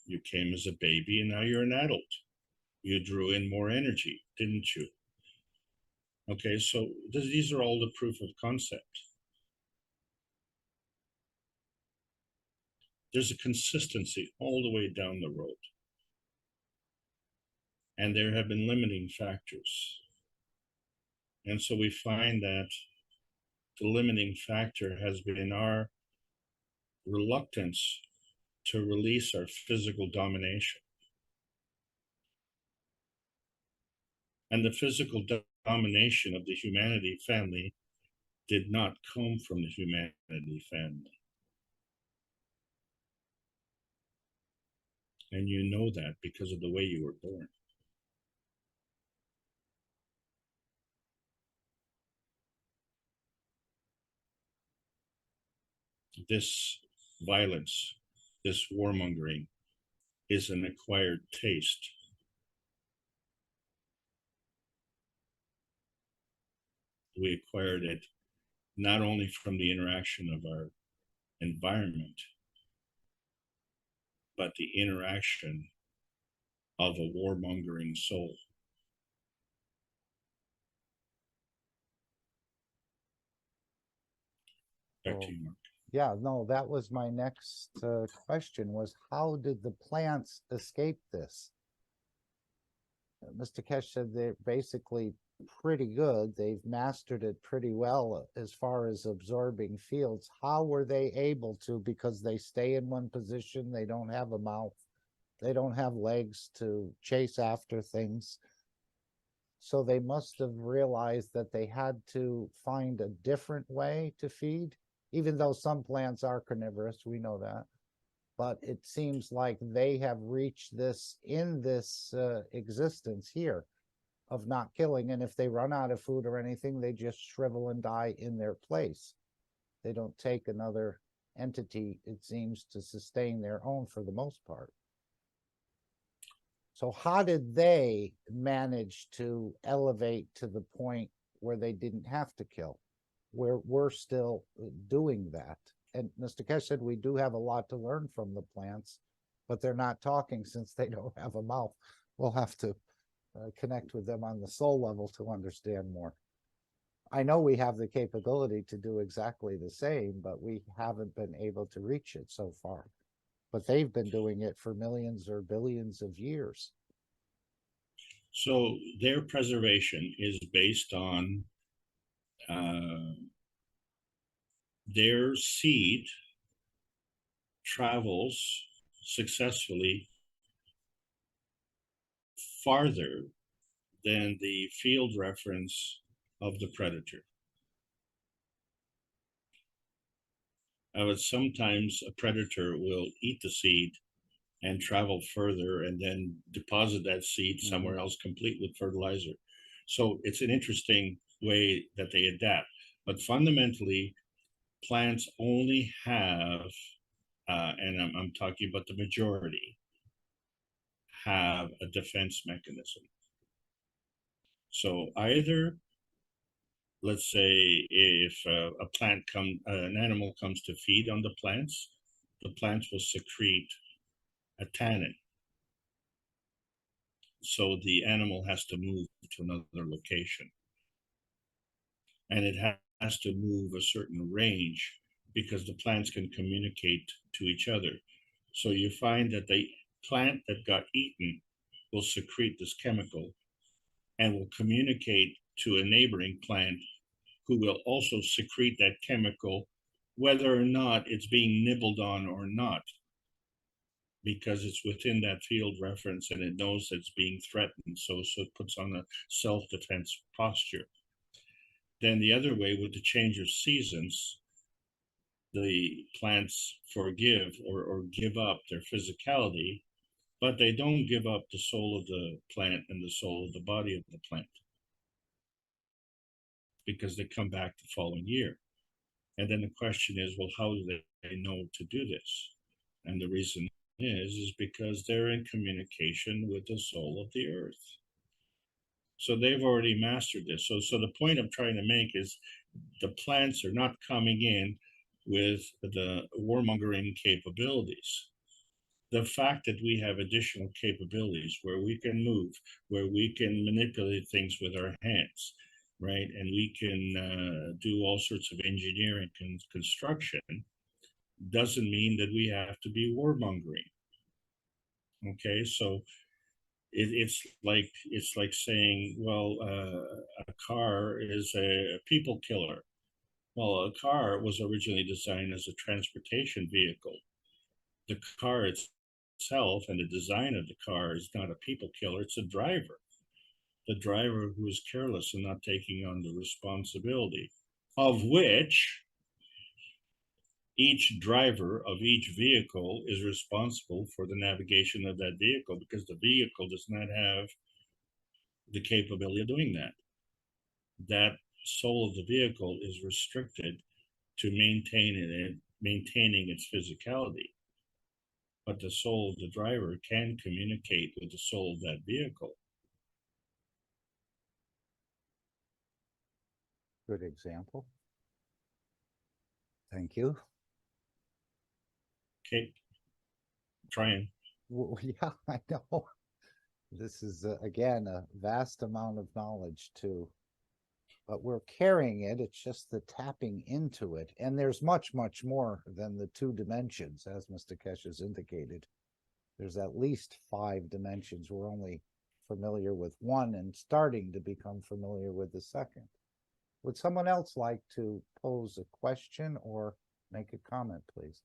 You came as a baby and now you're an adult. You drew in more energy, didn't you? Okay, so these are all the proof of concept. There's a consistency all the way down the road. And there have been limiting factors. And so we find that the limiting factor has been our reluctance to release our physical domination. And the physical domination of the humanity family did not come from the humanity family. And you know that because of the way you were born. This violence, this warmongering, is an acquired taste. We acquired it not only from the interaction of our environment, but the interaction of a warmongering soul. Back to you, Mark. Yeah, no, that was my next question was, how did the plants escape this? Mr. Kesh said they're basically pretty good. They've mastered it pretty well as far as absorbing fields. How were they able to? Because they stay in one position, they don't have a mouth, they don't have legs to chase after things. So they must have realized that they had to find a different way to feed, even though some plants are carnivorous, we know that. But it seems like they have reached this in this existence here of not killing. And if they run out of food or anything, they just shrivel and die in their place. They don't take another entity, it seems, to sustain their own for the most part. So how did they manage to elevate to the point where they didn't have to kill, where we're still doing that? And Mr. Kesh said we do have a lot to learn from the plants, but they're not talking since they don't have a mouth. We'll have to connect with them on the soul level to understand more. I know we have the capability to do exactly the same, but we haven't been able to reach it so far. But they've been doing it for millions or billions of years. So their preservation is based on their seed travels successfully farther than the field reference of the predator. But sometimes a predator will eat the seed and travel further and then deposit that seed somewhere else complete with fertilizer. So it's an interesting way that they adapt. But fundamentally, plants only have, and I'm talking about the majority, have a defense mechanism. So either, let's say, if an animal comes to feed on the plants will secrete a tannin. So the animal has to move to another location. And it has to move a certain range because the plants can communicate to each other. So you find that the plant that got eaten will secrete this chemical and will communicate to a neighboring plant who will also secrete that chemical, whether or not it's being nibbled on or not, because it's within that field reference and it knows it's being threatened. So it puts on a self-defense posture. Then the other way, with the change of seasons, the plants forgive or give up their physicality, but they don't give up the soul of the plant and the soul of the body of the plant, because they come back the following year. And then the question is, well, how do they know to do this? And the reason is because they're in communication with the soul of the earth. So they've already mastered this. So the point I'm trying to make is the plants are not coming in with the warmongering capabilities. The fact that we have additional capabilities where we can move, where we can manipulate things with our hands, right? And we can do all sorts of engineering and construction doesn't mean that we have to be warmongering. Okay, so it's like saying, well, a car is a people killer. Well, a car was originally designed as a transportation vehicle. The car itself and the design of the car is not a people killer, it's a driver. The driver who is careless and not taking on the responsibility, of which each driver of each vehicle is responsible for the navigation of that vehicle, because the vehicle does not have the capability of doing that. That soul of the vehicle is restricted to maintaining its physicality. But the soul of the driver can communicate with the soul of that vehicle. Good example. Thank you. Okay, trying. Well, yeah, I know. This is, again, a vast amount of knowledge too. But we're carrying it. It's just the tapping into it. And there's much, much more than the 2 dimensions, as Mr. Kesh has indicated. There's at least 5 dimensions. We're only familiar with 1 and starting to become familiar with the second. Would someone else like to pose a question or make a comment, please?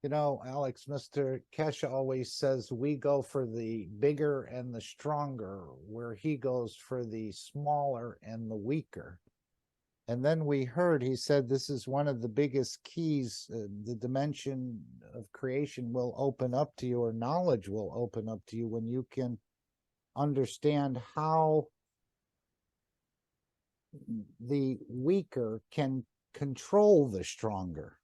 You know, Alex, Mr. Kesha always says we go for the bigger and the stronger, where he goes for the smaller and the weaker. And then we heard he said this is one of the biggest keys. The dimension of creation will open up to you, or knowledge will open up to you, when you can understand how the weaker can control the stronger.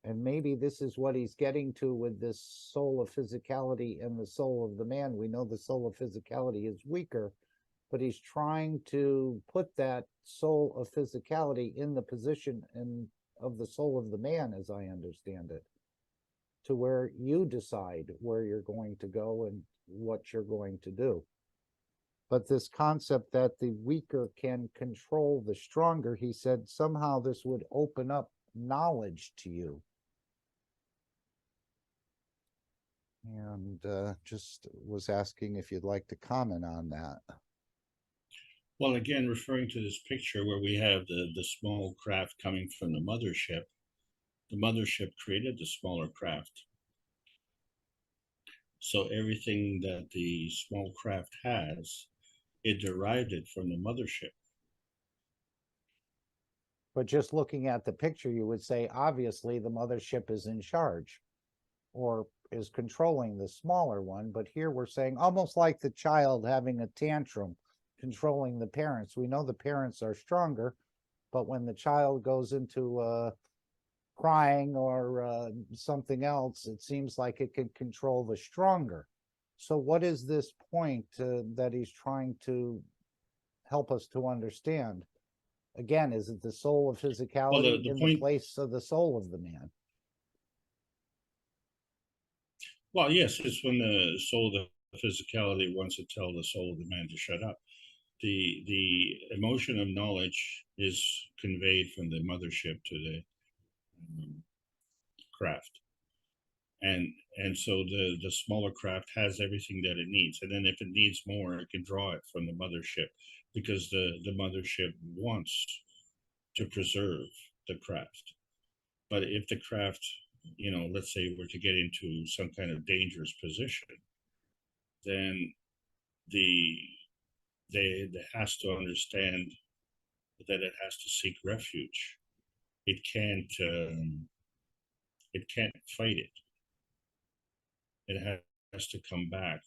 And maybe this is what he's getting to with this soul of physicality and the soul of the man. We know the soul of physicality is weaker, but he's trying to put that soul of physicality in the position of the soul of the man, as I understand it, to where you decide where you're going to go and what you're going to do. But this concept that the weaker can control the stronger, he said somehow this would open up knowledge to you. And just was asking if you'd like to comment on that. Well, again, referring to this picture where we have the small craft coming from the mothership created the smaller craft. So everything that the small craft has, it derived it from the mothership. But just looking at the picture, you would say, obviously, the mothership is in charge or is controlling the smaller one. But here we're saying almost like the child having a tantrum, controlling the parents. We know the parents are stronger, but when the child goes into crying or something else, it seems like it can control the stronger. So what is this point that he's trying to help us to understand? Again, is it the soul of physicality in the place of the soul of the man? Well, yes, it's when the soul of the physicality wants to tell the soul of the man to shut up. The emotion of knowledge is conveyed from the mothership to the craft. And so the smaller craft has everything that it needs. And then if it needs more, it can draw it from the mothership, because the mothership wants to preserve the craft. But if the craft, you know, let's say were to get into some kind of dangerous position, then it has to understand that it has to seek refuge. It can't fight it. It has to come back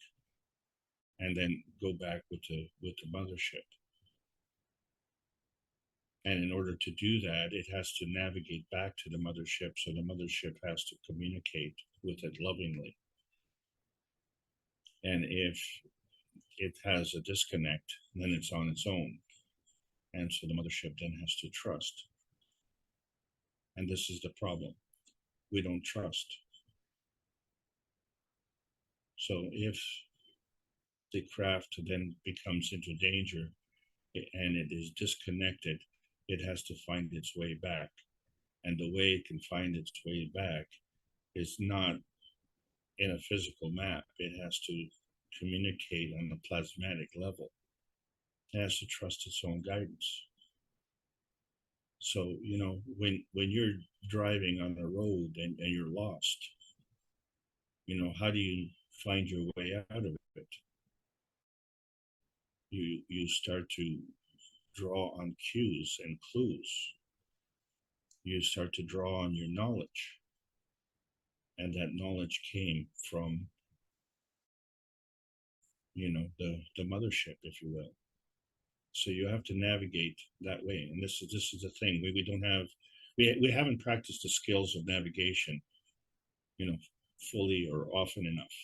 and then go back with the mothership. And in order to do that, it has to navigate back to the mothership. So the mothership has to communicate with it lovingly. And if it has a disconnect, then it's on its own. And so the mothership then has to trust. And this is the problem. We don't trust. So if the craft then becomes into danger and it is disconnected, it has to find its way back. And the way it can find its way back is not in a physical map. It has to communicate on a plasmatic level. It has to trust its own guidance. So, you know, when you're driving on a road and you're lost, you know, how do you find your way out of it? You start to draw on cues and clues. You start to draw on your knowledge. And that knowledge came from, you know, the mothership, if you will. So you have to navigate that way. And this is the thing. We haven't practiced the skills of navigation, you know, fully or often enough.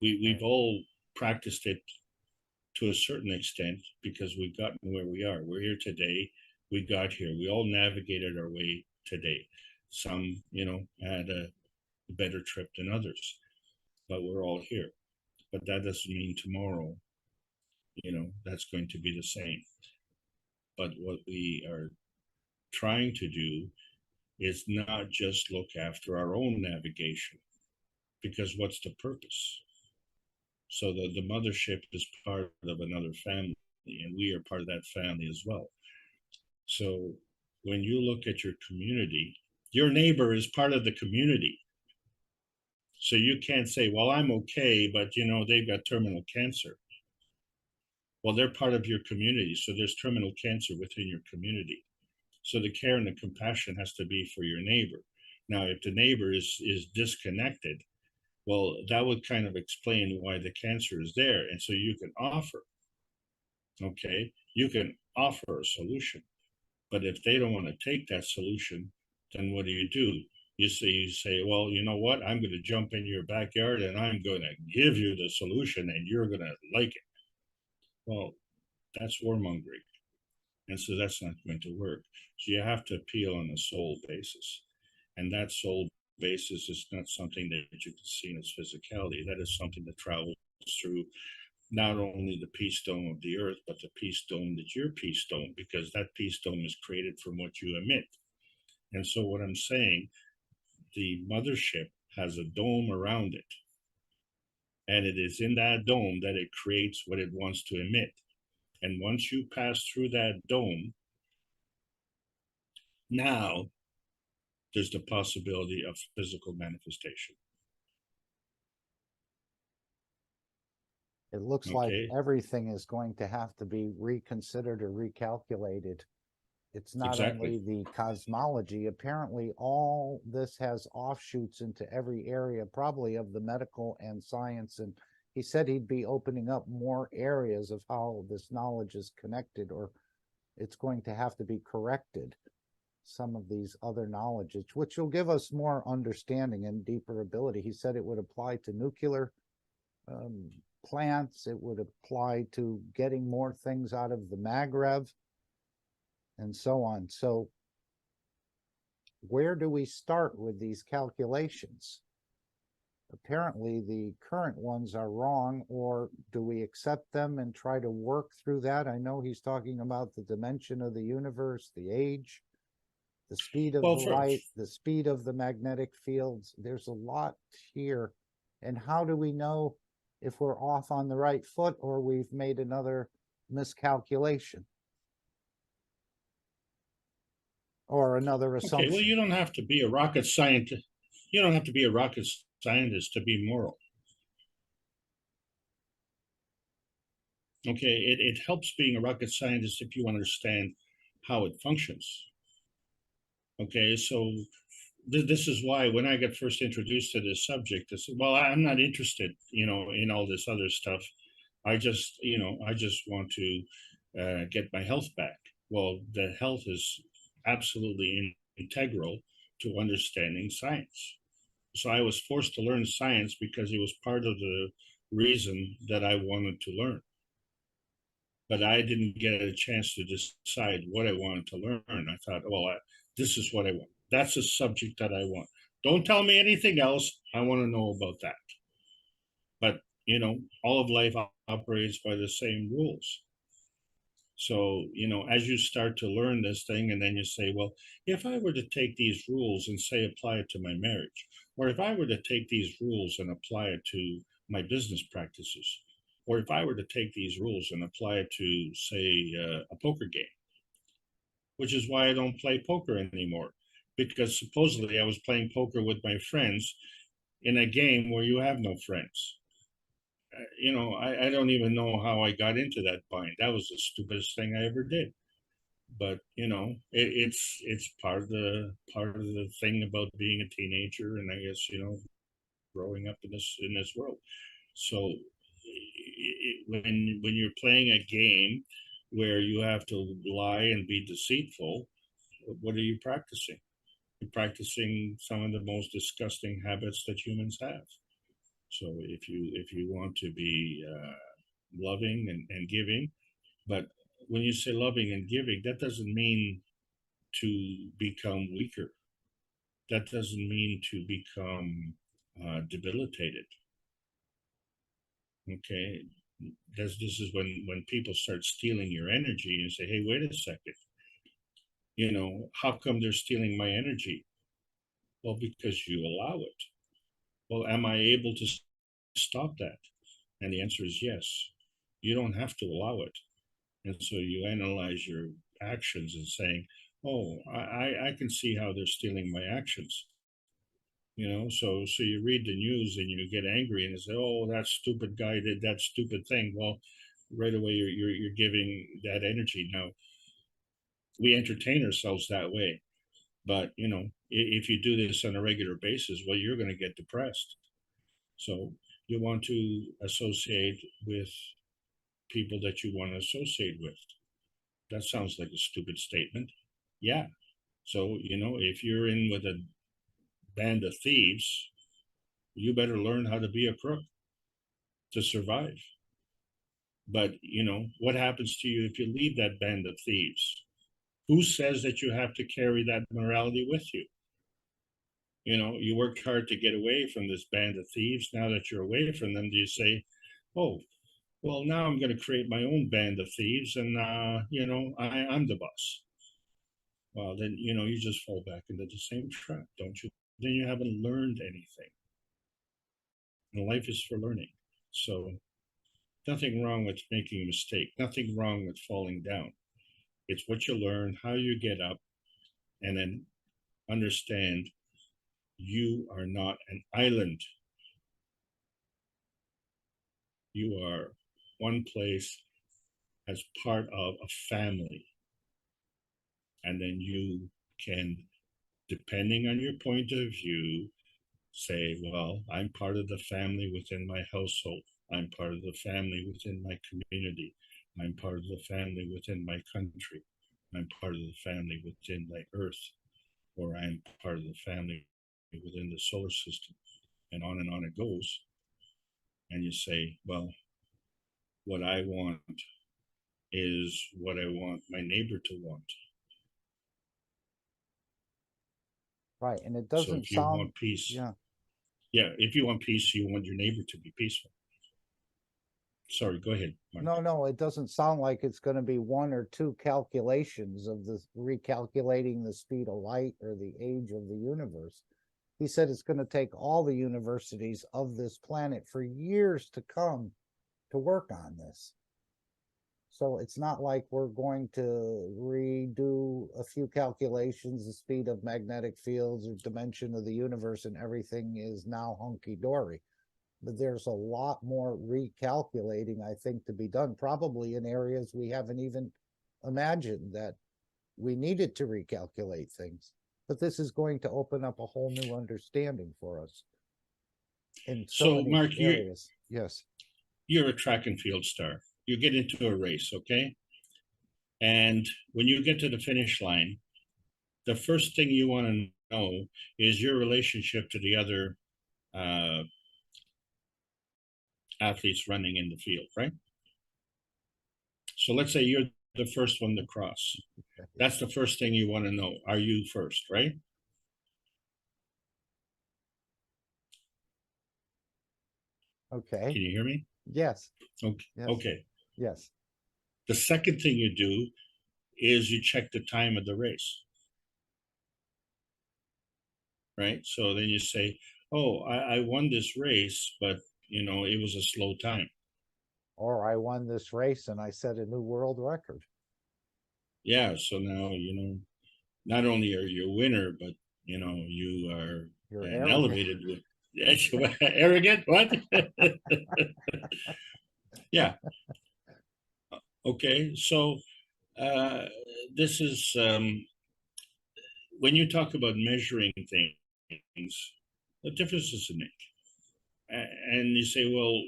We've all practiced it to a certain extent because we've gotten where we are. We're here today. We got here. We all navigated our way today. Some, you know, had a better trip than others, but we're all here. But that doesn't mean tomorrow, you know, that's going to be the same. But what we are trying to do is not just look after our own navigation, because what's the purpose? So the mothership is part of another family, and we are part of that family as well. So when you look at your community, your neighbor is part of the community. So you can't say, well, I'm okay, but you know, they've got terminal cancer. Well, they're part of your community. So there's terminal cancer within your community. So the care and the compassion has to be for your neighbor. Now, if the neighbor is disconnected, well, that would kind of explain why the cancer is there. And so you can offer, okay, you can offer a solution. But if they don't want to take that solution, then what do? You say, well, you know what? I'm going to jump in your backyard and I'm going to give you the solution and you're going to like it. Well, that's warmongering. And so that's not going to work. So you have to appeal on a soul basis. And that soul basis is not something that you can see in its physicality. That is something that travels through not only the peace dome of the earth, but the peace dome that's your peace dome, because that peace dome is created from what you emit. And so what I'm saying, the mothership has a dome around it. And it is in that dome that it creates what it wants to emit. And once you pass through that dome, now there's the possibility of physical manifestation. It looks like everything is going to have to be reconsidered or recalculated. It's not only the cosmology. Apparently, all this has offshoots into every area, probably of the medical and science. And he said he'd be opening up more areas of how this knowledge is connected, or it's going to have to be corrected. Some of these other knowledges, which will give us more understanding and deeper ability. He said it would apply to nuclear plants. It would apply to getting more things out of the Maghreb and so on. So where do we start with these calculations? Apparently the current ones are wrong, or do we accept them and try to work through that? I know he's talking about the dimension of the universe, the age, the speed of the light, the speed of the magnetic fields. There's a lot here. And how do we know if we're off on the right foot or we've made another miscalculation or another assumption? Okay, well, you don't have to be a rocket scientist. You don't have to be a rocket scientist to be moral. Okay, it helps being a rocket scientist if you understand how it functions. Okay, so this is why when I got first introduced to this subject, I said, well, I'm not interested, you know, in all this other stuff. I just want to get my health back. Well, the health is absolutely integral to understanding science. So I was forced to learn science because it was part of the reason that I wanted to learn. But I didn't get a chance to decide what I wanted to learn. I thought, well, this is what I want. That's a subject that I want. Don't tell me anything else. I want to know about that. But, you know, all of life operates by the same rules. So, you know, as you start to learn this thing, and then you say, well, if I were to take these rules and say apply it to my marriage, or if I were to take these rules and apply it to my business practices, or if I were to take these rules and apply it to, say, a poker game, which is why I don't play poker anymore, because supposedly I was playing poker with my friends in a game where you have no friends. You know, I don't even know how I got into that bind. That was the stupidest thing I ever did. But you know, it's part of the thing about being a teenager, and I guess, you know, growing up in this world. So when you're playing a game where you have to lie and be deceitful, what are you practicing? You're practicing some of the most disgusting habits that humans have. So if you want to be loving and giving, but when you say loving and giving, that doesn't mean to become weaker. That doesn't mean to become debilitated. Okay, this is when people start stealing your energy and say, "Hey, wait a second. You know, how come they're stealing my energy?" Well, because you allow it. Well, am I able to stop that? And the answer is yes. You don't have to allow it. And so you analyze your actions and saying, oh, I can see how they're stealing my actions. You know, so you read the news and you get angry and you say, oh, that stupid guy did that stupid thing. Well, right away you're giving that energy. Now we entertain ourselves that way, but you know, if you do this on a regular basis, well, you're going to get depressed. So you want to associate with people that you want to associate with. That sounds like a stupid statement. Yeah. So, you know, if you're in with a band of thieves, you better learn how to be a crook to survive. But, you know, what happens to you if you leave that band of thieves? Who says that you have to carry that morality with you? You know, you worked hard to get away from this band of thieves. Now that you're away from them, do you say, oh, well, now I'm going to create my own band of thieves and, you know, I'm the boss? Well, then, you know, you just fall back into the same trap, don't you? Then you haven't learned anything. And life is for learning. So nothing wrong with making a mistake, nothing wrong with falling down. It's what you learn, how you get up, and then understand you are not an island. You are one place as part of a family. And then you can, depending on your point of view, say, well, I'm part of the family within my household. I'm part of the family within my community. I'm part of the family within my country. I'm part of the family within my earth, or I'm part of the family within the solar system. And on it goes. And you say, well, what I want is what I want my neighbor to want. Right, and it So doesn't if you sound, want peace, yeah. if you want peace, you want your neighbor to be peaceful. Sorry, go ahead, Mark. No, it doesn't sound like it's going to be one or two calculations of the recalculating the speed of light or the age of the universe. He said it's going to take all the universities of this planet for years to come to work on this. So it's not like we're going to redo a few calculations, the speed of magnetic fields or dimension of the universe, and everything is now hunky-dory. But there's a lot more recalculating, I think, to be done, probably in areas we haven't even imagined that we needed to recalculate things. But this is going to open up a whole new understanding for us in so many Mark, areas. Yes. You're a track and field star. You get into a race, okay? And when you get to the finish line, the first thing you want to know is your relationship to the other athletes running in the field, right? So let's say you're the first one to cross. That's the first thing you want to know. Are you first, right? Okay. Can you hear me? Yes. Okay. Yes. Okay. Yes. The second thing you do is you check the time of the race, right? So then you say, oh, I won this race, but you know, it was a slow time. Or I won this race and I set a new world record. Yeah. So now, you know, not only are you a winner, but you know, you are You're an arrogant. elevated arrogant, what? Yeah. Okay. So this is when you talk about measuring things, what difference does it make? And you say, well,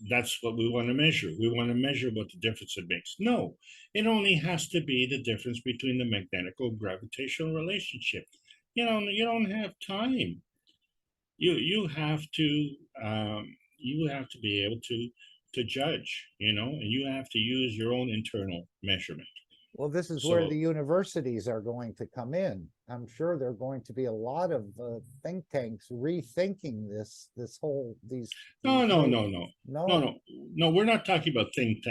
that's what we want to measure. We want to measure what the difference it makes. No, it only has to be the difference between the magnetical gravitational relationship. You don't have time. You have to be able to judge, you know, and you have to use your own internal measurement. Well, this is where So the universities are going to come in. I'm sure there are going to be a lot of think tanks rethinking these no, no. we're not talking about think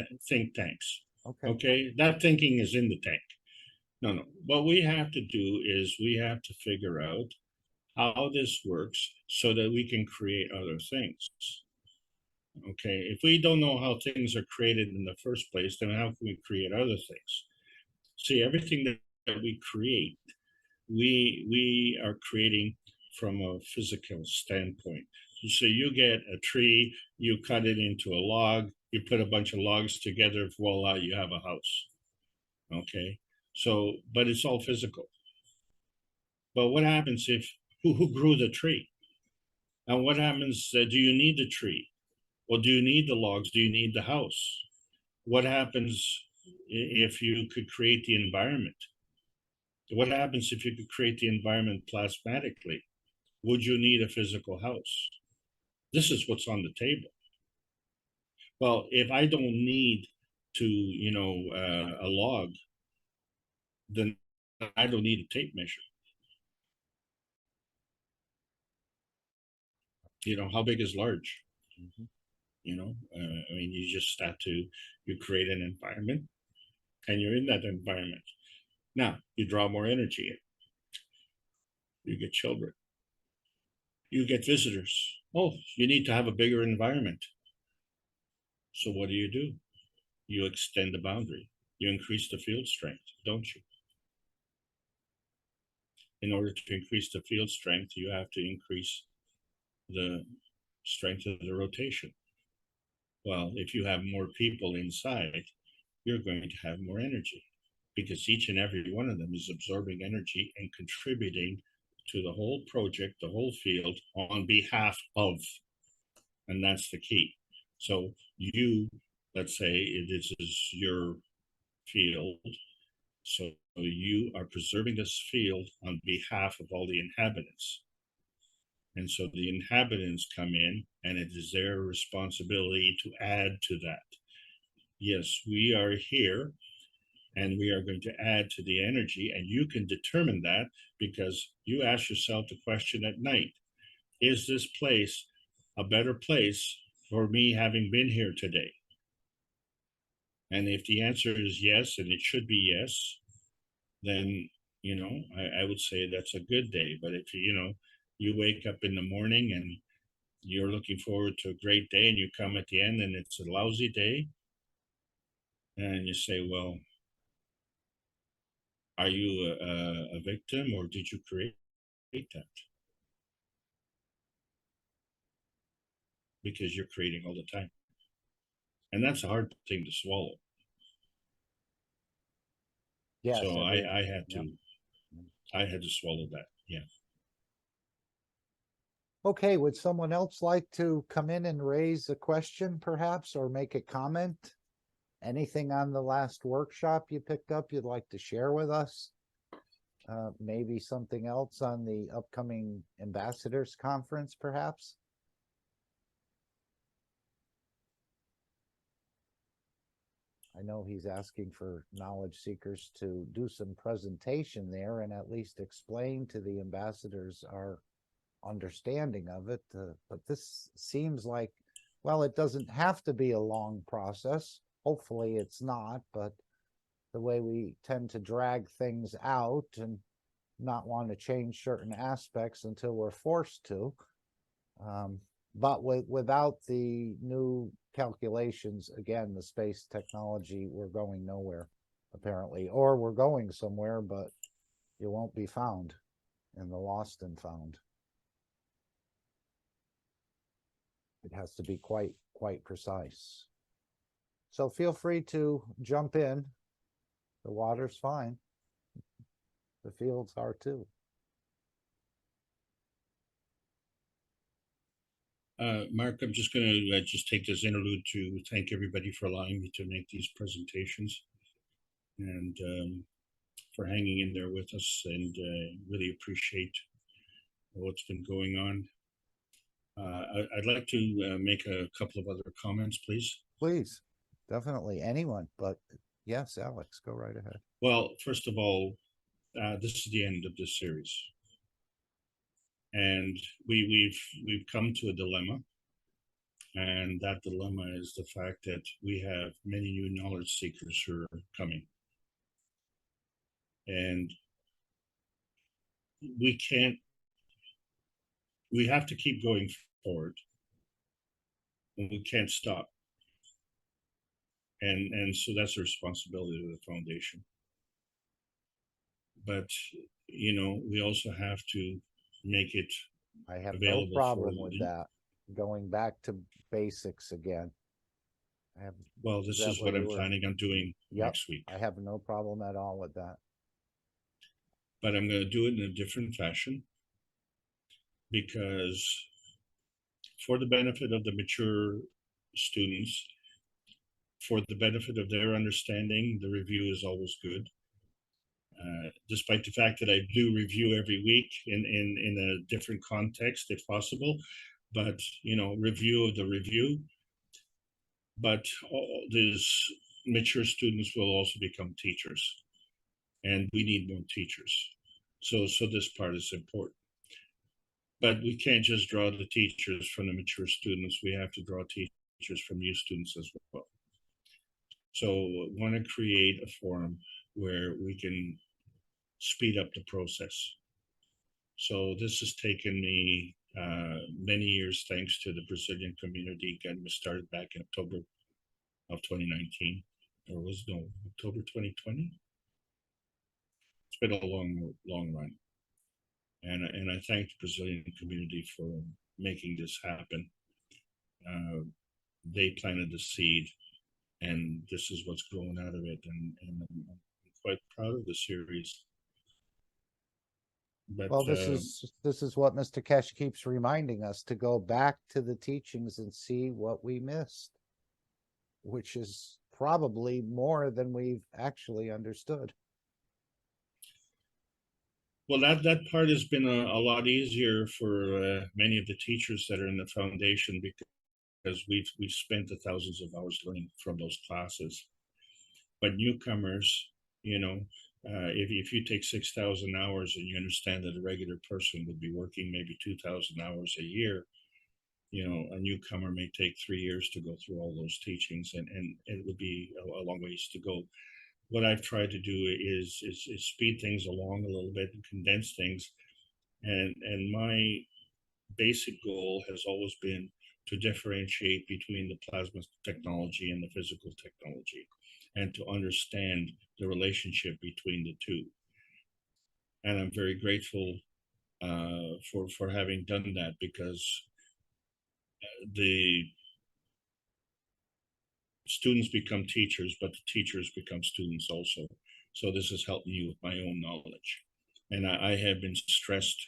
tanks. Okay. Okay, that thinking is in the tank. No. What we have to do is we have to figure out how this works so that we can create other things. Okay, if we don't know how things are created in the first place, then how can we create other things? See, everything that we create, we are creating from a physical standpoint. So you get a tree, you cut it into a log, you put a bunch of logs together, voila, you have a house. Okay, so, but it's all physical. But what happens if, who grew the tree? And what happens, do you need the tree? Well, do you need the logs? Do you need the house? What happens if you could create the environment? What happens if you could create the environment plasmatically? Would you need a physical house? This is what's on the table. Well, if I don't need to, you know, a log, then I don't need a tape measure. You know, how big is large? Mm-hmm. You know, I mean, you just have to, you create an environment and you're in that environment. Now, you draw more energy in. You get children. You get visitors. Oh, you need to have a bigger environment. So what do? You extend the boundary. You increase the field strength, don't you? In order to increase the field strength, you have to increase the strength of the rotation. Well, if you have more people inside, you're going to have more energy because each and every one of them is absorbing energy and contributing to the whole project, the whole field on behalf of, and that's the key. So you, let's say this is your field, so you are preserving this field on behalf of all the inhabitants. And so the inhabitants come in and it is their responsibility to add to that. Yes, we are here and we are going to add to the energy, and you can determine that because you ask yourself the question at night, is this place a better place for me having been here today? And if the answer is yes, and it should be yes, then, you know, I would say that's a good day. But if you wake up in the morning and you're looking forward to a great day and you come at the end and it's a lousy day, and you say, well, are you a victim or did you create that? Because you're creating all the time. And that's a hard thing to swallow. Yes. So I had to, yep. I had to swallow that. Yeah. Okay, would someone else like to come in and raise a question perhaps, or make a comment? anything on the last workshop you picked up you'd like to share with us? Maybe something else on the upcoming ambassadors conference, perhaps? I know he's asking for knowledge seekers to do some presentation there and at least explain to the ambassadors our understanding of it. But this seems like, well, it doesn't have to be a long process. Hopefully it's not, but the way we tend to drag things out and not want to change certain aspects until we're forced to. But without the new calculations, again, the space technology, we're going nowhere, apparently. Or we're going somewhere, but it won't be found in the lost and found. It has to be quite precise. So feel free to jump in. The water's fine. The fields are too. Mark, I'm just going to just take this interlude to thank everybody for allowing me to make these presentations and for hanging in there with us, and really appreciate what's been going on. I'd like to make a couple of other comments, please. Please, definitely, anyone, but yes, Alex, go right ahead. Well, first of all, this is the end of this series. And we've come to a dilemma, and that dilemma is the fact that we have many new knowledge seekers who are coming, and we have to keep going forward, and we can't stop, and so that's the responsibility of the foundation. But we also have to make it I have no problem with that. Going back to basics again. Well, this is what I'm planning on doing next week. I have no problem at all with that. But I'm going to do it in a different fashion, because for the benefit of the mature students, for the benefit of their understanding, the review is always good. Despite the fact that I do review every week in a different context, if possible, but review of the review. But these mature students will also become teachers, and we need more teachers. So this part is important. But we can't just draw the teachers from the mature students. We have to draw teachers from new students as well. So I want to create a forum where we can speed up the process. So this has taken me many years, thanks to the Brazilian community getting me started back in October of 2019, or was no, October 2020. It's been a long run, and I thank the Brazilian community for making this happen. They planted the seed, and this is what's growing out of it, and I'm quite proud of the series. But, well, this is what Mr. Kesh keeps reminding us, to go back to the teachings and see what we missed, which is probably more than we've actually understood. Well, that part has been a lot easier for many of the teachers that are in the foundation, because we've spent the thousands of hours learning from those classes. But newcomers, if you take 6,000 hours and you understand that a regular person would be working maybe 2,000 hours a year, a newcomer may take 3 years to go through all those teachings, and it would be a long ways to go. What I've tried to do is speed things along a little bit and condense things. And my basic goal has always been to differentiate between the plasma technology and the physical technology, and to understand the relationship between the two. And I'm very grateful for having done that, because the students become teachers, but the teachers become students also. So this has helped me with my own knowledge. And I have been stressed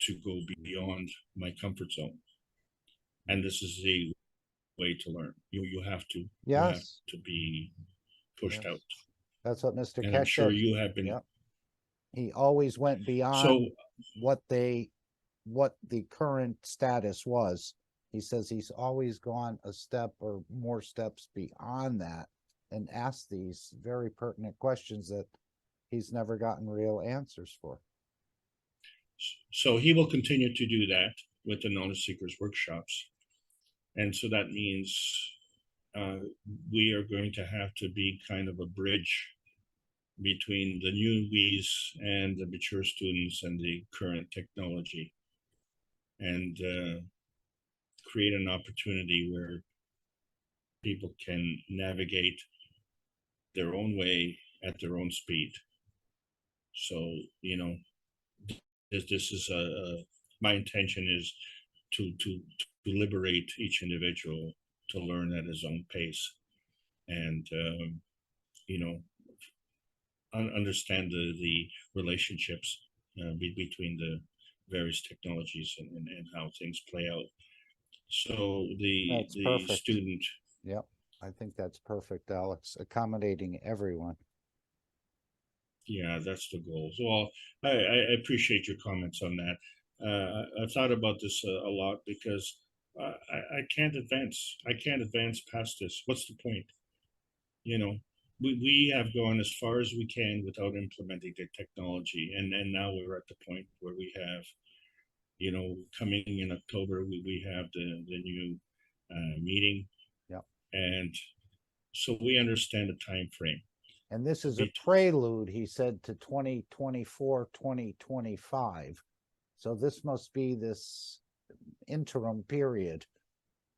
to go beyond my comfort zone. And this is the way to learn. You have to you have Yes, to be pushed yes. out. That's what Mr. And I'm Kesh sure said. you have been. Yeah. He always went So beyond what the current status was. He says he's always gone a step or more steps beyond that and asked these very pertinent questions that he's never gotten real answers for. so he will continue to do that with the Knowledge Seekers workshops. And so that means we are going to have to be kind of a bridge between the newbies and the mature students and the current technology, and create an opportunity where people can navigate their own way at their own speed. So, you know, this is my intention is to liberate each individual to learn at his own pace, and you know, understand the relationships between the various technologies, and how things play out. So That's the perfect. student. Yep. I think that's perfect, Alex. Accommodating everyone. Yeah, that's the goal. Well, I appreciate your comments on that. I've thought about this a lot, because I can't advance. I can't advance past this. What's the point? You know, we have gone as far as we can without implementing the technology, and now we're at the point where we have, you know, coming in October, we have the new meeting. Yeah. And so we understand the time frame. And this is a prelude, he said, to 2024, 2025. So this must be this interim period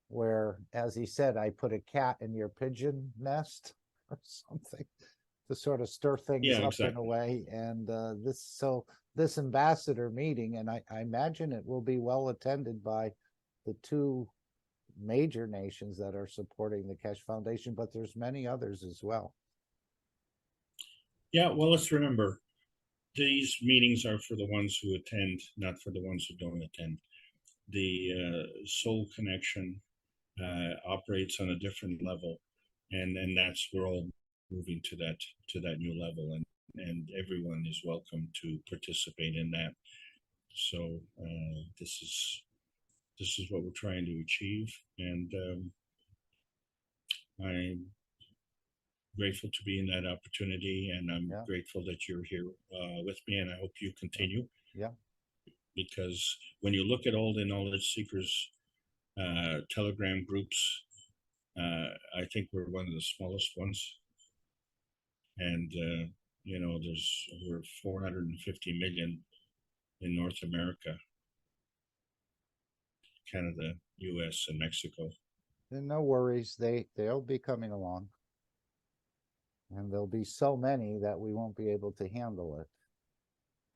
where, as he said, I put a cat in your pigeon nest or something to sort of stir things up in a way. And this ambassador meeting, and I imagine it will be well attended by the two major nations that are supporting the Kesh Foundation, but there's many others as well. Yeah, well, let's remember, these meetings are for the ones who attend, not for the ones who don't attend. The soul connection operates on a different level, and that's, we're all moving to that new level, and everyone is welcome to participate in that. So this is what we're trying to achieve, and I'm grateful to be in that opportunity, and I'm grateful that you're here with me, and I hope you continue. Yeah. Because when you look at all the knowledge seekers Telegram groups, I think we're one of the smallest ones, and you know, there's over 450 million in North America, Canada, US, and Mexico. And no worries, they'll be coming along. And there'll be so many that we won't be able to handle it.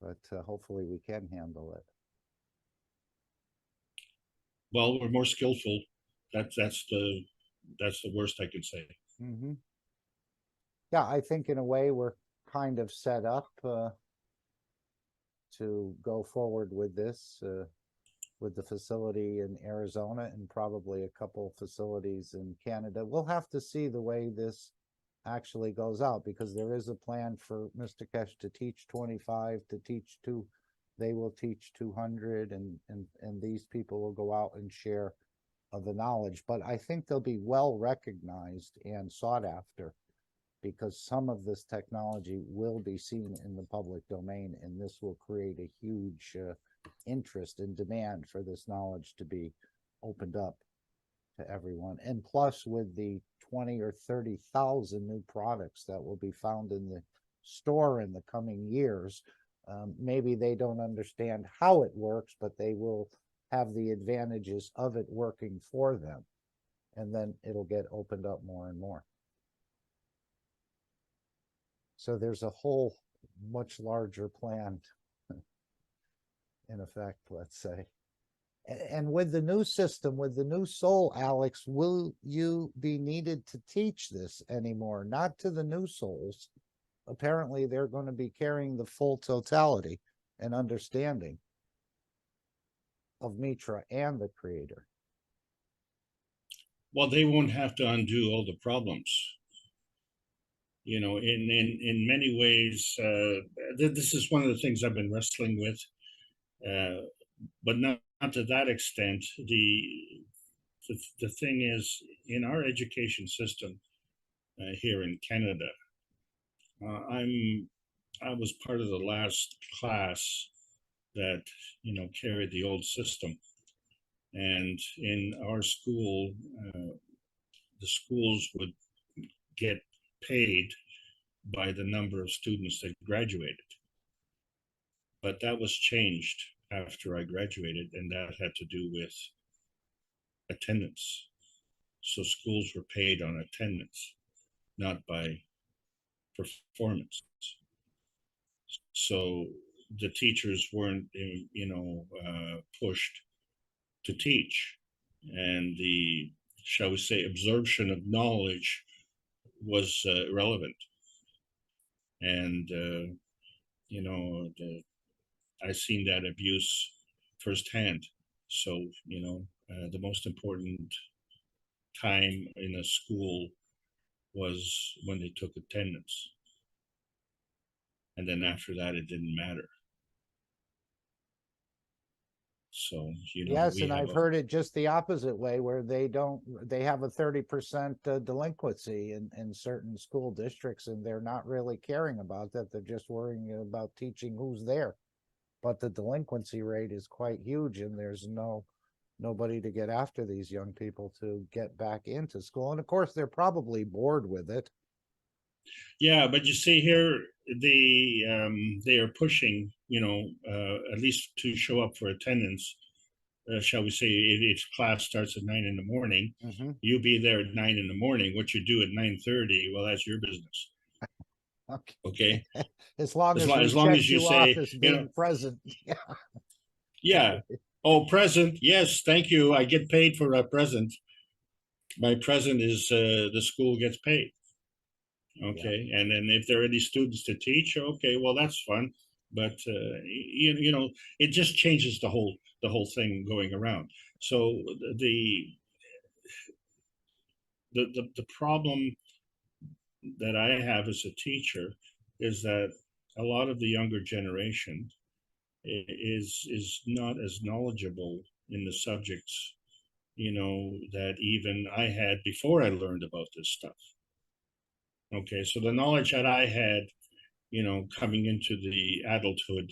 But hopefully we can handle it. Well, we're more skillful. That's the worst I could say. Mm-hmm. Yeah, I think in a way we're kind of set up to go forward with this, with the facility in Arizona and probably a couple facilities in Canada. We'll have to see the way this actually goes out, because there is a plan for Mr. Kesh to teach 25, to teach 2. They will teach 200, and these people will go out and share the knowledge. But I think they'll be well recognized and sought after, because some of this technology will be seen in the public domain, and this will create a huge interest and demand for this knowledge to be opened up to everyone. And plus, with the 20 or 30,000 new products that will be found in the store in the coming years, maybe they don't understand how it works, but they will have the advantages of it working for them, and then it'll get opened up more and more. So there's a whole much larger plan in effect, let's say. And with the new system, with the new soul, Alex, will you be needed to teach this anymore? Not to the new souls. Apparently, they're going to be carrying the full totality and understanding of Mitra and the Creator. well, they won't have to undo all the problems. You know, in many ways, this is one of the things I've been wrestling with, but not to that extent. The thing is, in our education system here in Canada, I was part of the last class that, you know, carried the old system, and in our school, the schools would get paid by the number of students that graduated. But that was changed after I graduated, and that had to do with attendance. So schools were paid on attendance, not by performance. So the teachers weren't, you know, pushed to teach, and the, shall we say, absorption of knowledge was irrelevant. And you know, I've seen that abuse firsthand. So, you know, the most important time in a school was when they took attendance. And then after that, it didn't matter. So, you know, Yes, and I've heard it just the opposite way, where they have a 30% delinquency in certain school districts, and they're not really caring about that. They're just worrying about teaching who's there. But the delinquency rate is quite huge, and there's nobody to get after these young people to get back into school. And of course, they're probably bored with it. Yeah, but you see here, they are pushing, you know, at least to show up for attendance. Shall we say, if class starts at 9 in the morning, you be there at 9 in the morning. What you do at 9:30, well, that's your business. Okay. As long as you say, off as being present. Yeah. Yeah. Oh, present. Yes, thank you. I get paid for a present. My present is the school gets paid. Okay, yeah. And then if there are any students to teach, okay, well, that's fun. But you know, it just changes the whole thing going around. So the problem that I have as a teacher is that a lot of the younger generation is not as knowledgeable in the subjects, you know, that even I had before I learned about this stuff. Okay, so the knowledge that I had, you know, coming into the adulthood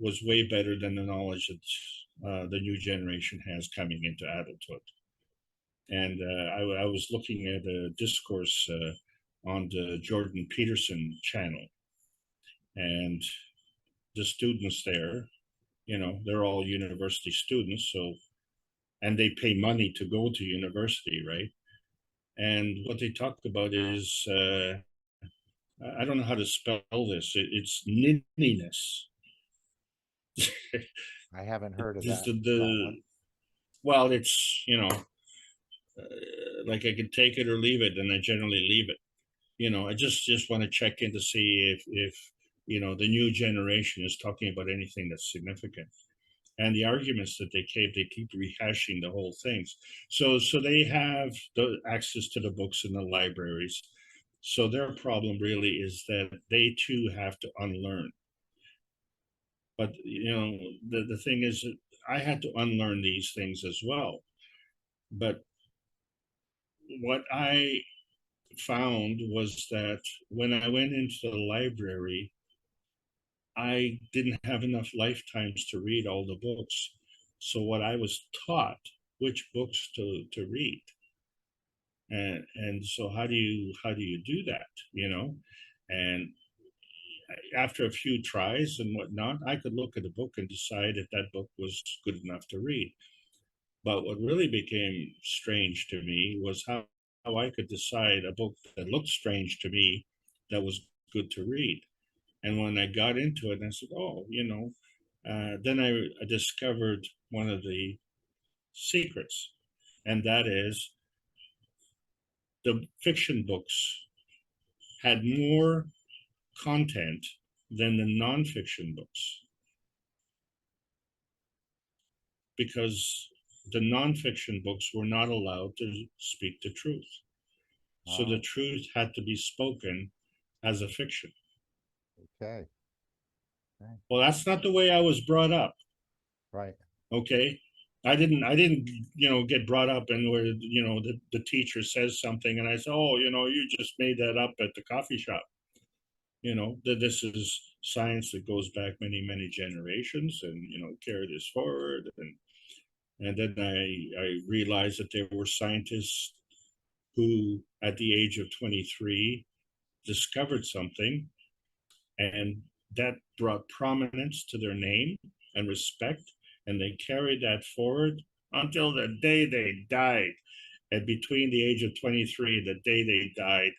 was way better than the knowledge that the new generation has coming into adulthood. And I was looking at a discourse on the Jordan Peterson channel, and the students there, you know, they're all university students, so, and they pay money to go to university, right? And what they talked about is, I don't know how to spell this. It's ninniness. I haven't heard of that. Well, it's, you know, like I can take it or leave it, and I generally leave it. You know, I just want to check in to see if you know, the new generation is talking about anything that's significant. And the arguments that they keep rehashing the whole things. So they have the access to the books in the libraries. So their problem really is that they too have to unlearn. But you know, the thing is that I had to unlearn these things as well. But what I found was that when I went into the library, I didn't have enough lifetimes to read all the books. So what I was taught, which books to read. And so how do you do that, you know? And after a few tries and whatnot, I could look at a book and decide if that book was good enough to read. But what really became strange to me was how I could decide a book that looked strange to me that was good to read. And when I got into it, I said, oh, you know, then I discovered one of the secrets, and that is the fiction books had more content than the nonfiction books. Because the nonfiction books were not allowed to speak the truth. So the truth had to be spoken as a fiction. Okay. Well, that's not the way I was brought up. Right. Okay. I didn't, get brought up and where, the teacher says something and I say, oh, you just made that up at the coffee shop. That this is science that goes back many, many generations and, carry this forward. And then I realized that there were scientists who, at the age of 23, discovered something, and that brought prominence to their name and respect, and they carried that forward until the day they died. And between the age of 23 and the day they died,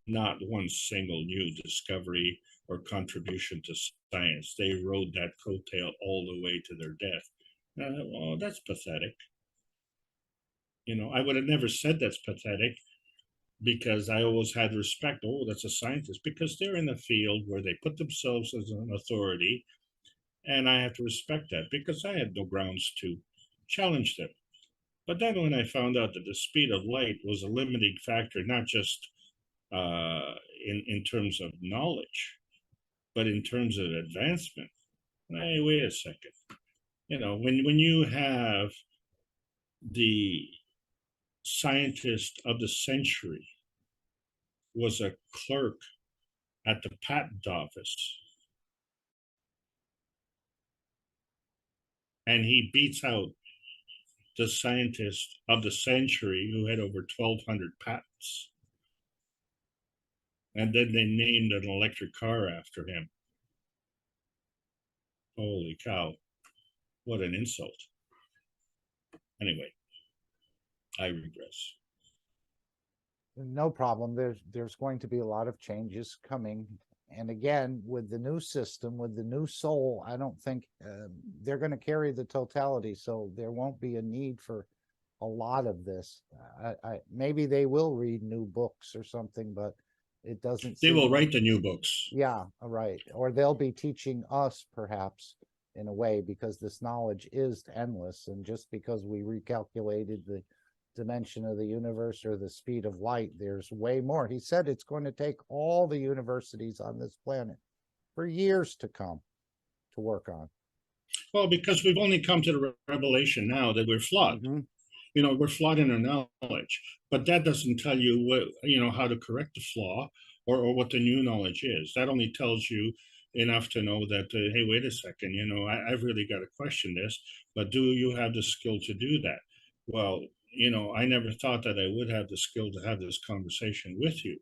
not one single new discovery or contribution to science. They rode that coattail all the way to their death. And I thought, well, that's pathetic. I would have never said that's pathetic because I always had respect. Oh, that's a scientist, because they're in the field where they put themselves as an authority. And I have to respect that because I had no grounds to challenge them. But then when I found out that the speed of light was a limiting factor, not just in terms of knowledge, but in terms of advancement, hey, wait a second. When you have the scientist of the century was a clerk at the patent office, and he beats out the scientist of the century who had over 1,200 patents. And then they named an electric car after him. Holy cow. What an insult. Anyway, I regress. No problem. There's going to be a lot of changes coming. And again, with the new system, with the new soul, I don't think they're going to carry the totality. So there won't be a need for a lot of this. Maybe they will read new books or something, but it doesn't. They will write the new books. Yeah, right. Or they'll be teaching us, perhaps, in a way, because this knowledge is endless. And just because we recalculated the dimension of the universe or the speed of light, there's way more. He said it's going to take all the universities on this planet for years to come to work on. Well, because we've only come to the revelation now that we're flawed. We're flawed in our knowledge, but that doesn't tell you what, how to correct the flaw or what the new knowledge is. That only tells you enough to know that, hey, wait a second, I've really got to question this, but do you have the skill to do that? Well, I never thought that I would have the skill to have this conversation with you.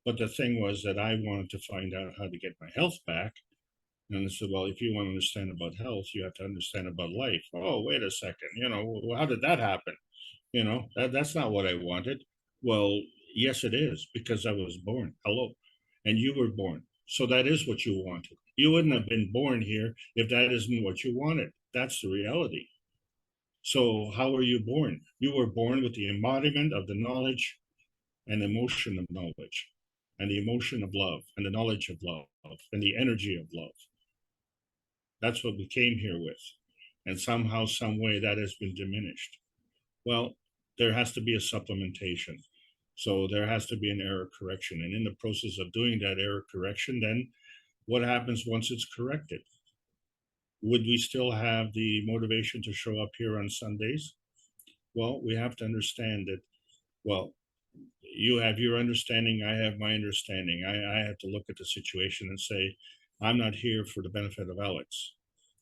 But the thing was that I wanted to find out how to get my health back. And I said, well, if you want to understand about health, you have to understand about life. Oh, wait a second, how did that happen? That's not what I wanted. Well, yes, it is, because I was born. Hello. And you were born. So that is what you wanted. You wouldn't have been born here if that isn't what you wanted. That's the reality. So how were you born? You were born with the embodiment of the knowledge and emotion of knowledge, and the emotion of love, and the knowledge of love, and the energy of love. That's what we came here with. And somehow, some way, that has been diminished. Well, there has to be a supplementation. So there has to be an error correction. And in the process of doing that error correction, then what happens once it's corrected? Would we still have the motivation to show up here on Sundays? Well, we have to understand that, well, you have your understanding, I have my understanding. I have to look at the situation and say, I'm not here for the benefit of Alex.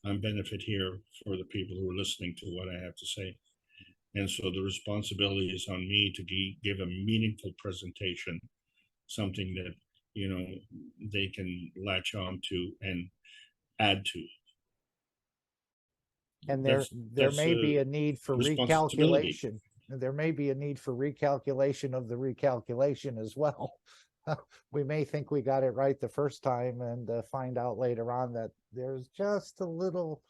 I'm benefit here for the people who are listening to what I have to say. And so the responsibility is on me to give a meaningful presentation, something that, they can latch on to and add to. And there may be a need for recalculation. There may be a need for recalculation of the recalculation as well. We may think we got it right the first time and find out later on that there's just a little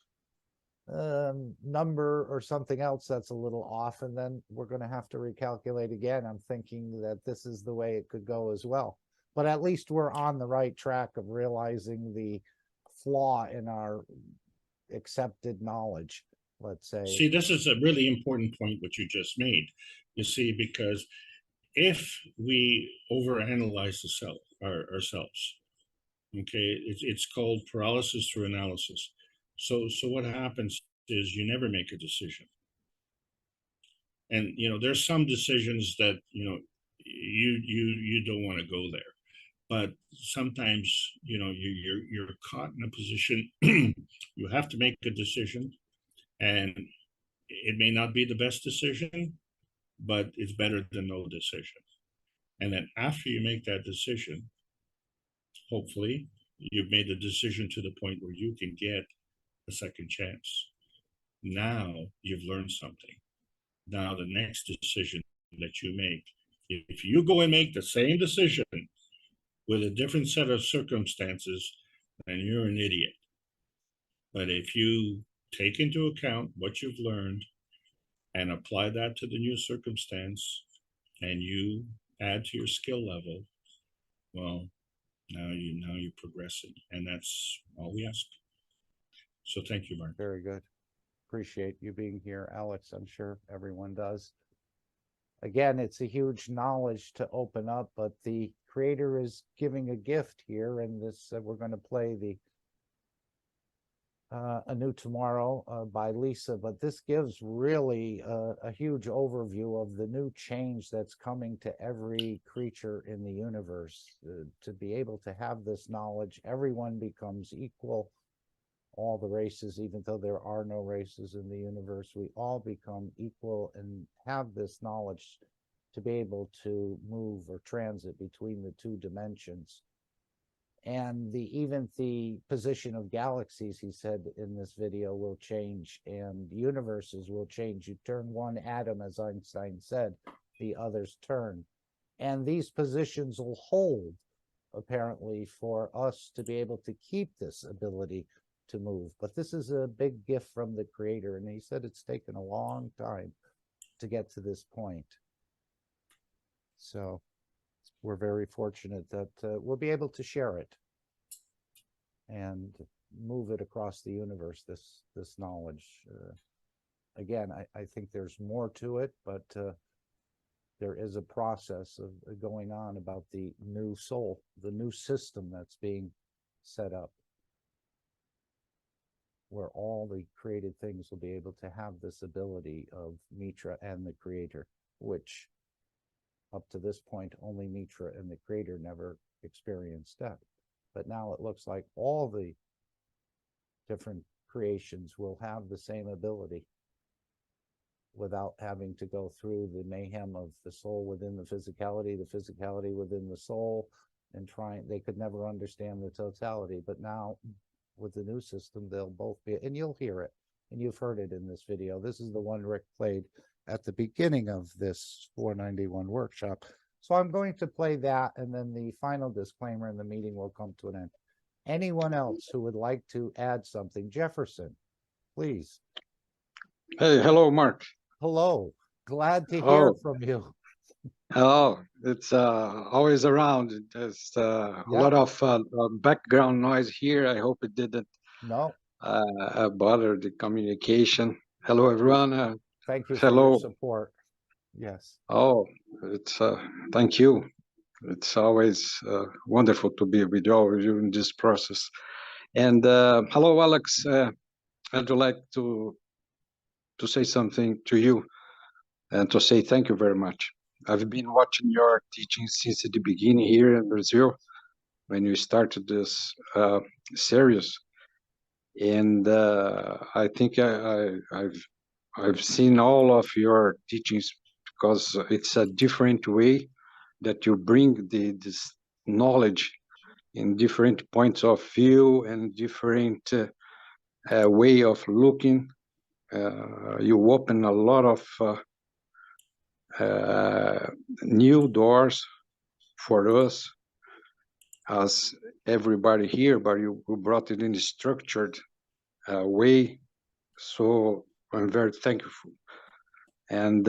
number or something else that's a little off, and then we're going to have to recalculate again. I'm thinking that this is the way it could go as well. But at least we're on the right track of realizing the flaw in our accepted knowledge, let's say. See, this is a really important point what you just made. You see, because if we overanalyze ourselves, okay, it's called paralysis through analysis. So what happens is you never make a decision. And there's some decisions that you don't want to go there, but sometimes you're caught in a position you have to make a decision, and it may not be the best decision, but it's better than no decision. And then after you make that decision, hopefully you've made a decision to the point where you can get a second chance. Now you've learned something. Now the next decision that you make, if you go and make the same decision with a different set of circumstances, then you're an idiot. But if you take into account what you've learned and apply that to the new circumstance, and you add to your skill level, well, now you're progressing, and that's all we ask. So thank you, Mark. Very good. Appreciate you being here, Alex. I'm sure everyone does. Again, it's a huge knowledge to open up, but the creator is giving a gift here, and this we're going to play the Anew Tomorrow by Lisa, but this gives really a huge overview of the new change that's coming to every creature in the universe. To be able to have this knowledge, everyone becomes equal. All the races, even though there are no races in the universe, we all become equal and have this knowledge to be able to move or transit between the two dimensions. And even the position of galaxies, he said in this video, will change, and universes will change. You turn one atom, as Einstein said, the others turn. And these positions will hold, apparently, for us to be able to keep this ability to move. But this is a big gift from the creator, and he said it's taken a long time to get to this point. So we're very fortunate that we'll be able to share it and move it across the universe, this knowledge. Again, I think there's more to it, but there is a process of going on about the new soul, the new system that's being set up, where all the created things will be able to have this ability of Mitra and the creator, which up to this point, only Mitra and the creator never experienced death. But now it looks like all the different creations will have the same ability without having to go through the mayhem of the soul within the physicality within the soul, and they could never understand the totality. But now with the new system, they'll both be, and you'll hear it, and you've heard it in this video. This is the one Rick played at the beginning of this 491 workshop. So I'm going to play that, and then the final disclaimer, and the meeting will come to an end. Anyone else who would like to add something? Jefferson, please. Hey, hello, Mark. Hello. Glad to hear from you. Oh, it's always around. There's a lot of background noise here. I hope it didn't bother the communication. Hello, everyone. Thank you for your support. Yes. Oh, it's thank you. It's always wonderful to be with all of you in this process. And hello, Alex. I'd like to say something to you and to say thank you very much. I've been watching your teachings since the beginning here in Brazil, when you started this series, and I think I've seen all of your teachings, because it's a different way that you bring this knowledge in different points of view and different way of looking. You open a lot of new doors for us as everybody here, but you brought it in a structured way. So I'm very thankful. And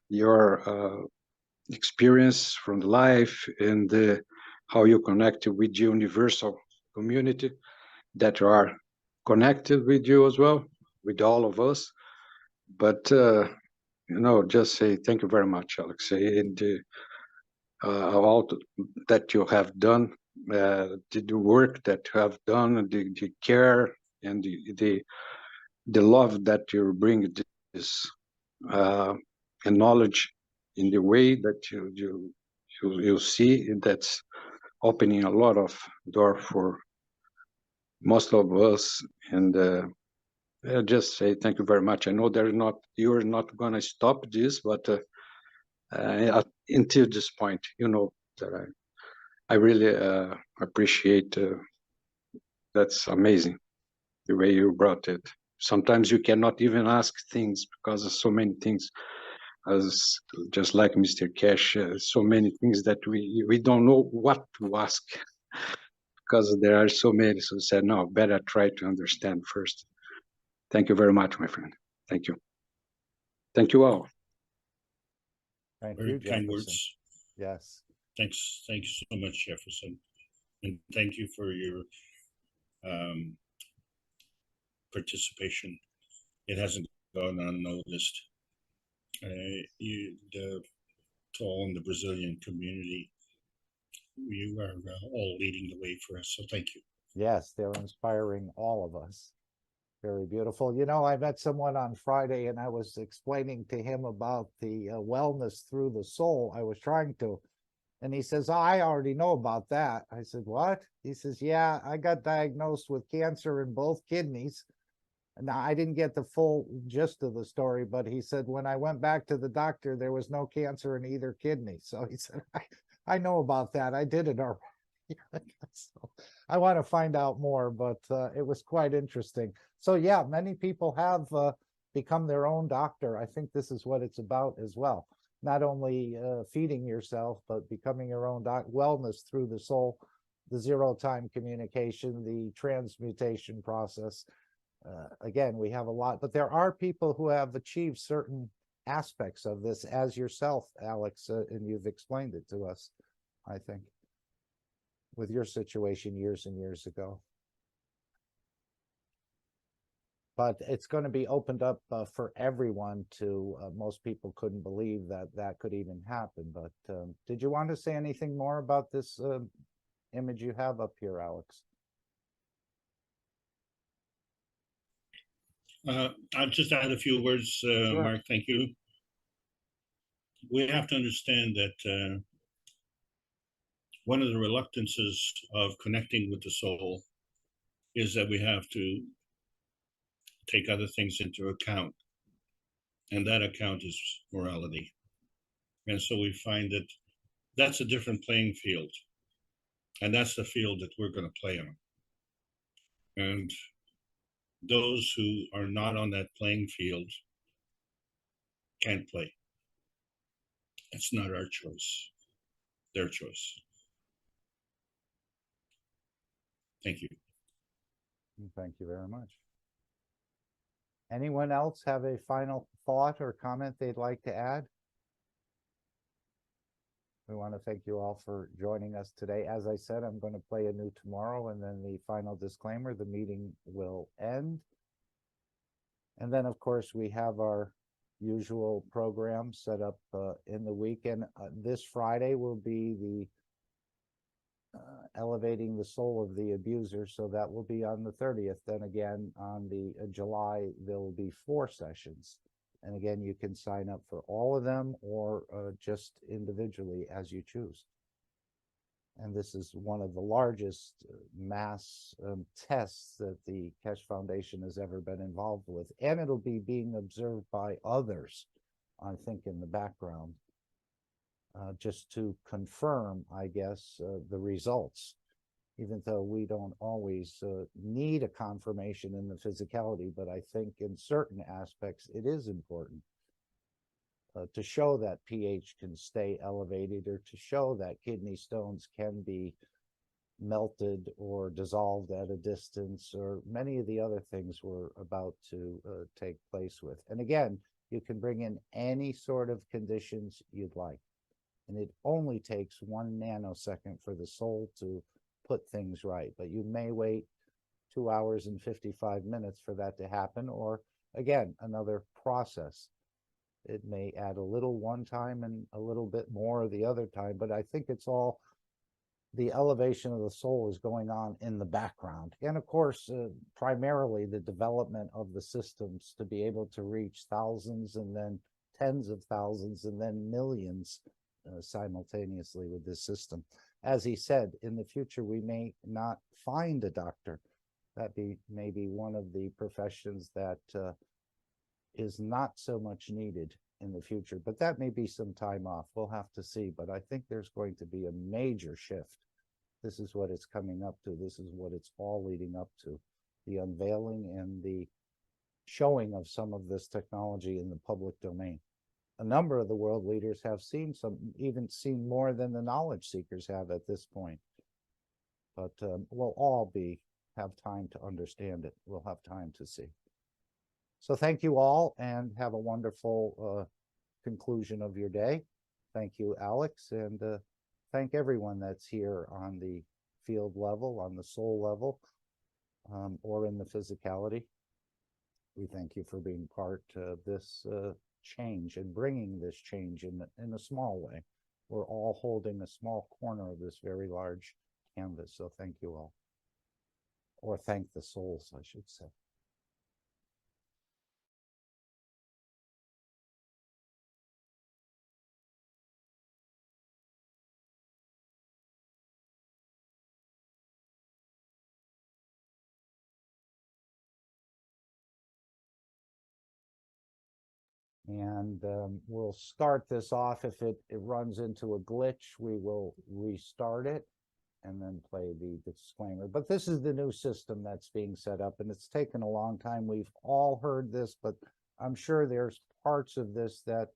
your experience from life and how you connect with the universal community that are connected with you as well. with all of us. But just say thank you very much, Alex, and all that you have done, the work that you have done, the care and the love that you bring this and knowledge in the way that you see. That's opening a lot of door for most of us. And I just say thank you very much. I know you're not going to stop this, but until this point, that I really appreciate. That's amazing the way you brought it. Sometimes you cannot even ask things because of so many things, as just like Mr. Cash, so many things that we don't know what to ask because there are so many. So said, no, better try to understand first. Thank you very much, my friend. Thank you. Thank you all. Thank Very you, kind Jefferson. words. Yes. Thanks. Thank you so much, Jefferson. And thank you for your participation. It hasn't gone unnoticed. To all in the Brazilian community, you are all leading the way for us. So thank you. Yes, they're inspiring all of us. Very beautiful. I met someone on Friday and I was explaining to him about the wellness through the soul. I was trying to, and he says, I already know about that. I said, what? He says, yeah, I got diagnosed with cancer in both kidneys. Now, I didn't get the full gist of the story, but he said, when I went back to the doctor, there was no cancer in either kidney. So he said, I know about that. I did it already. So I want to find out more, but it was quite interesting. So yeah, many people have become their own doctor. I think this is what it's about as well. Not only feeding yourself, but becoming your own wellness through the soul, the zero-time communication, the transmutation process. Again, we have a lot, but there are people who have achieved certain aspects of this, as yourself, Alex, and you've explained it to us, I think, with your situation years and years ago. But it's going to be opened up for everyone to, most people couldn't believe that that could even happen. But did you want to say anything more about this image you have up here, Alex? I'll just add a few words, Sure. Mark. Thank you. We have to understand that one of the reluctances of connecting with the soul is that we have to take other things into account. And that account is morality. And so we find that that's a different playing field. And that's the field that we're going to play on. And those who are not on that playing field can't play. It's not our choice, their choice. Thank you. Thank you very much. Anyone else have a final thought or comment they'd like to add? We want to thank you all for joining us today. As I said, I'm going to play anew tomorrow, and then the final disclaimer, the meeting will end. And then, of course, we have our usual program set up in the weekend. This Friday will be the elevating the soul of the abuser, so that will be on the 30th. Then again, on the July, there will be 4 sessions. And again, you can sign up for all of them or just individually as you choose. And this is one of the largest mass tests that the Keshe Foundation has ever been involved with. And it'll be being observed by others, I think, in the background, just to confirm, I guess, the results. Even though we don't always need a confirmation in the physicality, but I think in certain aspects it is important to show that pH can stay elevated, or to show that kidney stones can be melted or dissolved at a distance, or many of the other things we're about to take place with. And again, you can bring in any sort of conditions you'd like. And it only takes 1 nanosecond for the soul to put things right, but you may wait 2 hours and 55 minutes for that to happen, or again, another process. It may add a little one time and a little bit more the other time, but I think it's all the elevation of the soul is going on in the background. And of course, primarily the development of the systems to be able to reach thousands and then tens of thousands and then millions simultaneously with this system. As he said, in the future, we may not find a doctor. That may be one of the professions that is not so much needed in the future, but that may be some time off. We'll have to see, but I think there's going to be a major shift. This is what it's coming up to. This is what it's all leading up to, the unveiling and the showing of some of this technology in the public domain. A number of the world leaders have seen some, even seen more than the knowledge seekers have at this point. But we'll all have time to understand it. We'll have time to see. So thank you all, and have a wonderful conclusion of your day. Thank you, Alex, and thank everyone that's here on the field level, on the soul level, or in the physicality. We thank you for being part of this change and bringing this change in a small way. We're all holding a small corner of this very large canvas, so thank you all. Or thank the souls, I should say. And we'll start this off. If it runs into a glitch, we will restart it and then play the disclaimer. But this is the new system that's being set up, and it's taken a long time. We've all heard this, but I'm sure there's parts of this that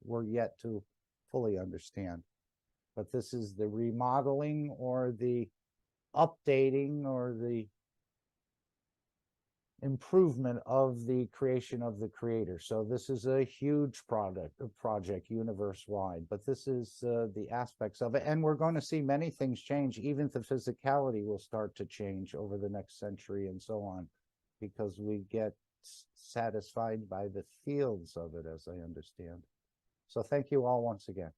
we're yet to fully understand. But this is the remodeling or the updating or the improvement of the creation of the creator. So this is a huge project universe-wide, but this is the aspects of it. And we're going to see many things change. Even the physicality will start to change over the next century and so on, because we get satisfied by the fields of it, as I understand. So thank you all once again.